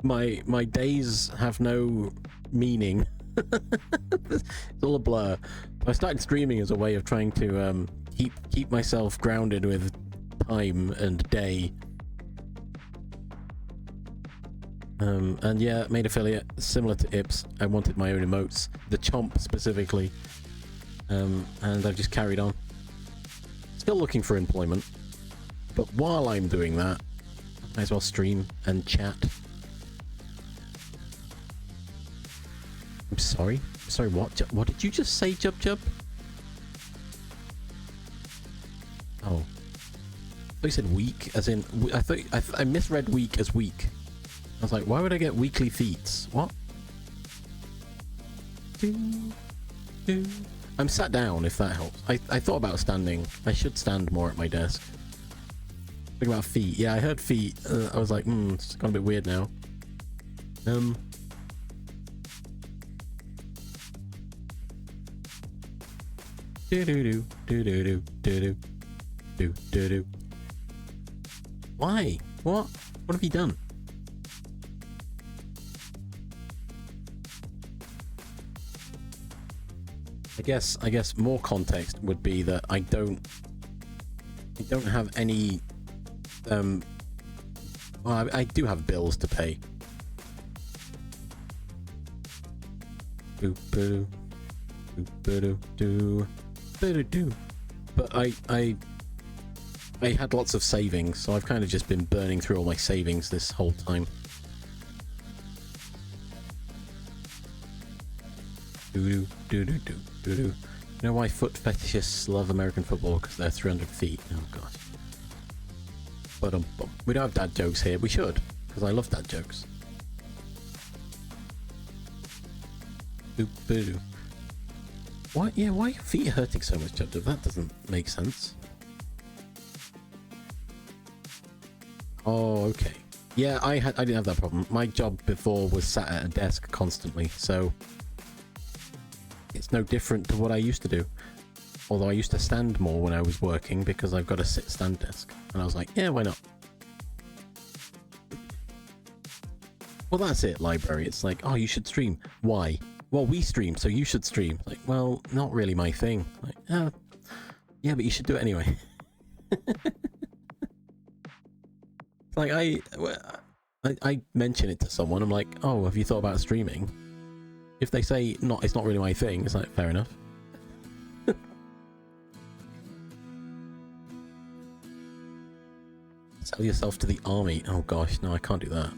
my days have no meaning. It's all a blur. I started streaming as a way of trying to keep myself grounded with time and day. And yeah, made affiliate similar to Ips. I wanted my own emotes, the chomp specifically, and I've just carried on. Still looking for employment, but while I'm doing that, I might as well stream and chat. I'm sorry. Sorry, what? What did you just say, Jub Jub? Oh, I thought you said week, as in I misread week as week. I was like, why would I get weekly feats? What? I'm sat down, if that helps. I thought about standing. I should stand more at my desk. Think about feet. Yeah, I heard feet. I was like, it's gone a bit weird now. Why? What? What have you done? I guess more context would be that I don't have any well, I do have bills to pay. But I had lots of savings, so I've kind of just been burning through all my savings this whole time. You know why foot fetishists love American football? Because they're 300 feet. Oh gosh. But we don't have dad jokes here. We should, because I love dad jokes. Why? Yeah, why are your feet hurting so much, Judge? That doesn't make sense. Oh, okay. Yeah, I didn't have that problem. My job before was sat at a desk constantly, so it's no different to what I used to do. Although I used to stand more when I was working because I've got a sit-stand desk. And I was like, yeah, why not? Well, that's it, library. It's like, oh, you should stream. Why? Well, we stream, so you should stream. Like, well, not really my thing. Like, yeah, but you should do it anyway. Like, I mention it to someone. I'm like, oh, have you thought about streaming? If they say, it's not really my thing, it's like, fair enough. Sell yourself to the army. Oh gosh, no, I can't do that.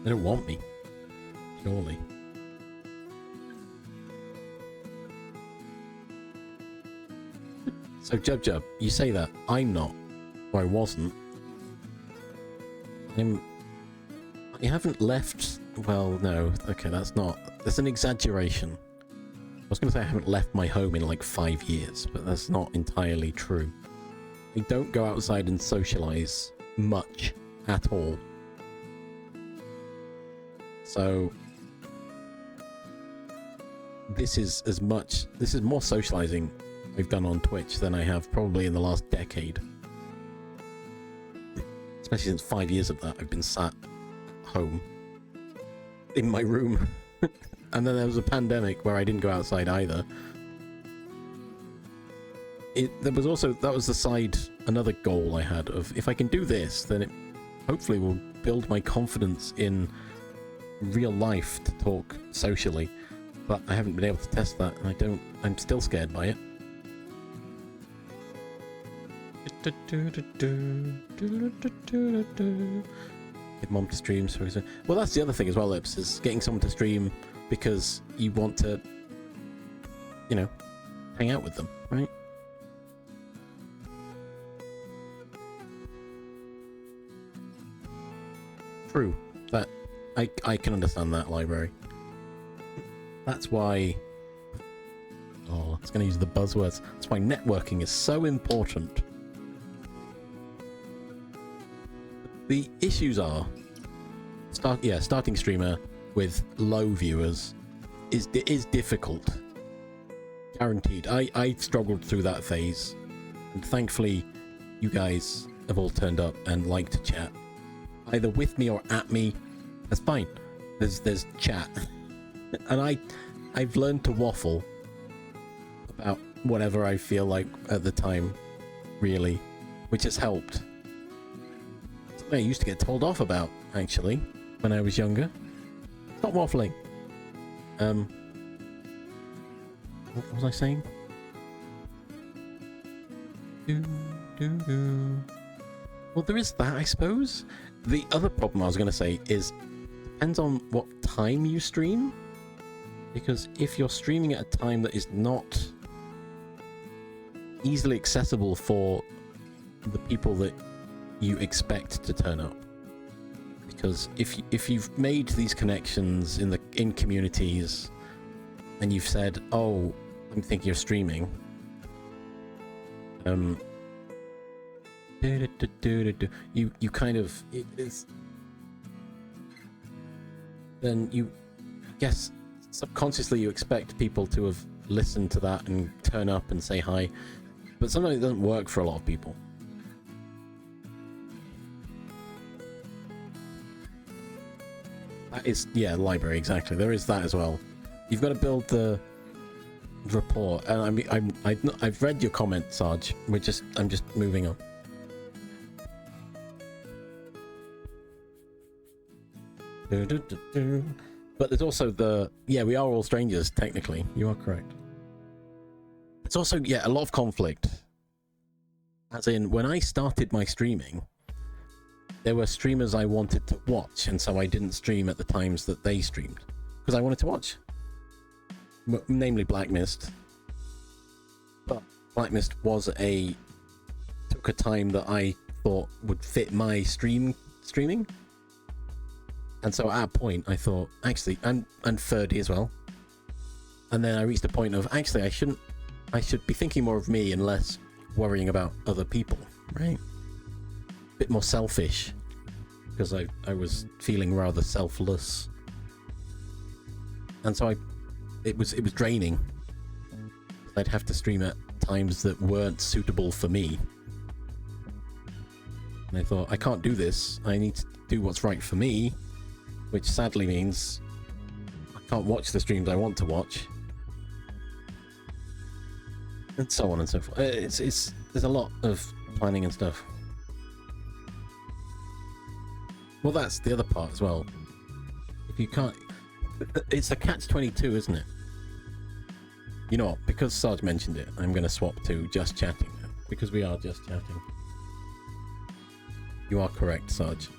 They don't want me. Surely. So Jub, you say that. I'm not. Or I wasn't. I haven't left... Well, no. Okay, that's an exaggeration. I was going to say I haven't left my home in like 5 years, but that's not entirely true. I don't go outside and socialize much at all. So this is more socializing I've done on Twitch than I have probably in the last decade. Especially since 5 years of that, I've been sat home in my room. And then there was a pandemic where I didn't go outside either. That was another goal I had of, if I can do this, then it hopefully will build my confidence in real life to talk socially. But I haven't been able to test that, and I'm still scared by it. Get mom to stream. Well, that's the other thing as well, Lips, is getting someone to stream because you want to, hang out with them, right? True. That I can understand that, library. That's why... Oh, it's going to use the buzzwords. That's why networking is so important. The issues are... starting streamer with low viewers is difficult. Guaranteed. I struggled through that phase. And thankfully, you guys have all turned up and like to chat. Either with me or at me. That's fine. There's chat. And I've learned to waffle about whatever I feel like at the time, really, which has helped. Something I used to get told off about, actually, when I was younger. Stop waffling. What was I saying? Well, there is that, I suppose. The other problem I was going to say is, depends on what time you stream. Because if you're streaming at a time that is not easily accessible for the people that you expect to turn up, because if you've made these connections in communities and you've said, oh, I'm thinking of streaming, you kind of, it is, then you, I guess subconsciously you expect people to have listened to that and turn up and say hi, but sometimes it doesn't work for a lot of people. That is, yeah, library, exactly. There is that as well. You've got to build the rapport, and I've read your comment, Sarge. I'm just moving on. But there's also we are all strangers, technically. You are correct. It's also, a lot of conflict. As in, when I started my streaming, there were streamers I wanted to watch, and so I didn't stream at the times that they streamed. Because I wanted to watch. Namely Black Mist. But Black Mist took a time that I thought would fit my streaming. And so at a point, I thought, actually, and Ferdy as well. And then I reached a point of, actually, I should be thinking more of me and less worrying about other people, right? A bit more selfish, because I was feeling rather selfless. And so I it was draining. I'd have to stream at times that weren't suitable for me. And I thought, I can't do this. I need to do what's right for me, which sadly means I can't watch the streams I want to watch. And so on and so forth. There's a lot of planning and stuff. Well, that's the other part as well. If you can't... It's a catch-22, isn't it? You know what? Because Sarge mentioned it, I'm going to swap to just chatting now. Because we are just chatting. You are correct, Sarge.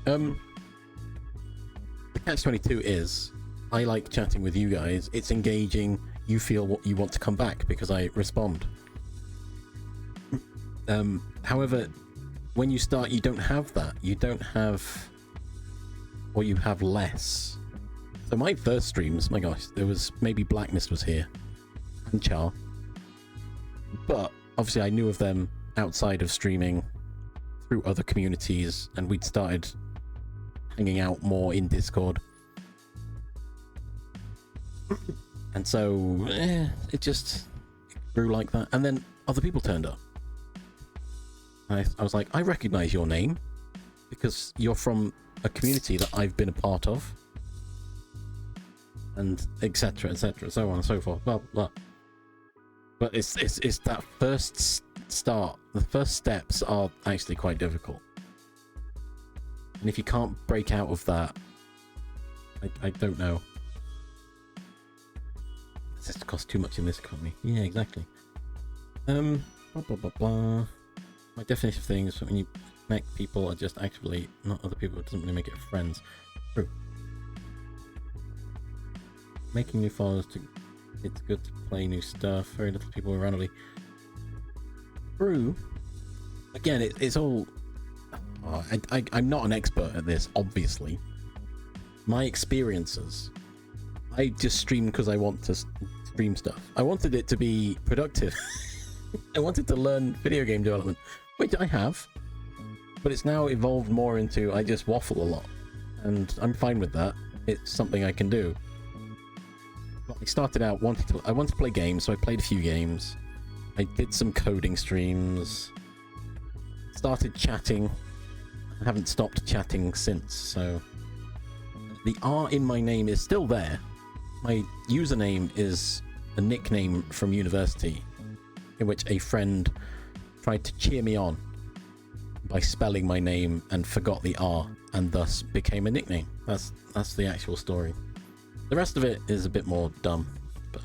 The catch-22 is, I like chatting with you guys. It's engaging. You feel what you want to come back because I respond. However, when you start, you don't have that. You don't have... Or you have less. So my first streams, my gosh, there was... Maybe Blackness was here. And Char. But, obviously I knew of them outside of streaming through other communities, and we'd started hanging out more in Discord. And so, it just grew like that. And then other people turned up. I was like, I recognize your name because you're from a community that I've been a part of, and etc, so on and so forth, blah blah. But it's that first start. The first steps are actually quite difficult, and if you can't break out of that, I don't know. It just costs too much in this economy. Yeah, exactly. Blah blah blah blah. My definition of things, when you connect people are just actually not other people, it doesn't really make it friends. True. Making new followers, it's good to play new stuff. Very little people randomly. True. Again, it's all... I'm not an expert at this, obviously. My experiences. I just stream because I want to stream stuff. I wanted it to be productive. I wanted to learn video game development, which I have, but it's now evolved more into I just waffle a lot, and I'm fine with that. It's something I can do. But I started out I wanted to play games, so I played a few games. I did some coding streams. Started chatting. I haven't stopped chatting since, so the R in my name is still there. My username is a nickname from university, in which a friend tried to cheer me on by spelling my name and forgot the R, and thus became a nickname. That's the actual story. The rest of it is a bit more dumb, but...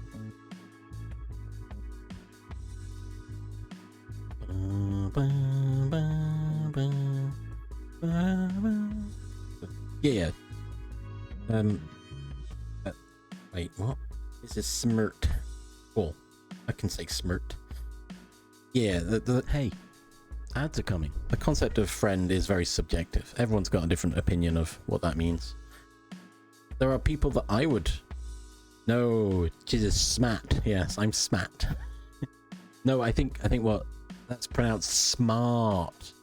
Yeah. Wait, what? This is smirt. Cool. I can say smirt. Yeah, hey, ads are coming. The concept of friend is very subjective. Everyone's got a different opinion of what that means. There are people that I would... No, Jesus, smat. Yes, I'm smat. No, I think what... That's pronounced smart.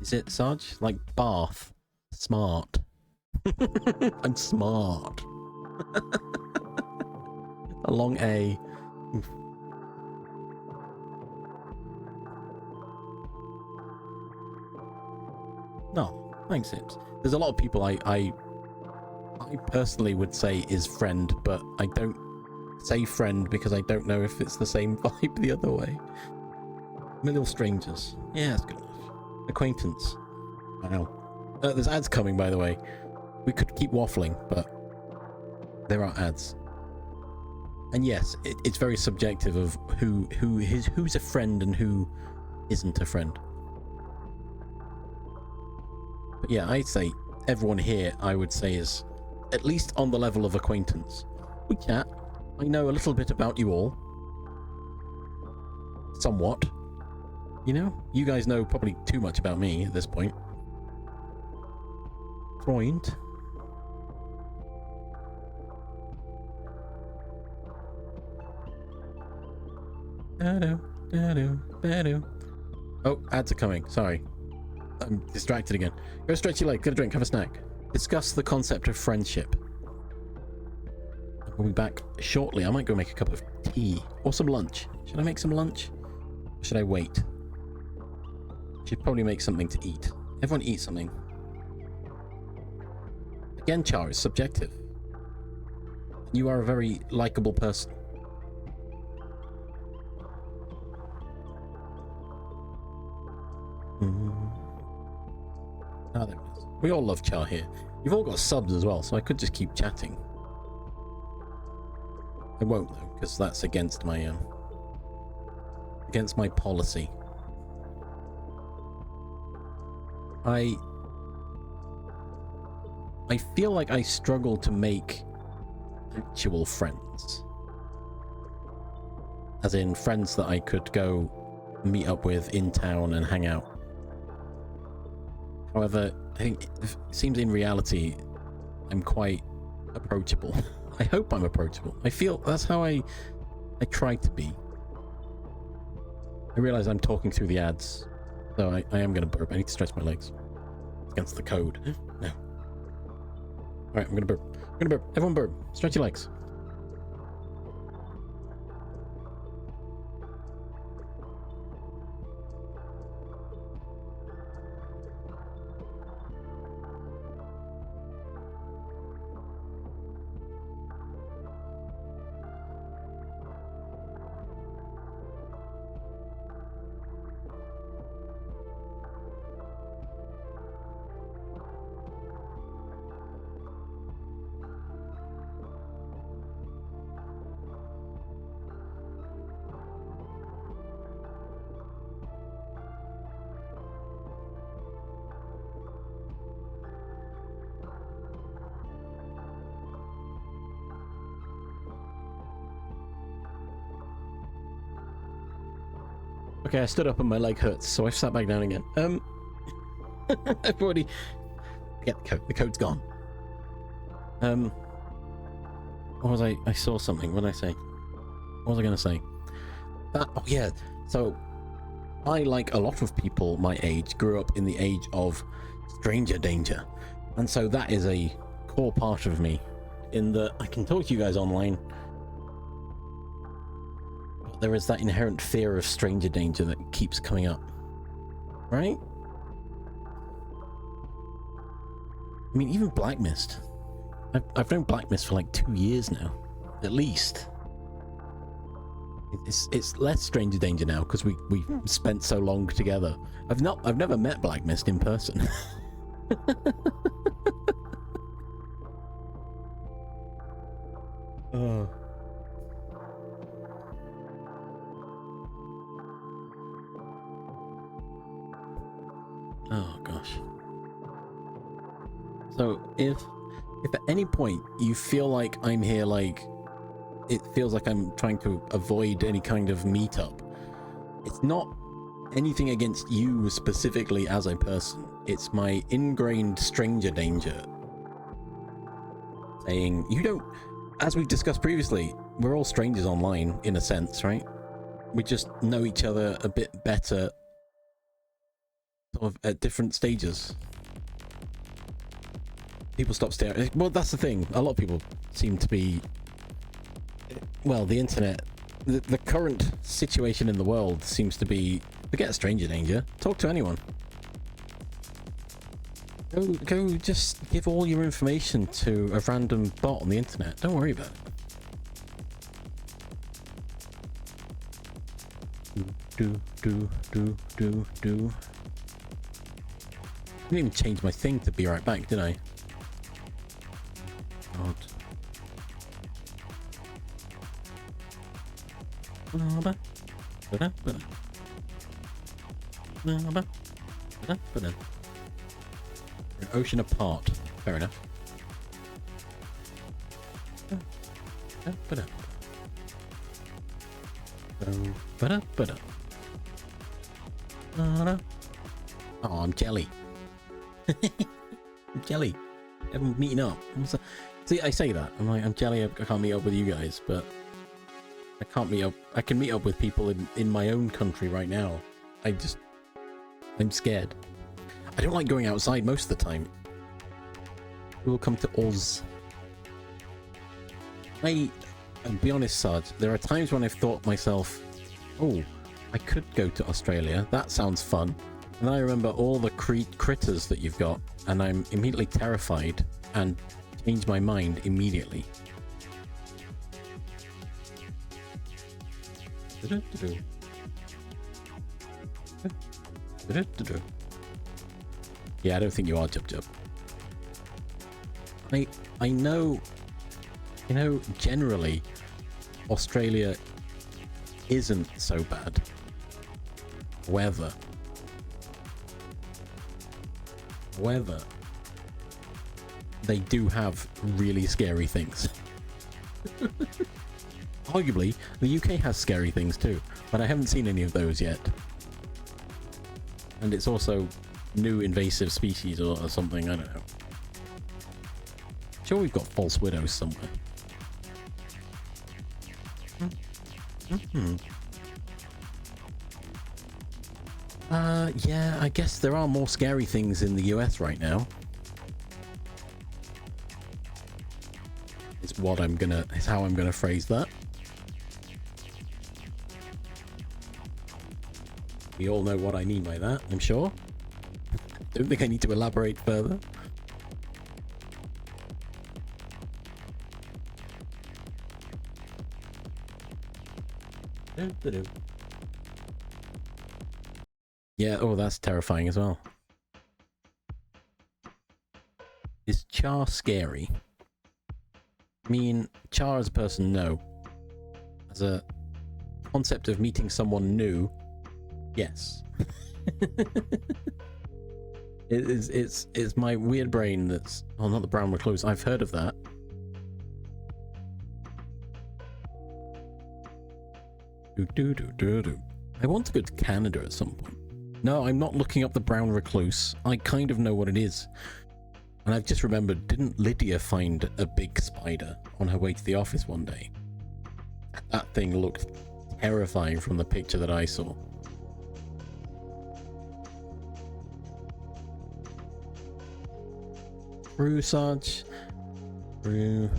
Is it, Sarge? Like bath. Smart. I'm smart. A long A. No, thanks, Sips. There's a lot of people I personally would say is friend, but I don't say friend because I don't know if it's the same vibe the other way. Middle strangers. Yeah, that's good enough. Acquaintance. Wow. There's ads coming, by the way. We could keep waffling, but there are ads. And yes, it's very subjective of who's a friend and who isn't a friend. But yeah, I'd say everyone here, I would say, is at least on the level of acquaintance. We chat. I know a little bit about you all. Somewhat. You know? You guys know probably too much about me at this point. Freund. Oh, ads are coming. Sorry. I'm distracted again. Go stretch your leg, get a drink, have a snack. Discuss the concept of friendship. We'll be back shortly. I might go make a cup of tea or some lunch. Should I make some lunch? Or should I wait? Should probably make something to eat. Everyone eat something. Again, Char, it's subjective. You are a very likable person. Ah, there it is. We all love Char here. You've all got subs as well, so I could just keep chatting. I won't though, because that's against my policy. I feel like I struggle to make actual friends. As in friends that I could go meet up with in town and hang out. However, I think it seems in reality I'm quite approachable. I hope I'm approachable. I feel that's how I try to be. I realize I'm talking through the ads, so I am going to burp. I need to stretch my legs. It's against the code. No. Alright, I'm going to burp. I'm going to burp. Everyone burp. Stretch your legs. Okay, I stood up and my leg hurts, so I sat back down again. I've already... Get the coat. The coat's gone. What was I saw something. What did I say? What was I going to say? Oh, yeah. So, I, like a lot of people my age, grew up in the age of stranger danger. And so that is a core part of me, in that I can talk to you guys online. There is that inherent fear of stranger danger that keeps coming up, right? I mean, even Black Mist. I've known Black Mist for like 2 years now, at least. It's less stranger danger now because we spent so long together. I've never met Black Mist in person. Oh. Oh gosh. So if at any point you feel like I'm here, like it feels like I'm trying to avoid any kind of meetup, it's not anything against you specifically as a person. It's my ingrained stranger danger saying, you don't, as we've discussed previously, we're all strangers online in a sense, right? We just know each other a bit better sort of at different stages. People stop staring. Well, that's the thing. A lot of people seem to be... Well, the internet... The current situation in the world seems to be... Forget stranger danger. Talk to anyone. Go just give all your information to a random bot on the internet. Don't worry about it. Do. I didn't even change my thing to be right back, did I? God. An ocean apart. Fair enough. Oh, I'm jelly. I'm jelly. I'm meeting up. See, I say that. I'm like, I'm jelly. I can't meet up with you guys, but I can't meet up. I can meet up with people in my own country right now. I'm scared. I don't like going outside most of the time. We will come to Oz. And be honest, Sarge, there are times when I've thought myself, oh, I could go to Australia. That sounds fun. And then I remember all the critters that you've got, and I'm immediately terrified and change my mind immediately. Yeah, I don't think you are, Jub Jub. I know, you know, generally Australia isn't so bad. However, they do have really scary things. Arguably, the UK has scary things too, but I haven't seen any of those yet. And it's also new invasive species or something, I don't know. Sure, we've got false widows somewhere. Yeah, I guess there are more scary things in the US right now. Is how I'm gonna phrase that. We all know what I mean by that, I'm sure. Don't think I need to elaborate further. Yeah, oh, that's terrifying as well. Is Char scary? I mean, Char as a person, no. As a concept of meeting someone new, yes. It's my weird brain that's... Oh, not the brown recluse. I've heard of that. I want to go to Canada at some point. No, I'm not looking up the brown recluse. I kind of know what it is. And I've just remembered, didn't Lydia find a big spider on her way to the office one day? That thing looked terrifying from the picture that I saw. True, Sarge. True.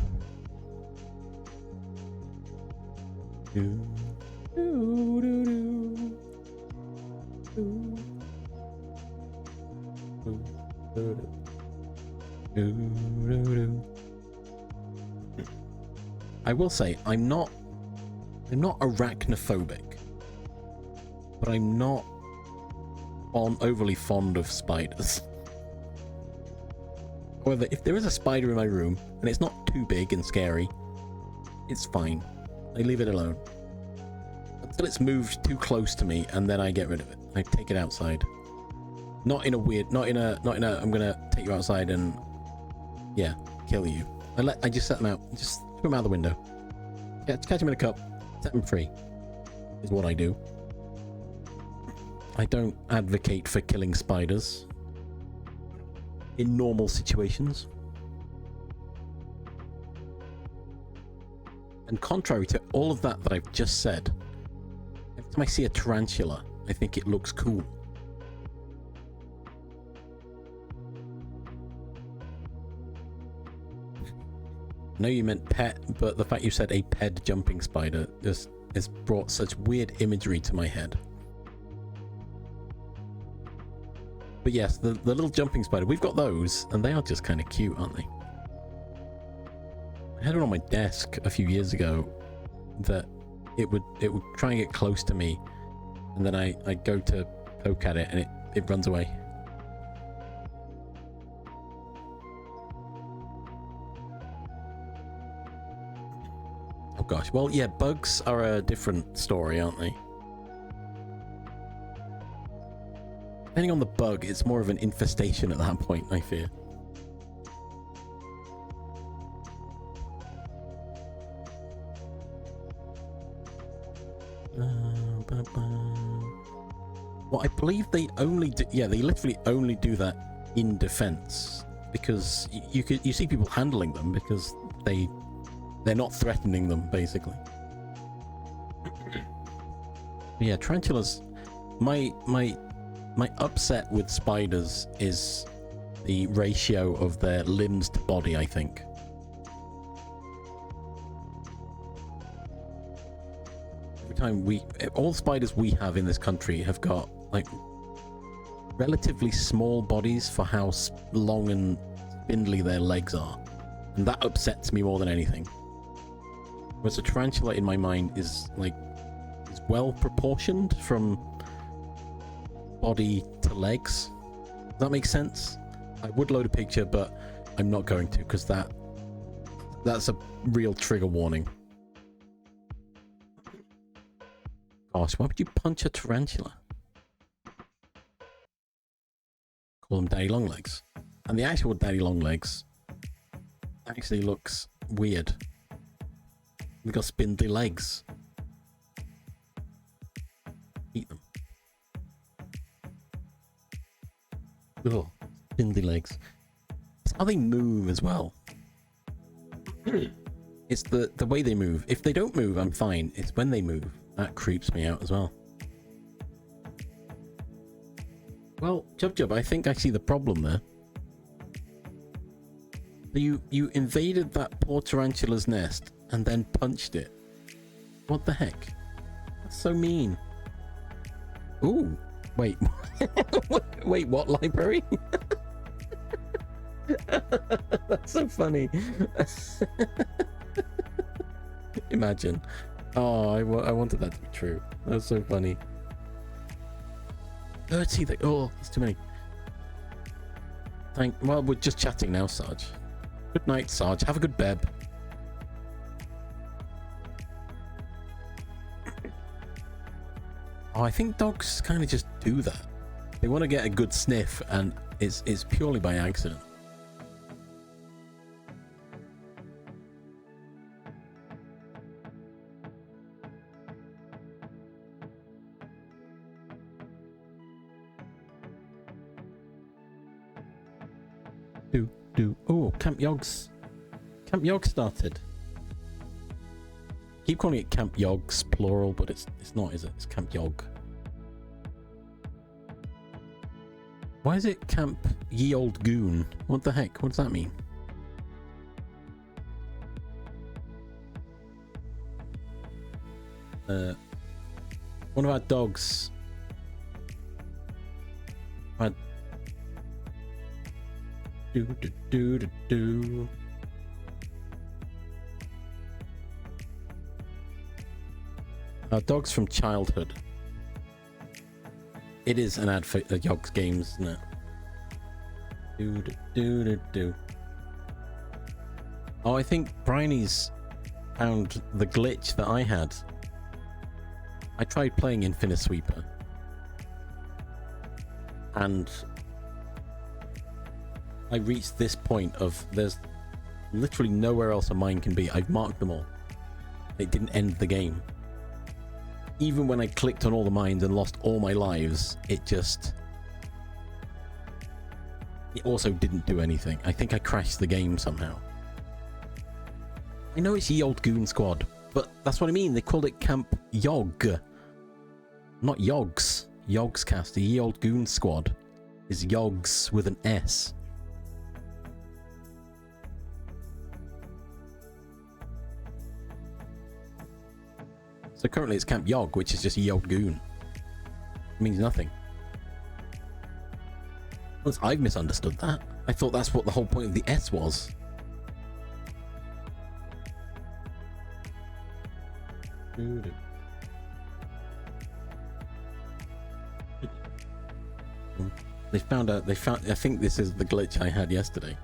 I will say I'm not arachnophobic, but I'm not overly fond of spiders. However, if there is a spider in my room and it's not too big and scary, it's fine. I leave it alone until it's moved too close to me, and then I get rid of it. I take it outside. Not in a I'm gonna take you outside and yeah, kill you. I just set them out. Just throw them out the window. Catch them in a cup. Set them free. Is what I do. I don't advocate for killing spiders in normal situations. And contrary to all of that I've just said, every time I see a tarantula, I think it looks cool. I know you meant pet, but the fact you said a ped jumping spider just has brought such weird imagery to my head. But yes, the little jumping spider, we've got those, and they are just kind of cute, aren't they? I had one on my desk a few years ago that it would try and get close to me, and then I go to poke at it and it runs away. Oh gosh, well yeah, bugs are a different story, aren't they? Depending on the bug, it's more of an infestation at that point, I fear. Well, I believe they only do, yeah, they literally only do that in defense, because you see people handling them because they're not threatening them, basically. Yeah, tarantulas, my upset with spiders is the ratio of their limbs to body, I think. time, all spiders we have in this country have got like relatively small bodies for how long and spindly their legs are, and that upsets me more than anything. Whereas a tarantula, in my mind, is well proportioned from body to legs. Does that make sense? I would load a picture, but I'm not going to, because that's a real trigger warning. Gosh, why would you punch a tarantula? Call them daddy long legs. And the actual daddy long legs actually looks weird. They've got spindly legs. Eat them. Oh, spindly legs. It's how they move as well. It's the way they move. If they don't move, I'm fine. It's when they move that creeps me out as well. Well, Jub, I think I see the problem there. You invaded that poor tarantula's nest and then punched it. What the heck? That's so mean. Ooh, wait. Wait, what library? That's so funny. Imagine. Oh, I wanted that to be true. That's so funny. 30. Oh, there's too many. Well, we're just chatting now, Sarge. Good night, Sarge. Have a good beb. Oh, I think dogs kind of just do that. They want to get a good sniff, and it's purely by accident. Oh, Camp Yogs. Camp Yogs started. Keep calling it Camp Yogs plural, but it's not, is it? It's Camp Yog. Why is it Camp Ye Old Goon? What the heck? What does that mean? One of our dogs had Our dogs from childhood. It is an ad for Yogs games, isn't it? Oh, I think Bryony's found the glitch that I had. I tried playing Infinisweeper, and I reached this point of there's literally nowhere else a mine can be. I've marked them all. It didn't end the game. Even when I clicked on all the mines and lost all my lives, it also didn't do anything. I think I crashed the game somehow. I know it's Ye Old Goon Squad, but that's what I mean. They called it Camp Yog. Not Yogs. Yogscast. The Ye Old Goon Squad is Yogs with an S. So currently it's Camp Yog, which is just Ye Old Goon. It means nothing. Unless I've misunderstood that. I thought that's what the whole point of the S was. They found, I think this is the glitch I had yesterday.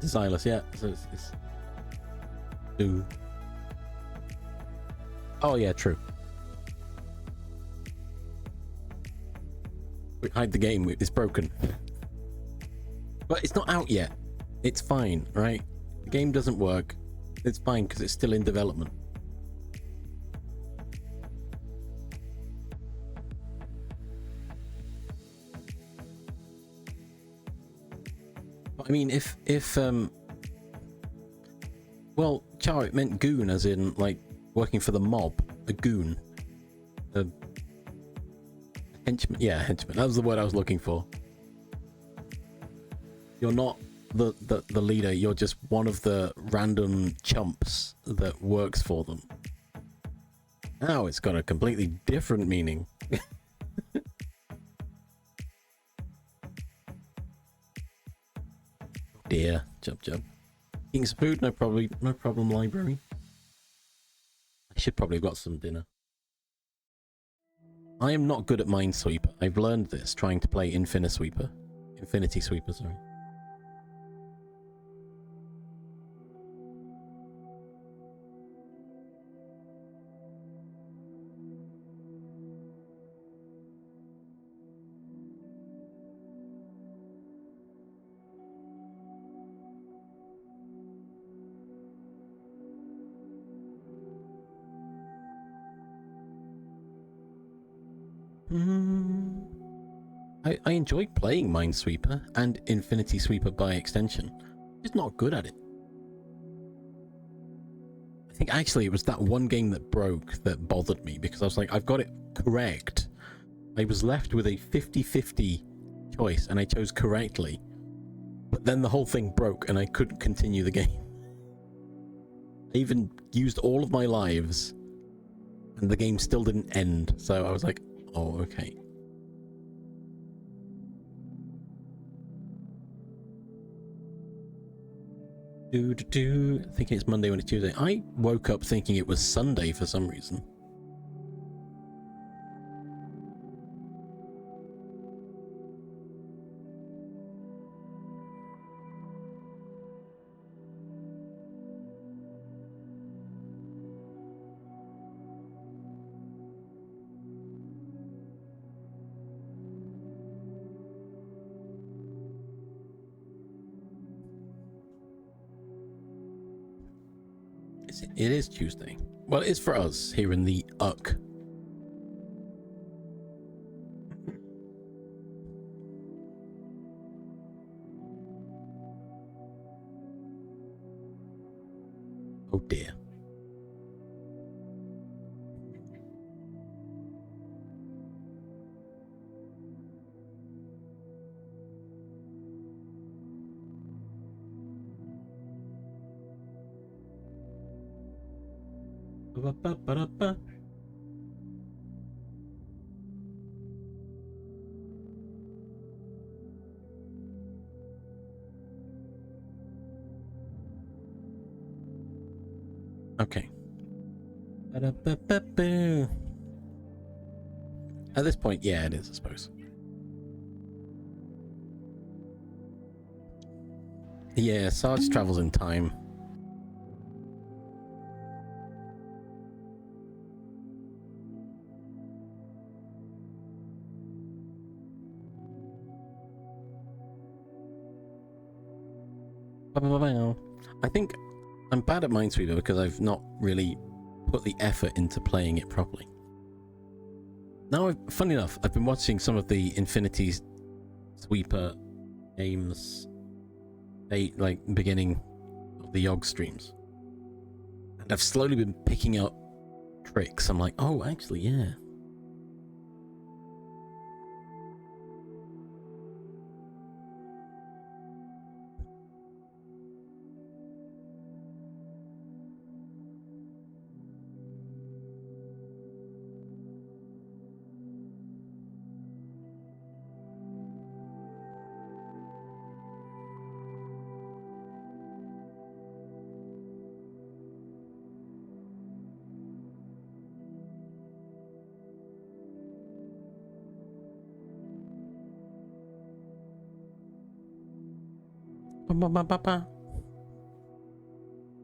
Xylus, yeah. So it's oh yeah, true. We hide the game. It's broken, but it's not out yet. It's fine, right? The game doesn't work. It's fine because it's still in development. I mean, if well, Char, it meant goon as in like working for the mob, a goon, a henchman. Yeah, henchman. That was the word I was looking for. You're not the leader. You're just one of the random chumps that works for them. Now it's got a completely different meaning. Dear, jump. Eating some food, no problem. Library. I should probably have got some dinner. I am not good at Minesweeper. I've learned this trying to play Infinity Sweeper, sorry. I enjoy playing Minesweeper and Infinity Sweeper by extension. Just not good at it. I think actually it was that one game that broke that bothered me because I was like, I've got it correct. I was left with a 50-50 choice and I chose correctly. But then the whole thing broke and I couldn't continue the game. I even used all of my lives and the game still didn't end. So I was like, oh, okay. Thinking it's Monday when it's Tuesday. I woke up thinking it was Sunday for some reason. It is Tuesday. Well, it is for us here in the UC. Oh dear. Ba-ba-ba-ba-ba. Okay. Ba-da-ba-ba-boo. At this point, yeah, it is, I suppose. Yeah, Sarge travels in time. I think I'm bad at Minesweeper because I've not really put the effort into playing it properly. Now, funny enough, I've been watching some of the Infinity Sweeper games, like beginning of the Yogg streams, and I've slowly been picking up tricks. I'm like, oh, actually, yeah.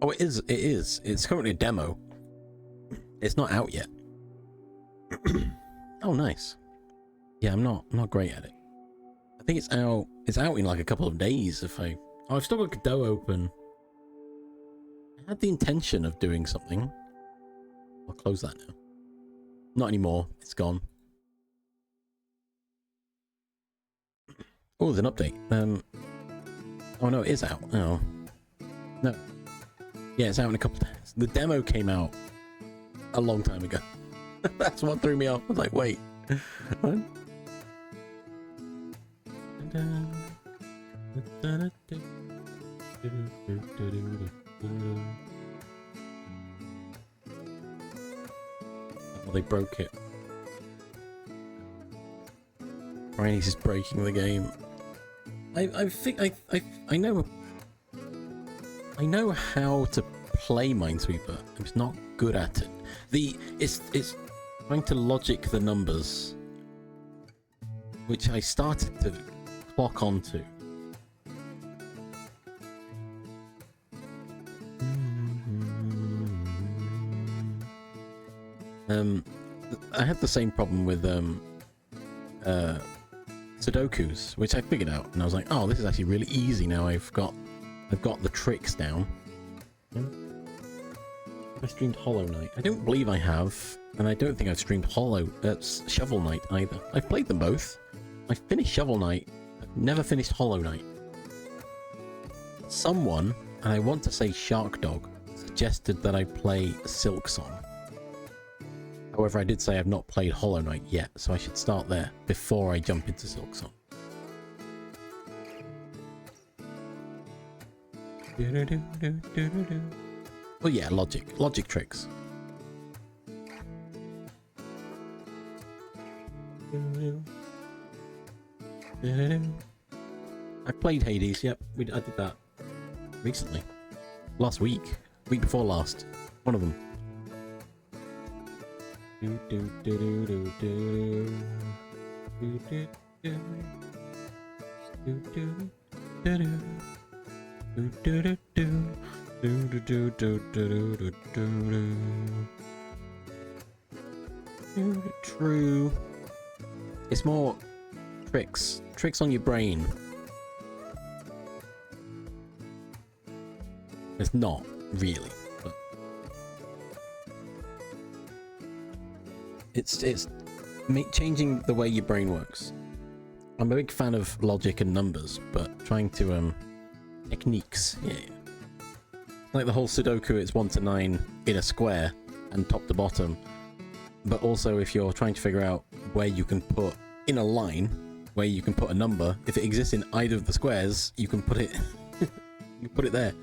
Oh, it is. It is. It's currently a demo. It's not out yet. Oh, nice. Yeah, I'm not great at it. I think it's out. It's out in like a couple of days. Oh, I've still got Godot open. I had the intention of doing something. I'll close that now. Not anymore. It's gone. Oh, there's an update. Oh no, it is out. Oh. No. Yeah, it's out in a couple of days. The demo came out a long time ago. That's what threw me off. I was like, wait. What? Oh, they broke it. Rainy's is breaking the game. I think I know how to play Minesweeper. I'm just not good at it. It's trying to logic the numbers, which I started to clock onto. I had the same problem with Sudokus, which I figured out, and I was like, oh, this is actually really easy now. I've got the tricks down. I streamed Hollow Knight. I don't believe I have, and I don't think I've streamed Shovel Knight either. I've played them both. I finished Shovel Knight. I've never finished Hollow Knight. Someone, and I want to say Shark Dog, suggested that I play Silk Song. However, I did say I've not played Hollow Knight yet, so I should start there before I jump into Silk Song. Well, yeah, logic tricks. I played Hades. Yep, I did that recently, last week before last, one of them. True. It's more tricks on your brain. It's not really, but it's changing the way your brain works. I'm a big fan of logic and numbers, but trying to techniques, yeah. Like the whole Sudoku, it's 1 to 9 in a square and top to bottom. But also, if you're trying to figure out where you can put in a line, where you can put a number, if it exists in either of the squares, you can put it you put it there.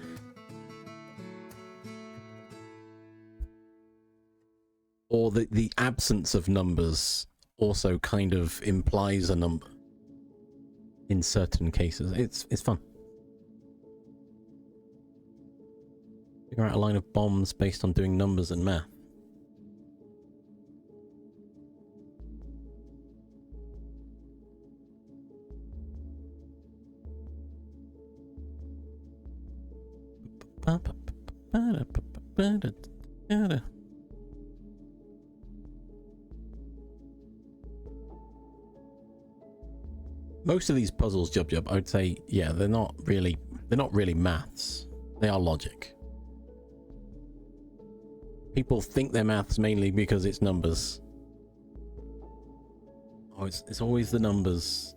Or the absence of numbers also kind of implies a number in certain cases. It's fun. Figure out a line of bombs based on doing numbers and math. Most of these puzzles, Jub, I would say, yeah, they're not really maths. They are logic. People think they're maths mainly because it's numbers. Oh, it's always the numbers.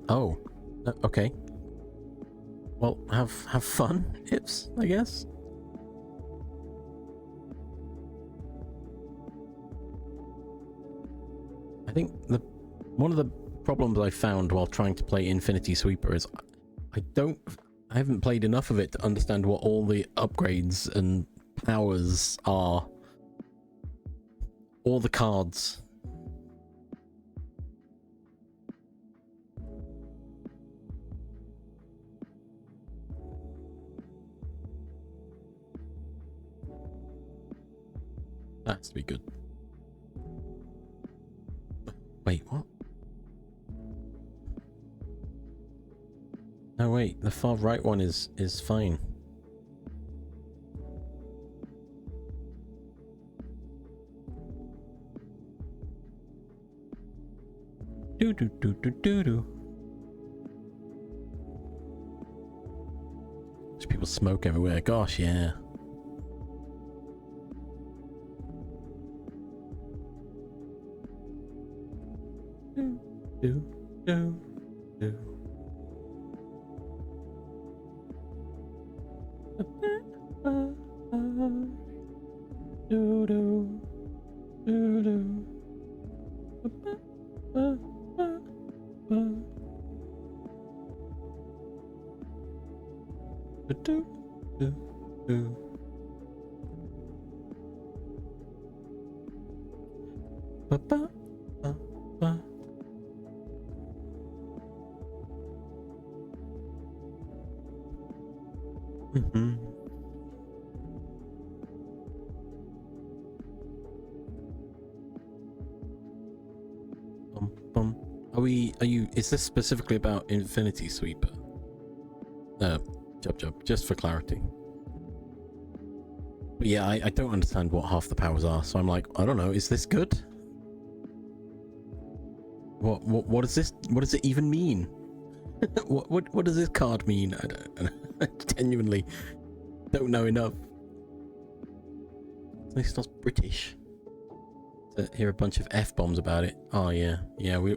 Oh. Okay. Well, have fun, Ips, I guess. I think one of the problems I found while trying to play Infinity Sweeper is I haven't played enough of it to understand what all the upgrades and powers are. All the cards. That has to be good. Wait, what? No, wait, the far right one is fine. Do. There's people smoke everywhere. Gosh, yeah. do, do, do. Do, do, do, do. Do, do, do. Ba, ba, ba, ba. Mm-hmm. Bum, bum. Are you, is this specifically about Infinity Sweeper? Jub, just for clarity. But yeah, I don't understand what half the powers are, so I'm like, I don't know, is this good? What is this? What does it even mean? what does this card mean? I genuinely don't know enough. At least not British. To hear a bunch of F-bombs about it. Oh yeah, we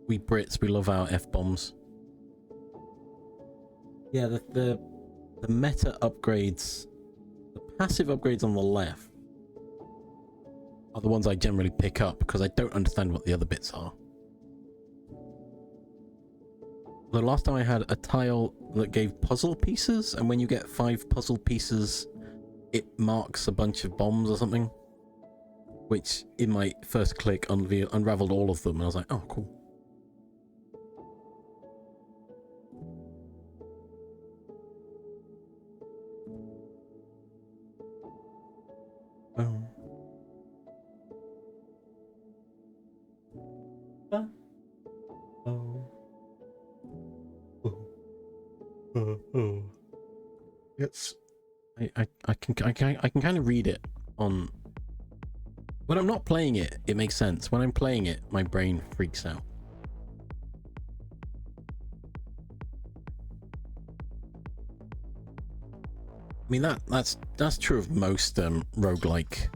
Brits, we love our F-bombs. Yeah, the meta upgrades, the passive upgrades on the left are the ones I generally pick up because I don't understand what the other bits are. The last time I had a tile that gave puzzle pieces, and when you get 5 puzzle pieces, it marks a bunch of bombs or something. Which, in my first click, unraveled all of them, and I was like, oh, cool. Oh. It's I can kind of read it on when I'm not playing it. It makes sense. When I'm playing it, my brain freaks out. I mean that's true of most roguelike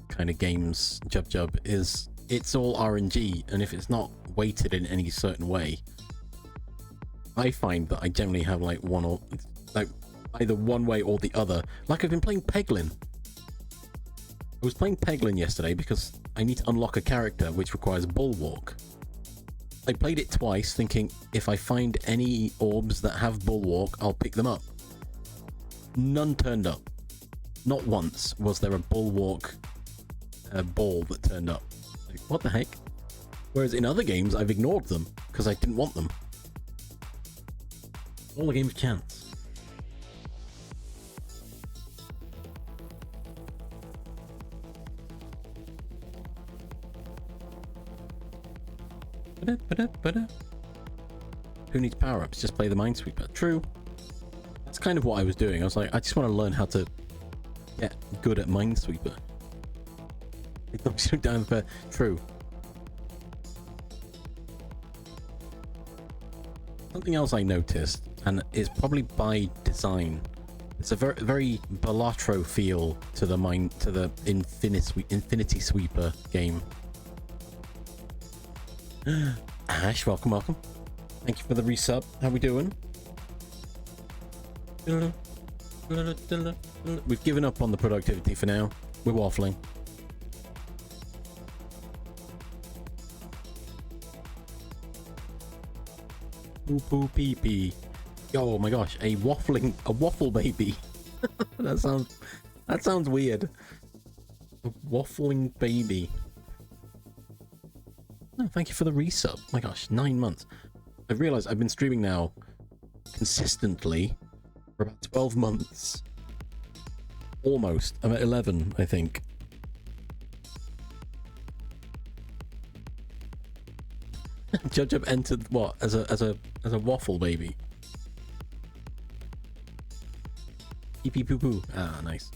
kind of games. Jub is it's all RNG, and if it's not weighted in any certain way, I find that I generally have like one or like either one way or the other. Like I've been playing Peglin. I was playing Peglin yesterday because I need to unlock a character which requires Bulwark. I played it twice thinking if I find any orbs that have Bulwark, I'll pick them up. None turned up. Not once was there a Bulwark ball that turned up. Like, what the heck? Whereas in other games, I've ignored them because I didn't want them. All a game of chance. Who needs power-ups? Just play the Minesweeper. True. That's kind of what I was doing. I was like, I just want to learn how to get good at Minesweeper. It knocks you down for true. Something else I noticed, and it's probably by design. It's a very Balatro feel to the Infinity Sweeper game. Ash, welcome. Thank you for the resub. How we doing? We've given up on the productivity for now. We're waffling. Poo poo pee pee. Oh my gosh, a waffle baby. that sounds weird. A waffling baby. No, thank you for the resub. My gosh, 9 months. I've realized I've been streaming now consistently for about 12 months. Almost. I'm at 11, I think. Jub entered what? As a waffle baby. Pee pee poo poo. Ah, nice.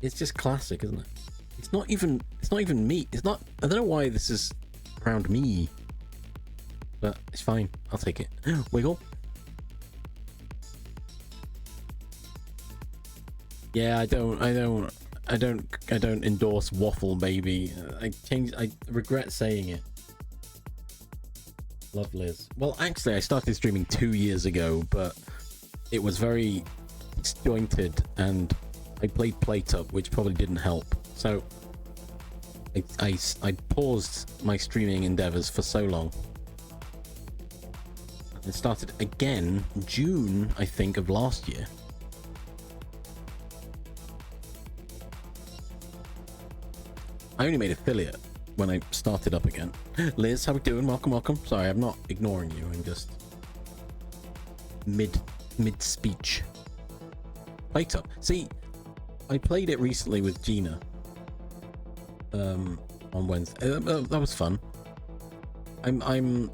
It's just classic, isn't it? It's not even me. It's not. I don't know why this is around me, but it's fine. I'll take it. Wiggle. Yeah, I don't. don't endorse waffle baby. I regret saying it. Love Liz. Well, actually, I started streaming 2 years ago, but it was very disjointed, and I played PlateUp, which probably didn't help. So I paused my streaming endeavors for so long. It started again June, I think, of last year. I only made affiliate when I started up again. Liz, how we doing? Welcome. Sorry, I'm not ignoring you. I'm just mid speech. PlateUp. See, I played it recently with Gina. On Wednesday. That was fun. I'm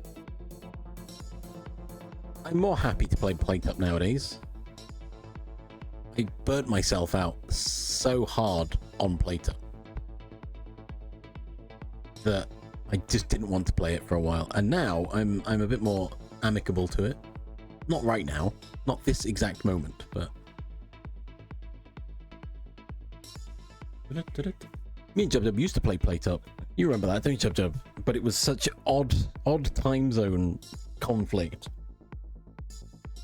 more happy to play PlateUp nowadays. I burnt myself out so hard on PlateUp that I just didn't want to play it for a while, and now I'm a bit more amicable to it. Not right now, not this exact moment, but me and Jub used to play PlateUp. You remember that, don't you, Jub? But it was such odd time zone conflict.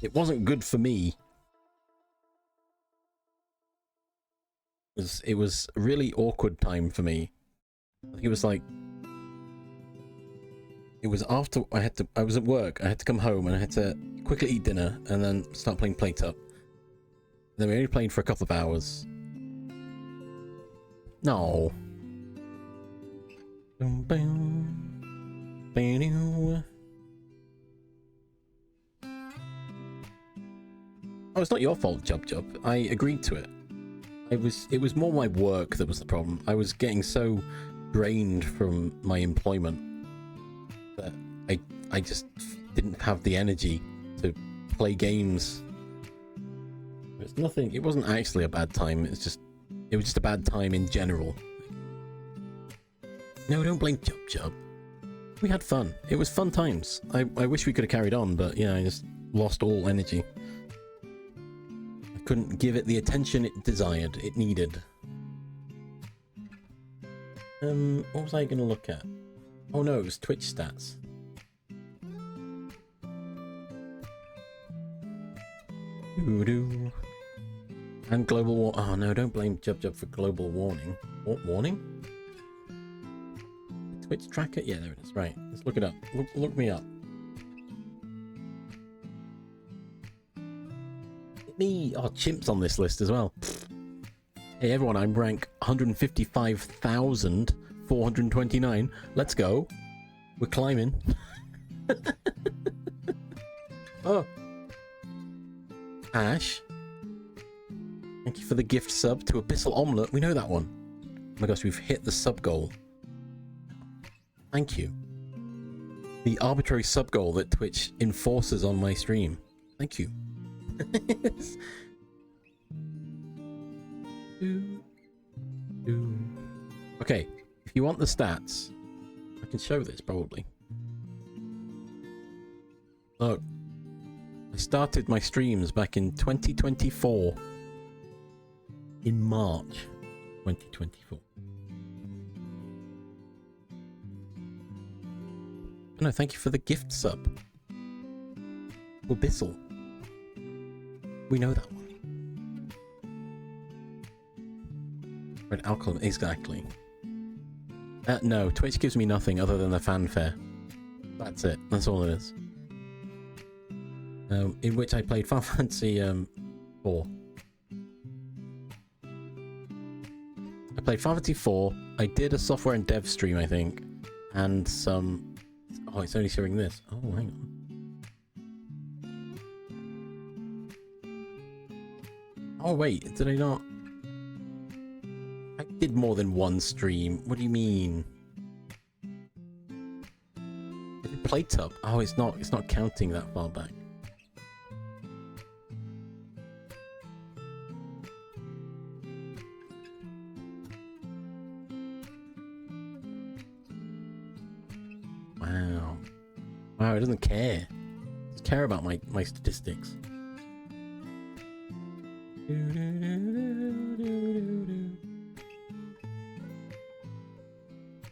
It wasn't good for me. It was a really awkward time for me. It was like, it was after I was at work. I had to come home and I had to quickly eat dinner and then start playing PlateUp. Then we only played for a couple of hours. No. Oh, it's not your fault, Jub. I agreed to it. It was more my work that was the problem. I was getting so drained from my employment that I just didn't have the energy to play games. It's nothing. It wasn't actually a bad time. It was just a bad time in general. No, don't blame Jub. We had fun. It was fun times. I wish we could have carried on, but yeah, I just lost all energy. I couldn't give it the attention it desired. It needed. What was I going to look at? Oh no, it was Twitch stats. Doo-doo. And global war. Oh no, don't blame Jub for global warning. What warning? Twitch tracker? Yeah, there it is. Right, let's look it up. Look me up. Me. Oh, Chimp's on this list as well. Hey everyone, I'm rank 155,429. Let's go. We're climbing. Oh. Ash. Thank you for the gift sub to Abyssal Omelette. We know that one. Oh my gosh, we've hit the sub goal. Thank you. The arbitrary sub goal that Twitch enforces on my stream. Thank you. Okay, if you want the stats, I can show this probably. Look, I started my streams back in 2024. In March 2024. No, thank you for the gift sub. Abyssal. We know that one. Red alcohol, exactly. No, Twitch gives me nothing other than the fanfare. That's it. That's all it is. In which I played Final Fantasy 4. I played Final Fantasy 4. I did a software and dev stream, I think, and some. Oh, it's only showing this. Oh, hang on. Oh wait, did I not? I did more than one stream. What do you mean? I did PlateUp. Oh, it's not counting that far back. Wow. Wow, it doesn't care. It doesn't care about my statistics.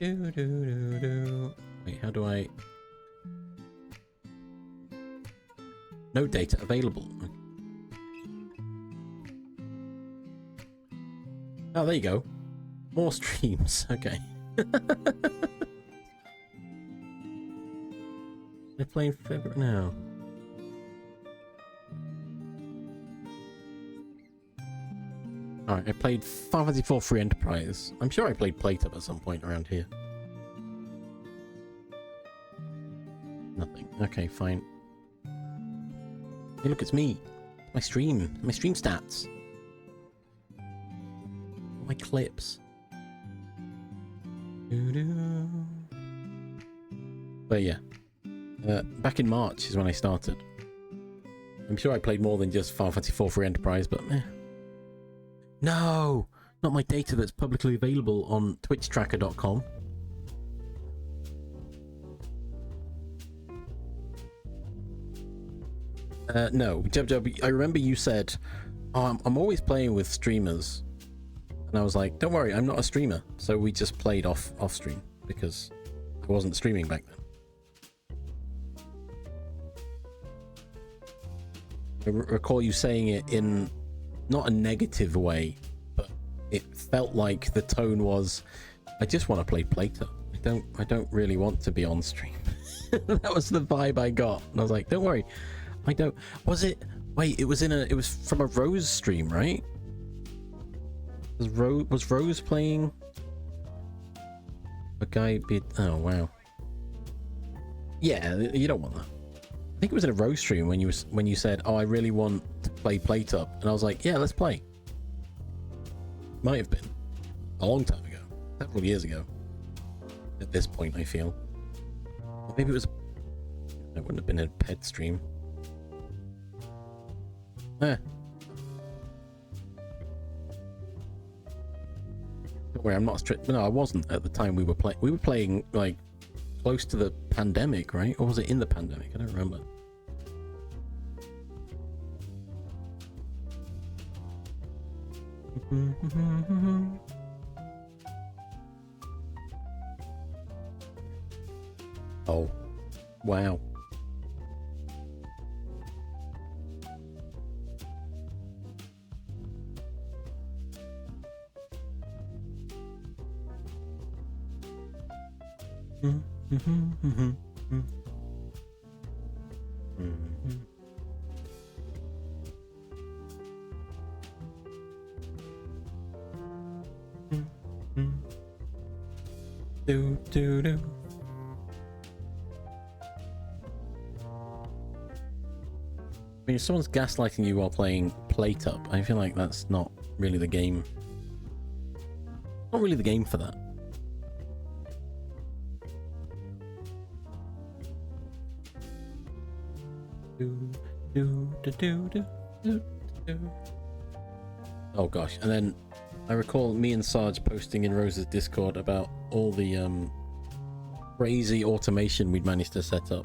Wait, how do I... No data available. Oh, there you go. More streams. Okay. They're playing February now. Alright, I played Final Fantasy IV Free Enterprise. I'm sure I played PlayTub at some point around here. Nothing. Okay, fine. Hey, look, it's me. My stream stats. My clips. But yeah. Back in March is when I started. I'm sure I played more than just Final Fantasy IV Free Enterprise, but meh. No! Not my data that's publicly available on twitchtracker.com. No, Jub, I remember you said, oh, I'm always playing with streamers. And I was like, don't worry, I'm not a streamer. So we just played off stream because I wasn't streaming back then. I recall you saying it in not a negative way, but it felt like the tone was, I just want to play PlayTub. I don't really want to be on stream. That was the vibe I got. And I was like, don't worry. I don't. Was it? Wait, it was from a Rose stream, right? Was Rose playing a guy? Oh wow. Yeah, you don't want that. I think it was in a Rose stream when you said, "Oh, I really want to play PlayTub," and I was like, "Yeah, let's play." Might have been a long time ago, several years ago. At this point, I feel. Or maybe it was. It wouldn't have been a pet stream. Eh. Don't worry, I'm not strict. No, I wasn't at the time we were playing. We were playing like close to the pandemic, right? Or was it in the pandemic? I don't remember. Oh, wow. Do. I mean, if someone's gaslighting you while playing PlayTub, I feel like that's not really the game. Not really the game for that. Oh gosh, and then I recall me and Sarge posting in Rose's Discord about all the crazy automation we'd managed to set up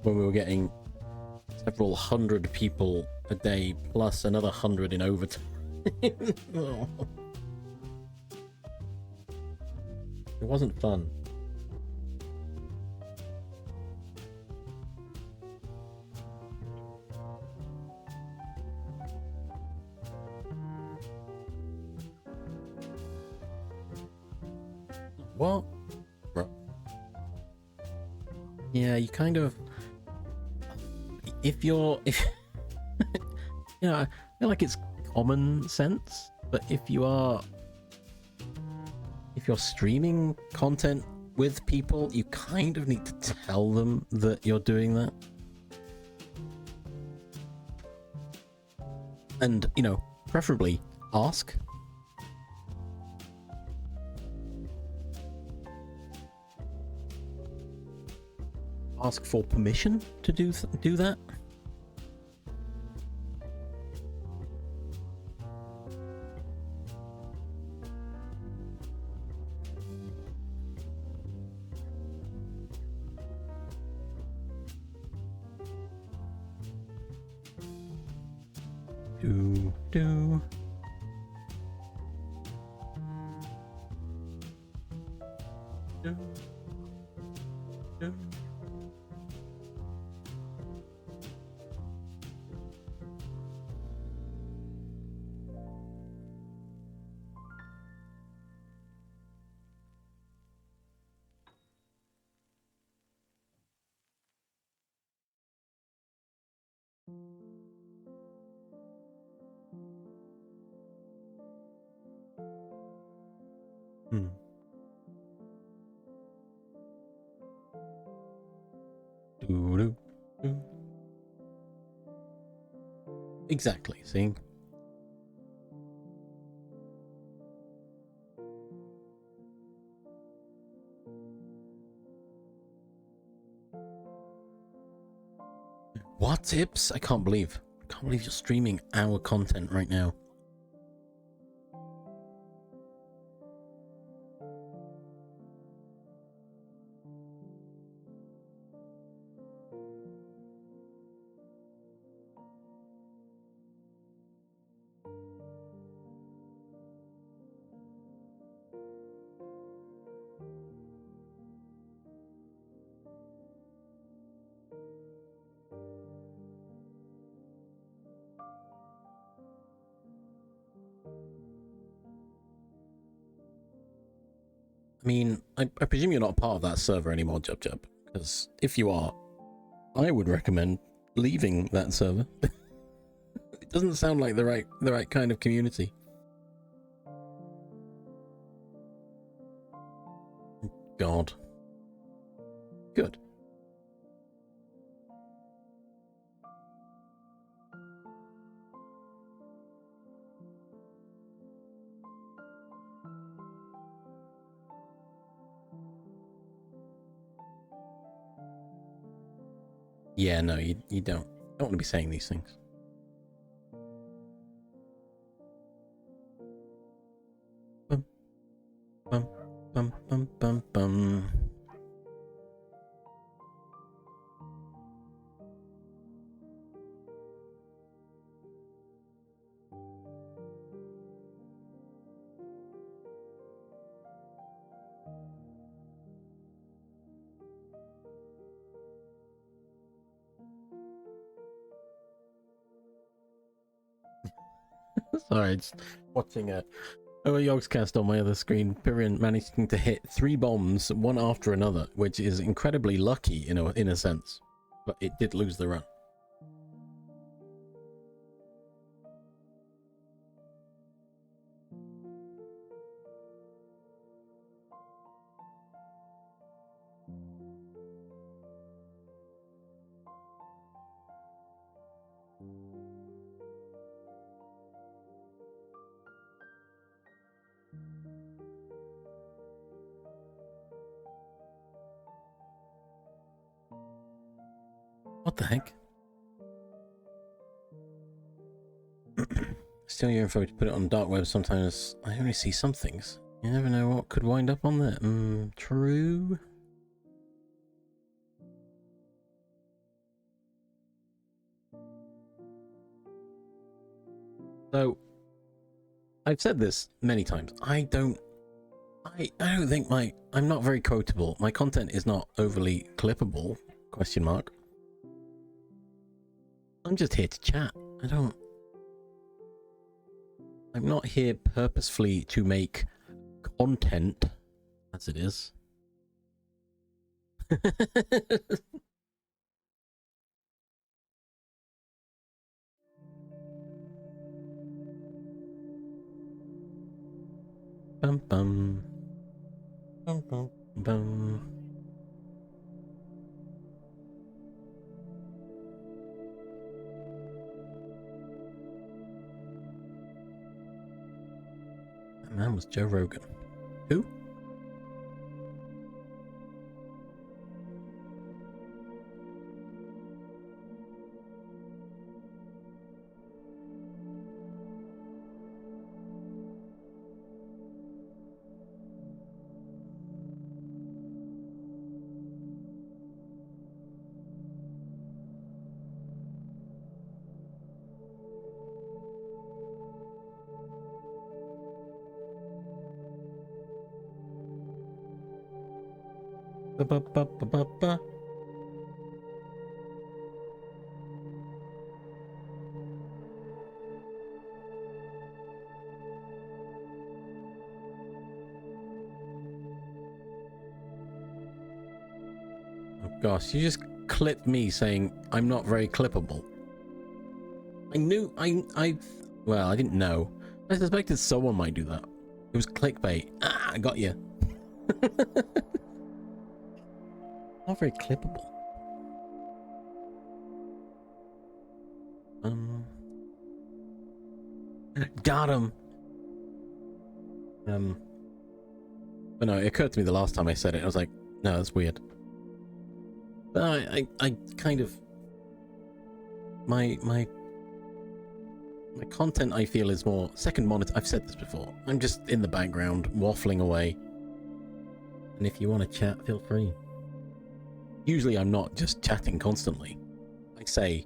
when we were getting several hundred people a day plus another 100 in overtime. Oh. It wasn't fun. What? Yeah, you kind of. If you know, I feel like it's common sense, but if you're streaming content with people, you kind of need to tell them that you're doing that. And, you know, preferably ask. Ask for permission to do that. Hmm. Doo-doo-doo. Exactly, see? What tips? I can't believe you're streaming our content right now. I mean, I presume you're not part of that server anymore, Jub Jub. Because if you are, I would recommend leaving that server. It doesn't sound like the right kind of community. God. Good. Yeah, no, you don't want to be saying these things. Bum, bum, bum, bum, bum, bum. Sorry, just watching a Yogscast on my other screen. Pyrian managing to hit 3 bombs one after another, which is incredibly lucky in a sense, but it did lose the run. What the heck? Steal your info to put it on dark web. Sometimes I only see some things. You never know what could wind up on there. True. So, I've said this many times. I don't think I'm not very quotable. My content is not overly clippable, question mark. I'm just here to chat. I'm not here purposefully to make content, as it is. Bum bum. Bum bum bum. That man was Joe Rogan. Who? Ba-ba-ba-ba-ba-ba. Oh gosh, you just clipped me saying I'm not very clippable. Well, I didn't know. I suspected someone might do that. It was clickbait. Ah, I got you. Not very clippable. Got him. But no, it occurred to me the last time I said it. I was like, no, that's weird. But I kind of my content, I feel, is more second monitor. I've said this before. I'm just in the background waffling away, and if you want to chat, feel free. Usually I'm not just chatting constantly. I say,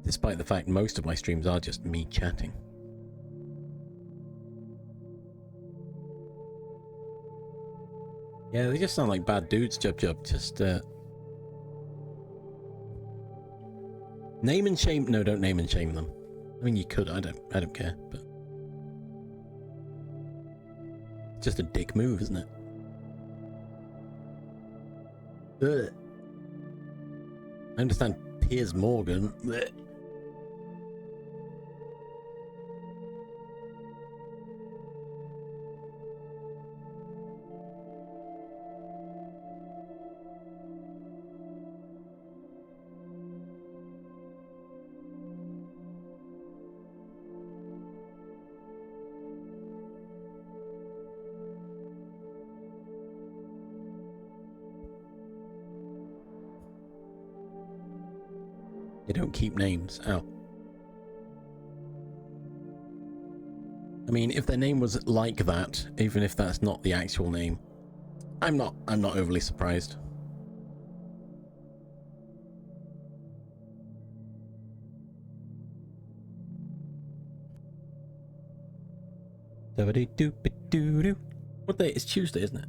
despite the fact most of my streams are just me chatting. Yeah, they just sound like bad dudes, Jub Jub. Just name and shame. No, don't name and shame them. I mean, you could. I don't care. But it's just a dick move, isn't it? Ugh. I understand Piers Morgan. Ugh. They don't keep names. Oh. I mean, if their name was like that, even if that's not the actual name, I'm not overly surprised. What day? It's Tuesday, isn't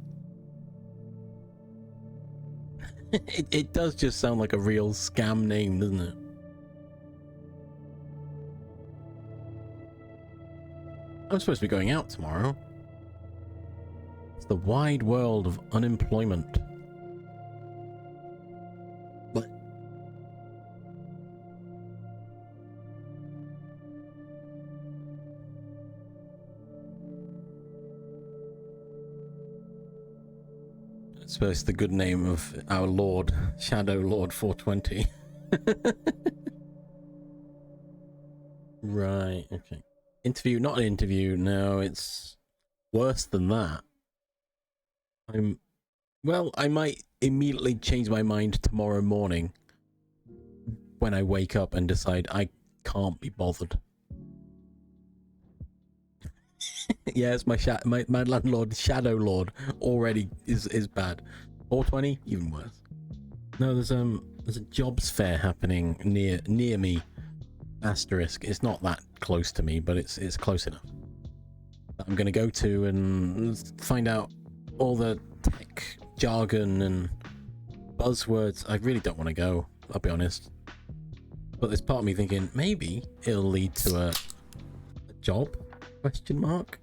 it? It does just sound like a real scam name, doesn't it? I'm supposed to be going out tomorrow. It's the wide world of unemployment. But I suppose the good name of our Lord, Shadow Lord 420. Right, okay. Interview, not an interview. No, it's worse than that. Well, I might immediately change my mind tomorrow morning when I wake up and decide I can't be bothered. Yes, my landlord, Shadow Lord, already is bad. 420, even worse. No, there's a jobs fair happening near me. Asterisk. It's not that close to me, but it's close enough. I'm gonna go to and find out all the tech jargon and buzzwords. I really don't want to go, I'll be honest. But there's part of me thinking maybe it'll lead to a job? Question mark.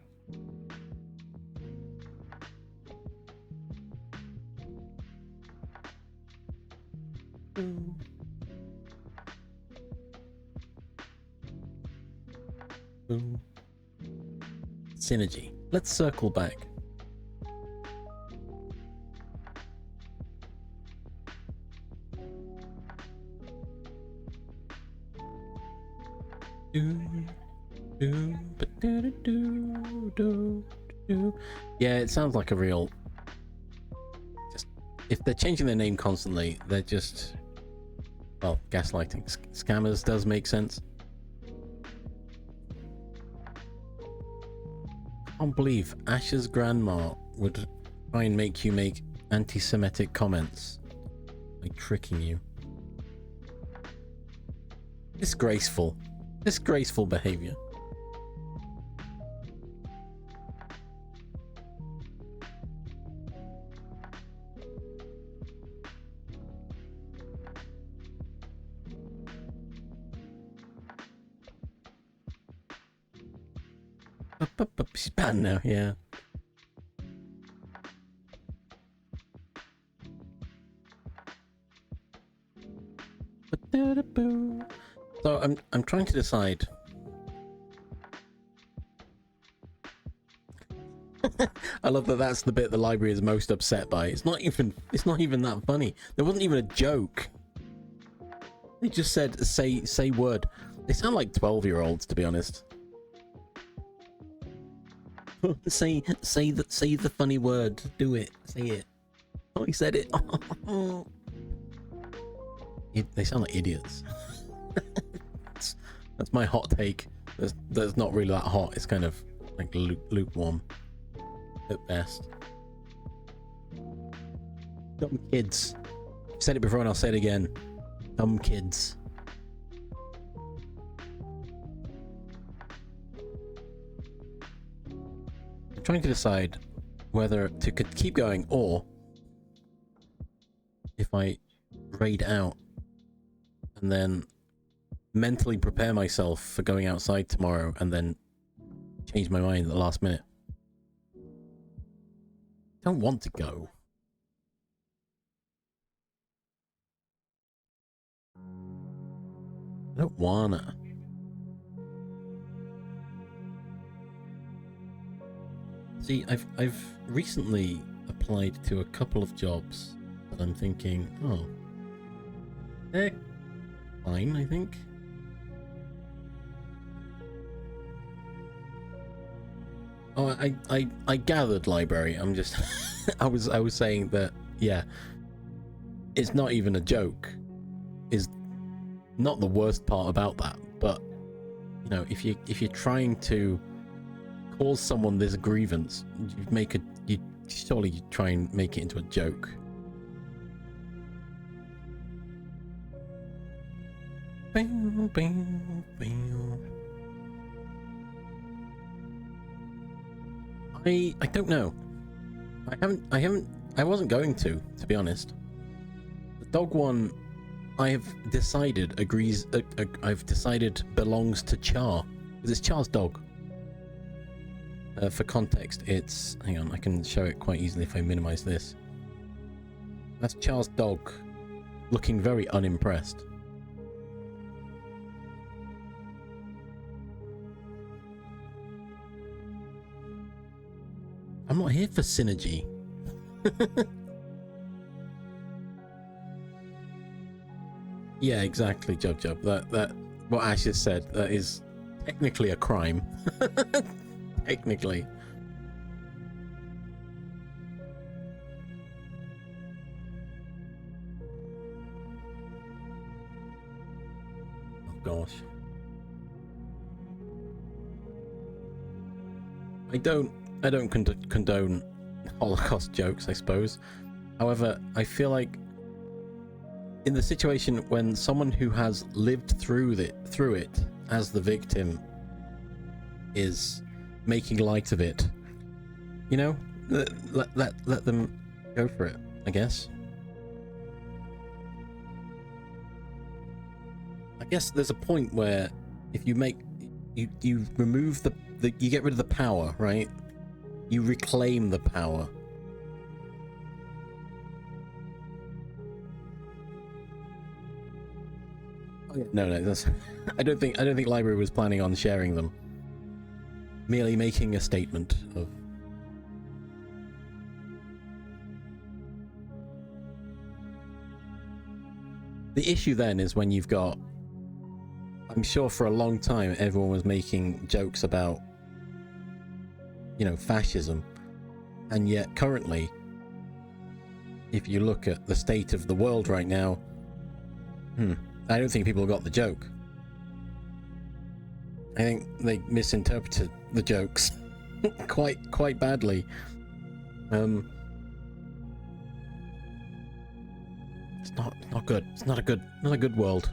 Synergy. Let's circle back. Yeah, it sounds like a real. Just if they're changing their name constantly, they're just, well, gaslighting. Scammers does make sense. I can't believe Ash's grandma would try and make you make anti-Semitic comments by tricking you. Disgraceful behavior. She's bad now, yeah. So I'm trying to decide. I love that that's the bit the library is most upset by. It's not even that funny. There wasn't even a joke. They just said say word. They sound like 12-year-olds, to be honest. say the funny word. Do it. Say it. Oh, he said it. They sound like idiots. That's my hot take. That's not really that hot. It's kind of like lukewarm at best. Dumb kids. I've said it before and I'll say it again. Dumb kids. I'm trying to decide whether to keep going or if I raid out and then mentally prepare myself for going outside tomorrow and then change my mind at the last minute. I don't want to go. I don't wanna. See, I've recently applied to a couple of jobs that I'm thinking, oh, they're fine, I think. Oh, I gathered library. I'm just I was saying that, yeah, it's not even a joke. Is not the worst part about that, but you know, if you're trying to cause someone this grievance, you surely try and make it into a joke. Bing, bing, bing. I don't know. I wasn't going to be honest. The dog one, I have decided I've decided belongs to Char. Because it's Char's dog. For context, it's... Hang on, I can show it quite easily if I minimize this. That's Char's dog, looking very unimpressed. I'm not here for synergy. Yeah, exactly, Jub. That what Ash has said, that is technically a crime. Technically. Oh gosh. I don't condone Holocaust jokes, I suppose. However, I feel like in the situation when someone who has lived through it as the victim is making light of it, you know, let them go for it, I guess. I guess there's a point where if you you remove you get rid of the power, right? You reclaim the power. Oh, yeah. No, that's I don't think library was planning on sharing them. Merely making a statement of... The issue then is when you've got... I'm sure for a long time everyone was making jokes about, you know, fascism. And yet currently, if you look at the state of the world right now, I don't think people got the joke. I think they misinterpreted the jokes quite badly. It's not good. It's not a good world.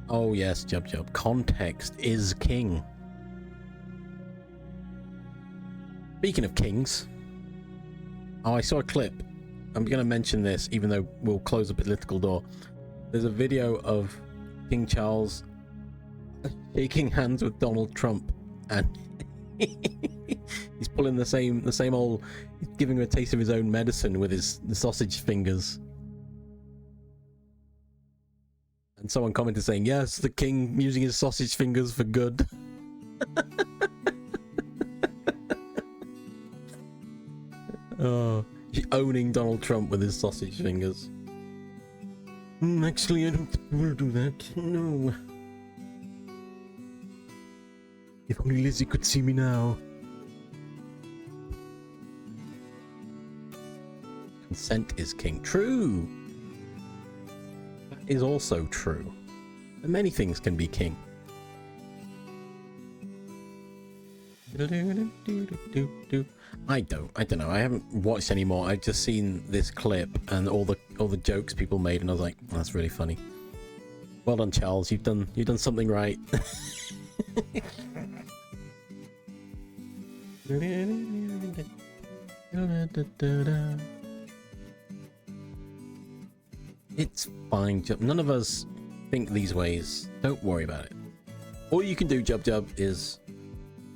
Oh yes, Jub Jub. Context is king. Speaking of kings, oh, I saw a clip. I'm going to mention this, even though we'll close the political door. There's a video of King Charles shaking hands with Donald Trump, and he's pulling the same old. He's giving him a taste of his own medicine with the sausage fingers. And someone commented saying, "Yes, the king using his sausage fingers for good." Oh, owning Donald Trump with his sausage fingers. Actually, I don't think we'll do that. No. If only Lizzie could see me now. Consent is king. True. That is also true. And many things can be king. I don't know. I haven't watched any more. I've just seen this clip and all the jokes people made, and I was like, oh, that's really funny. Well done, Charles. You've done something right. It's fine, Jub. None of us think these ways. Don't worry about it. All you can do, Jub Jub, is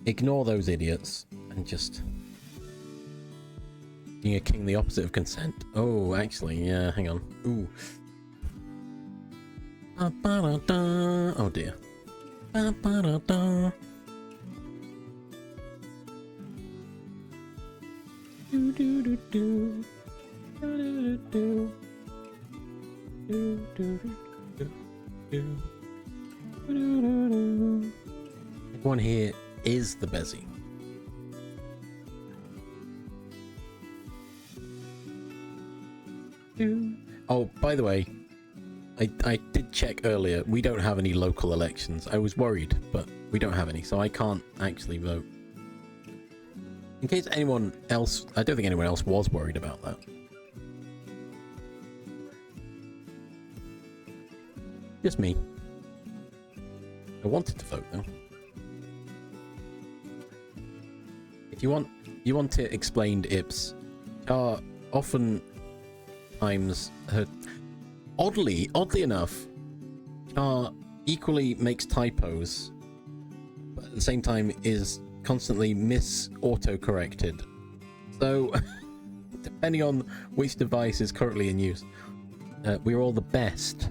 ignore those idiots and just being a king, the opposite of consent. Oh, actually, yeah, hang on. Ooh. Oh dear. Everyone here is the Bezzy. Oh, by the way, I did check earlier. We don't have any local elections. I was worried, but we don't have any, so I can't actually vote. In case anyone else, I don't think anyone else was worried about that. Just me. I wanted to vote though. If you want it explained, Ips are often times oddly enough equally makes typos, but at the same time is constantly auto-corrected. So depending on which device is currently in use, we're all the best.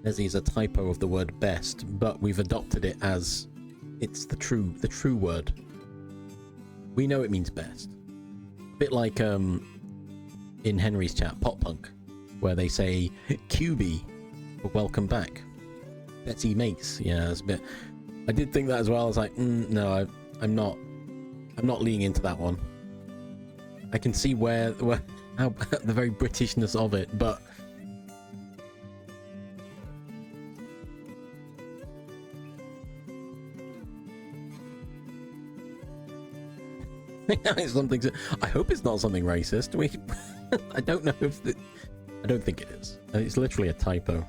Leslie is a typo of the word best, but we've adopted it as it's the true word. We know it means best. A bit like in Henry's chat, Pop Punk, where they say QB for welcome back. Betsy Mace, yeah, it's a bit. I did think that as well. I was like, no, I'm not leaning into that one. I can see where how the very Britishness of it, but it's something. I hope it's not something racist. I don't know if I don't think it is. It's literally a typo.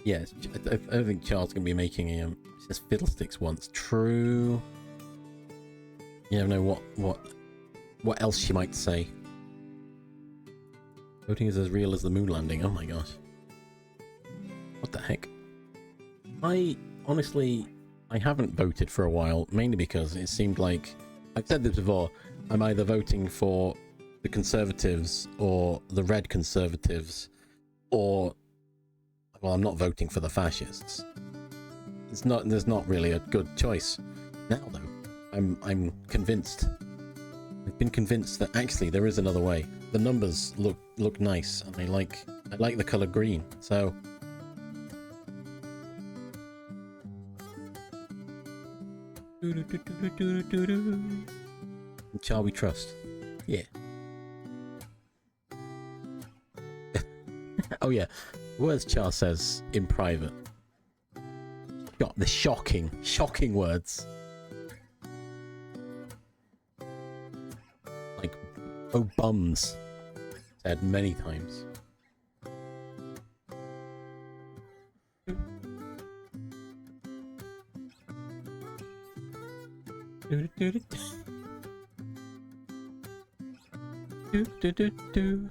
Yes, I don't think Charles can be making a it says fiddlesticks once. True. You never know what else she might say. Voting is as real as the moon landing. Oh my gosh. What the heck? I haven't voted for a while, mainly because it seemed like, I've said this before, I'm either voting for the Conservatives or the Red Conservatives, or, well, I'm not voting for the Fascists. There's not really a good choice. Now though, I'm convinced. I've been convinced that actually there is another way. The numbers look nice, and I like the colour green, so shall we trust? Yeah. Oh yeah. Words Char says in private. Got the shocking words. Like, oh bums. Said many times. Do do do do do do do.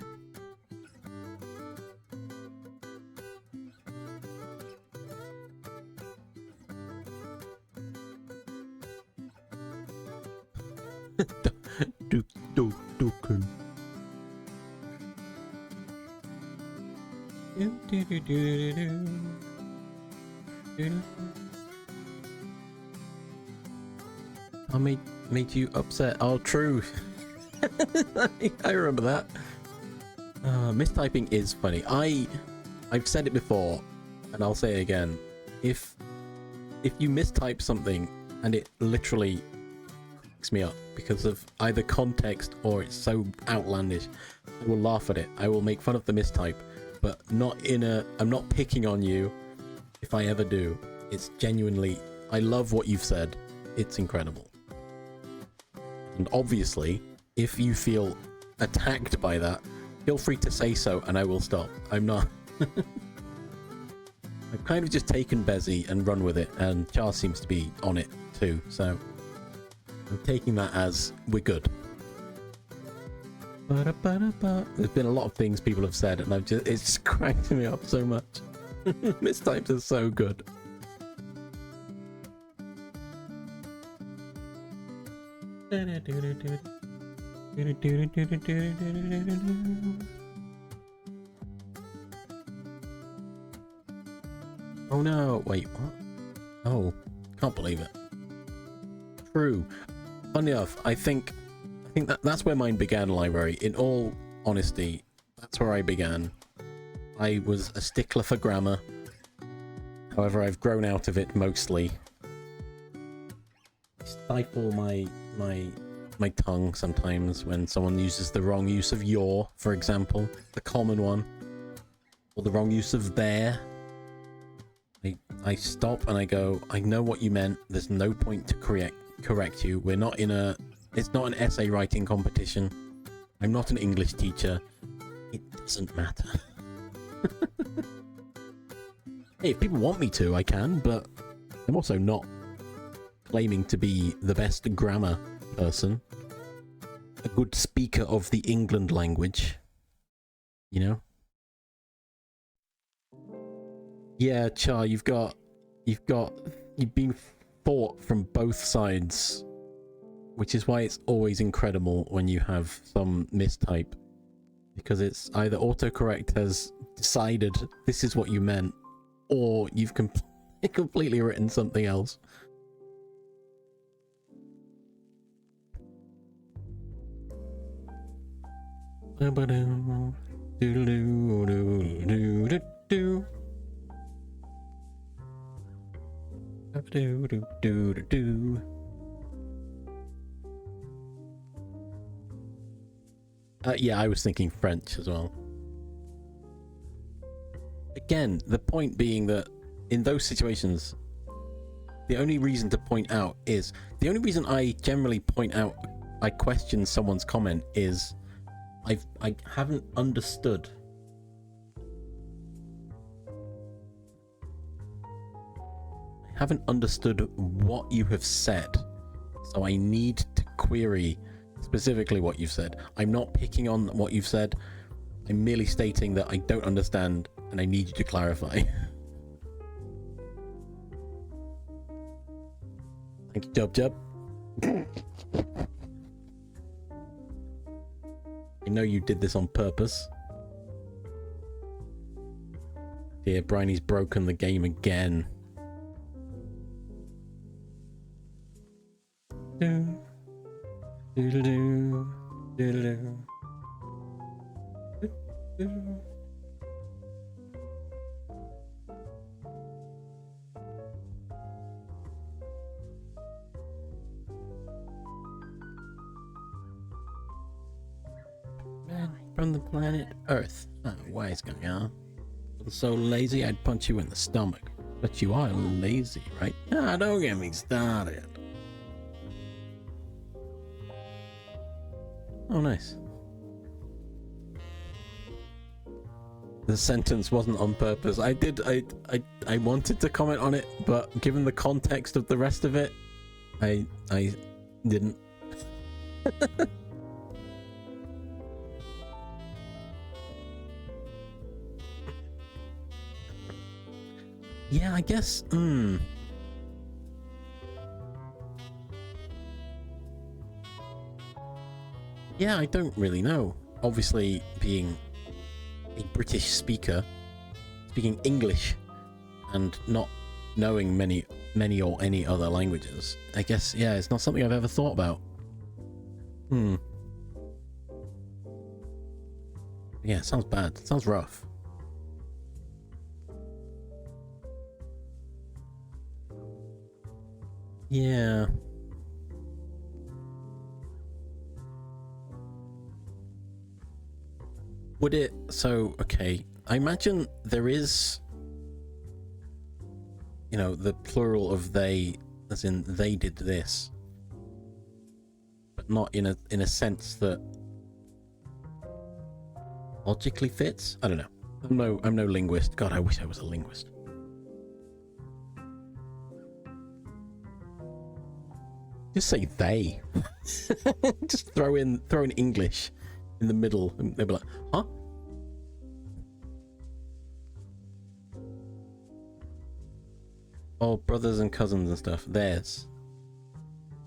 I made you upset. Oh, true. I remember that. Mistyping is funny. I've said it before, and I'll say it again. If you mistype something and it literally cracks me up because of either context or it's so outlandish, I will laugh at it. I will make fun of the mistype, but not in a... I'm not picking on you if I ever do. It's genuinely... I love what you've said. It's incredible. And obviously, if you feel attacked by that, feel free to say so and I will stop. I'm not... I've kind of just taken Bezzy and run with it, and Charles seems to be on it too, so I'm taking that as we're good. There's been a lot of things people have said, and it's just cracked me up so much. Mistypes are so good. Oh no, wait, what? Oh, can't believe it. True. Funny enough, I think that's where mine began, library. In all honesty, that's where I began. I was a stickler for grammar. However, I've grown out of it mostly. I stifle my tongue sometimes when someone uses the wrong use of your, for example, the common one, or the wrong use of there. I stop and I go, I know what you meant. There's no point to correct you. We're not in a... It's not an essay writing competition. I'm not an English teacher. It doesn't matter. Hey, if people want me to, I can, but I'm also not claiming to be the best grammar person. A good speaker of the England language. You know? Yeah, Char, you've been fought from both sides, which is why it's always incredible when you have some mistype, because it's either autocorrect has decided this is what you meant, or you've completely written something else. Yeah, I was thinking French as well. Again, the point being that in those situations, the only reason to point out is... The only reason I generally point out, I question someone's comment is I haven't understood. I haven't understood what you have said, so I need to query specifically what you've said. I'm not picking on what you've said. I'm merely stating that I don't understand and I need you to clarify. Thank you, Jub. I know you did this on purpose. Yeah, Briney's broken the game again. Man from the planet Earth. Oh, why is going on? I'm so lazy I'd punch you in the stomach. But you are lazy, right? Ah, don't get me started. Oh, nice. The sentence wasn't on purpose. I wanted to comment on it, but given the context of the rest of it, I Didn't. Yeah, I guess. Yeah, I don't really know. Obviously, being a British speaker, speaking English, and not knowing many or any other languages, I guess, yeah, it's not something I've ever thought about. Yeah, sounds bad. Sounds rough. Yeah. Would it... So, okay. I imagine there is... You know, the plural of they, as in they did this. But not in a sense that logically fits? I don't know. I'm no linguist. God, I wish I was a linguist. Just say they. Just throw in English in the middle, and they'll be like, huh? Oh, brothers and cousins and stuff. Theirs.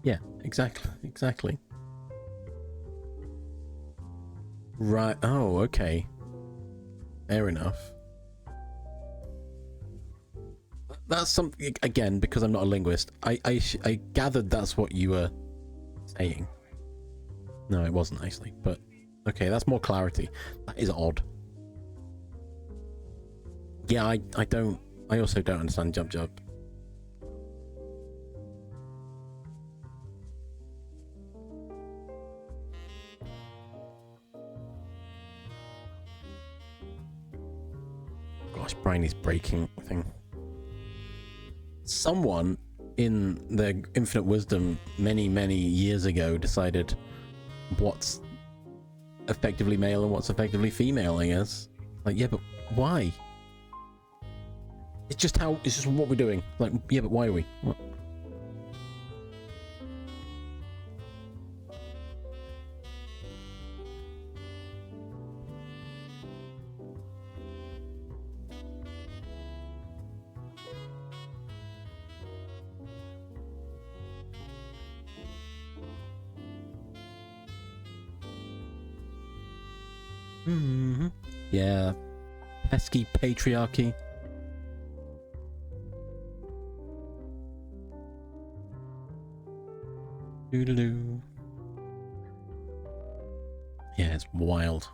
Yeah, exactly. Right. Oh, okay. Fair enough. That's something, again, because I'm not a linguist, I gathered that's what you were saying. No, it wasn't actually, but okay, that's more clarity. That is odd. Yeah, I also don't understand Jub Jub. Gosh, Briney's breaking thing. Someone in their infinite wisdom many years ago decided what's effectively male and what's effectively female, I guess. Like, yeah, but why? It's just what we're doing. Like, yeah, but why are we? What? Yeah. Pesky patriarchy. Doodaloo. Yeah, it's wild.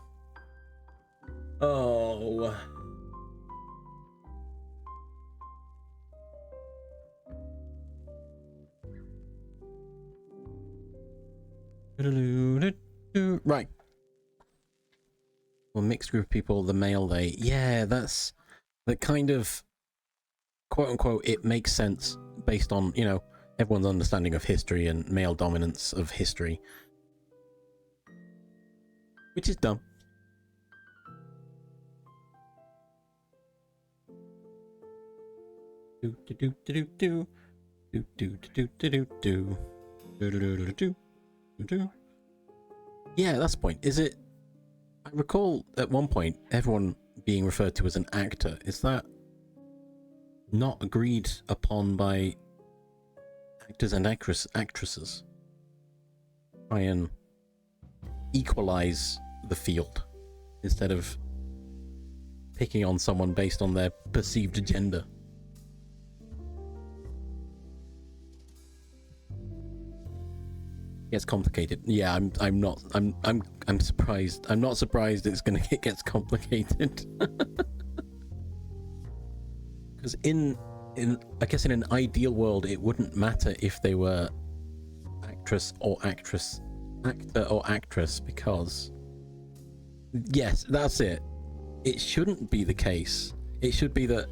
Oh. Right. Well, mixed group of people, the male they. Yeah, that's that kind of quote unquote, it makes sense based on, you know, everyone's understanding of history and male dominance of history. Which is dumb. Yeah, that's the point. Is it... I recall at one point everyone being referred to as an actor. Is that not agreed upon by actors and actresses? Try and equalize the field instead of picking on someone based on their perceived gender. Gets complicated. Yeah, I'm surprised. I'm not surprised it gets complicated. Because I guess in an ideal world it wouldn't matter if they were actor or actress, because yes, that's it. It shouldn't be the case. It should be that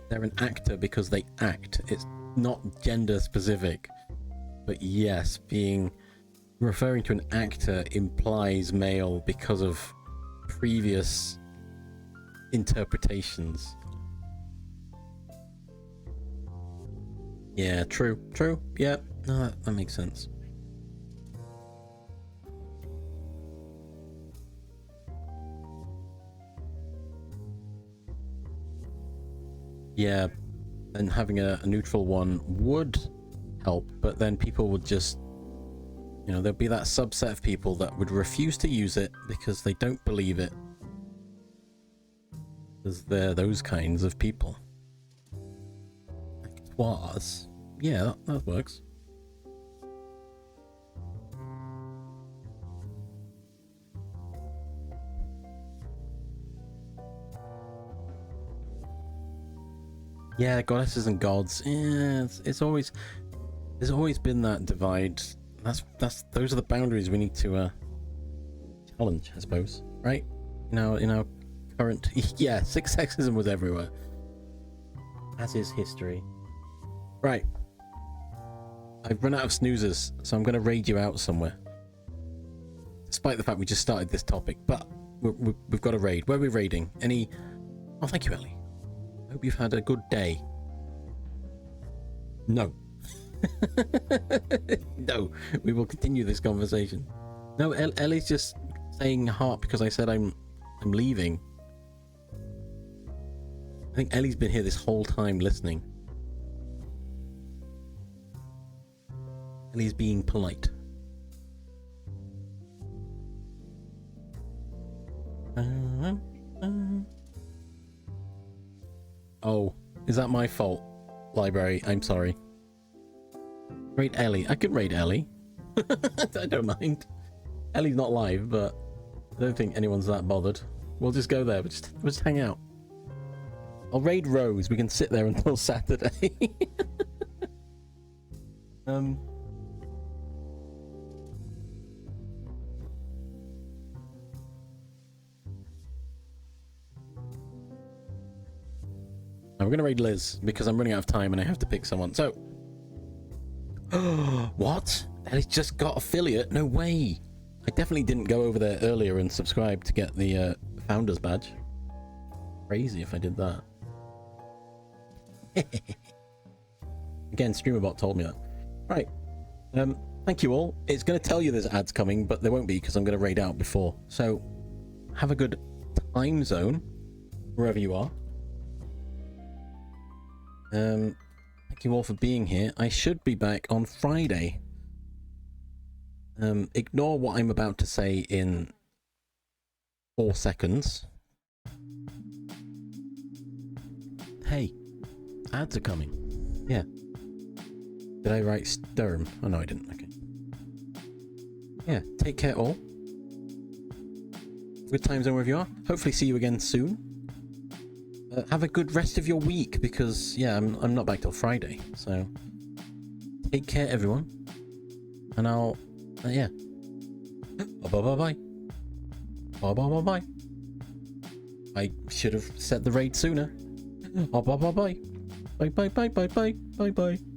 they're an actor because they act. It's not gender specific. But yes, referring to an actor implies male because of previous interpretations. Yeah, true. Yeah, no, that makes sense. yeah, then having a neutral one would help, but then people would just, you know, there'd be that subset of people that would refuse to use it because they don't believe it. Because they're those kinds of people. Was. Yeah, that works. Yeah, goddesses and gods. Yeah, it's always, there's always been that divide. Those are the boundaries we need to challenge, I suppose. Right? In our current, yeah, sexism was everywhere, as is history. Right. I've run out of snoozers, so I'm going to raid you out somewhere. Despite the fact we just started this topic, but we've got a raid. Where are we raiding? Any? Oh, thank you, Ellie. Hope you've had a good day. No. No, we will continue this conversation. No, Ellie's just saying heart because I said I'm leaving. I think Ellie's been here this whole time listening. Ellie's being polite. Oh, is that my fault? Library, I'm sorry. Raid Ellie. I could raid Ellie. I don't mind. Ellie's not live, but I don't think anyone's that bothered. We'll just go there. We'll just hang out. I'll raid Rose. We can sit there until Saturday. We're going to raid Liz because I'm running out of time and I have to pick someone. So, what? Ellie's just got affiliate? No way. I definitely didn't go over there earlier and subscribe to get the founder's badge. Crazy if I did that. Again, StreamerBot told me that. Right. Thank you all. It's going to tell you there's ads coming, but there won't be because I'm going to raid out before. So, have a good time zone wherever you are. Thank you all for being here. I should be back on Friday. Ignore what I'm about to say in 4 seconds. Hey, ads are coming. Yeah. Did I write Sturm? Oh no, I didn't. Okay. Yeah, take care all. Good time zone wherever you are. Hopefully see you again soon. Have a good rest of your week because, yeah, I'm not back till Friday. So, take care, everyone. And I'll, yeah. Bye-bye-bye-bye. Bye-bye-bye-bye. I should have set the raid sooner. Bye-bye-bye-bye. Bye-bye-bye-bye-bye. Bye-bye.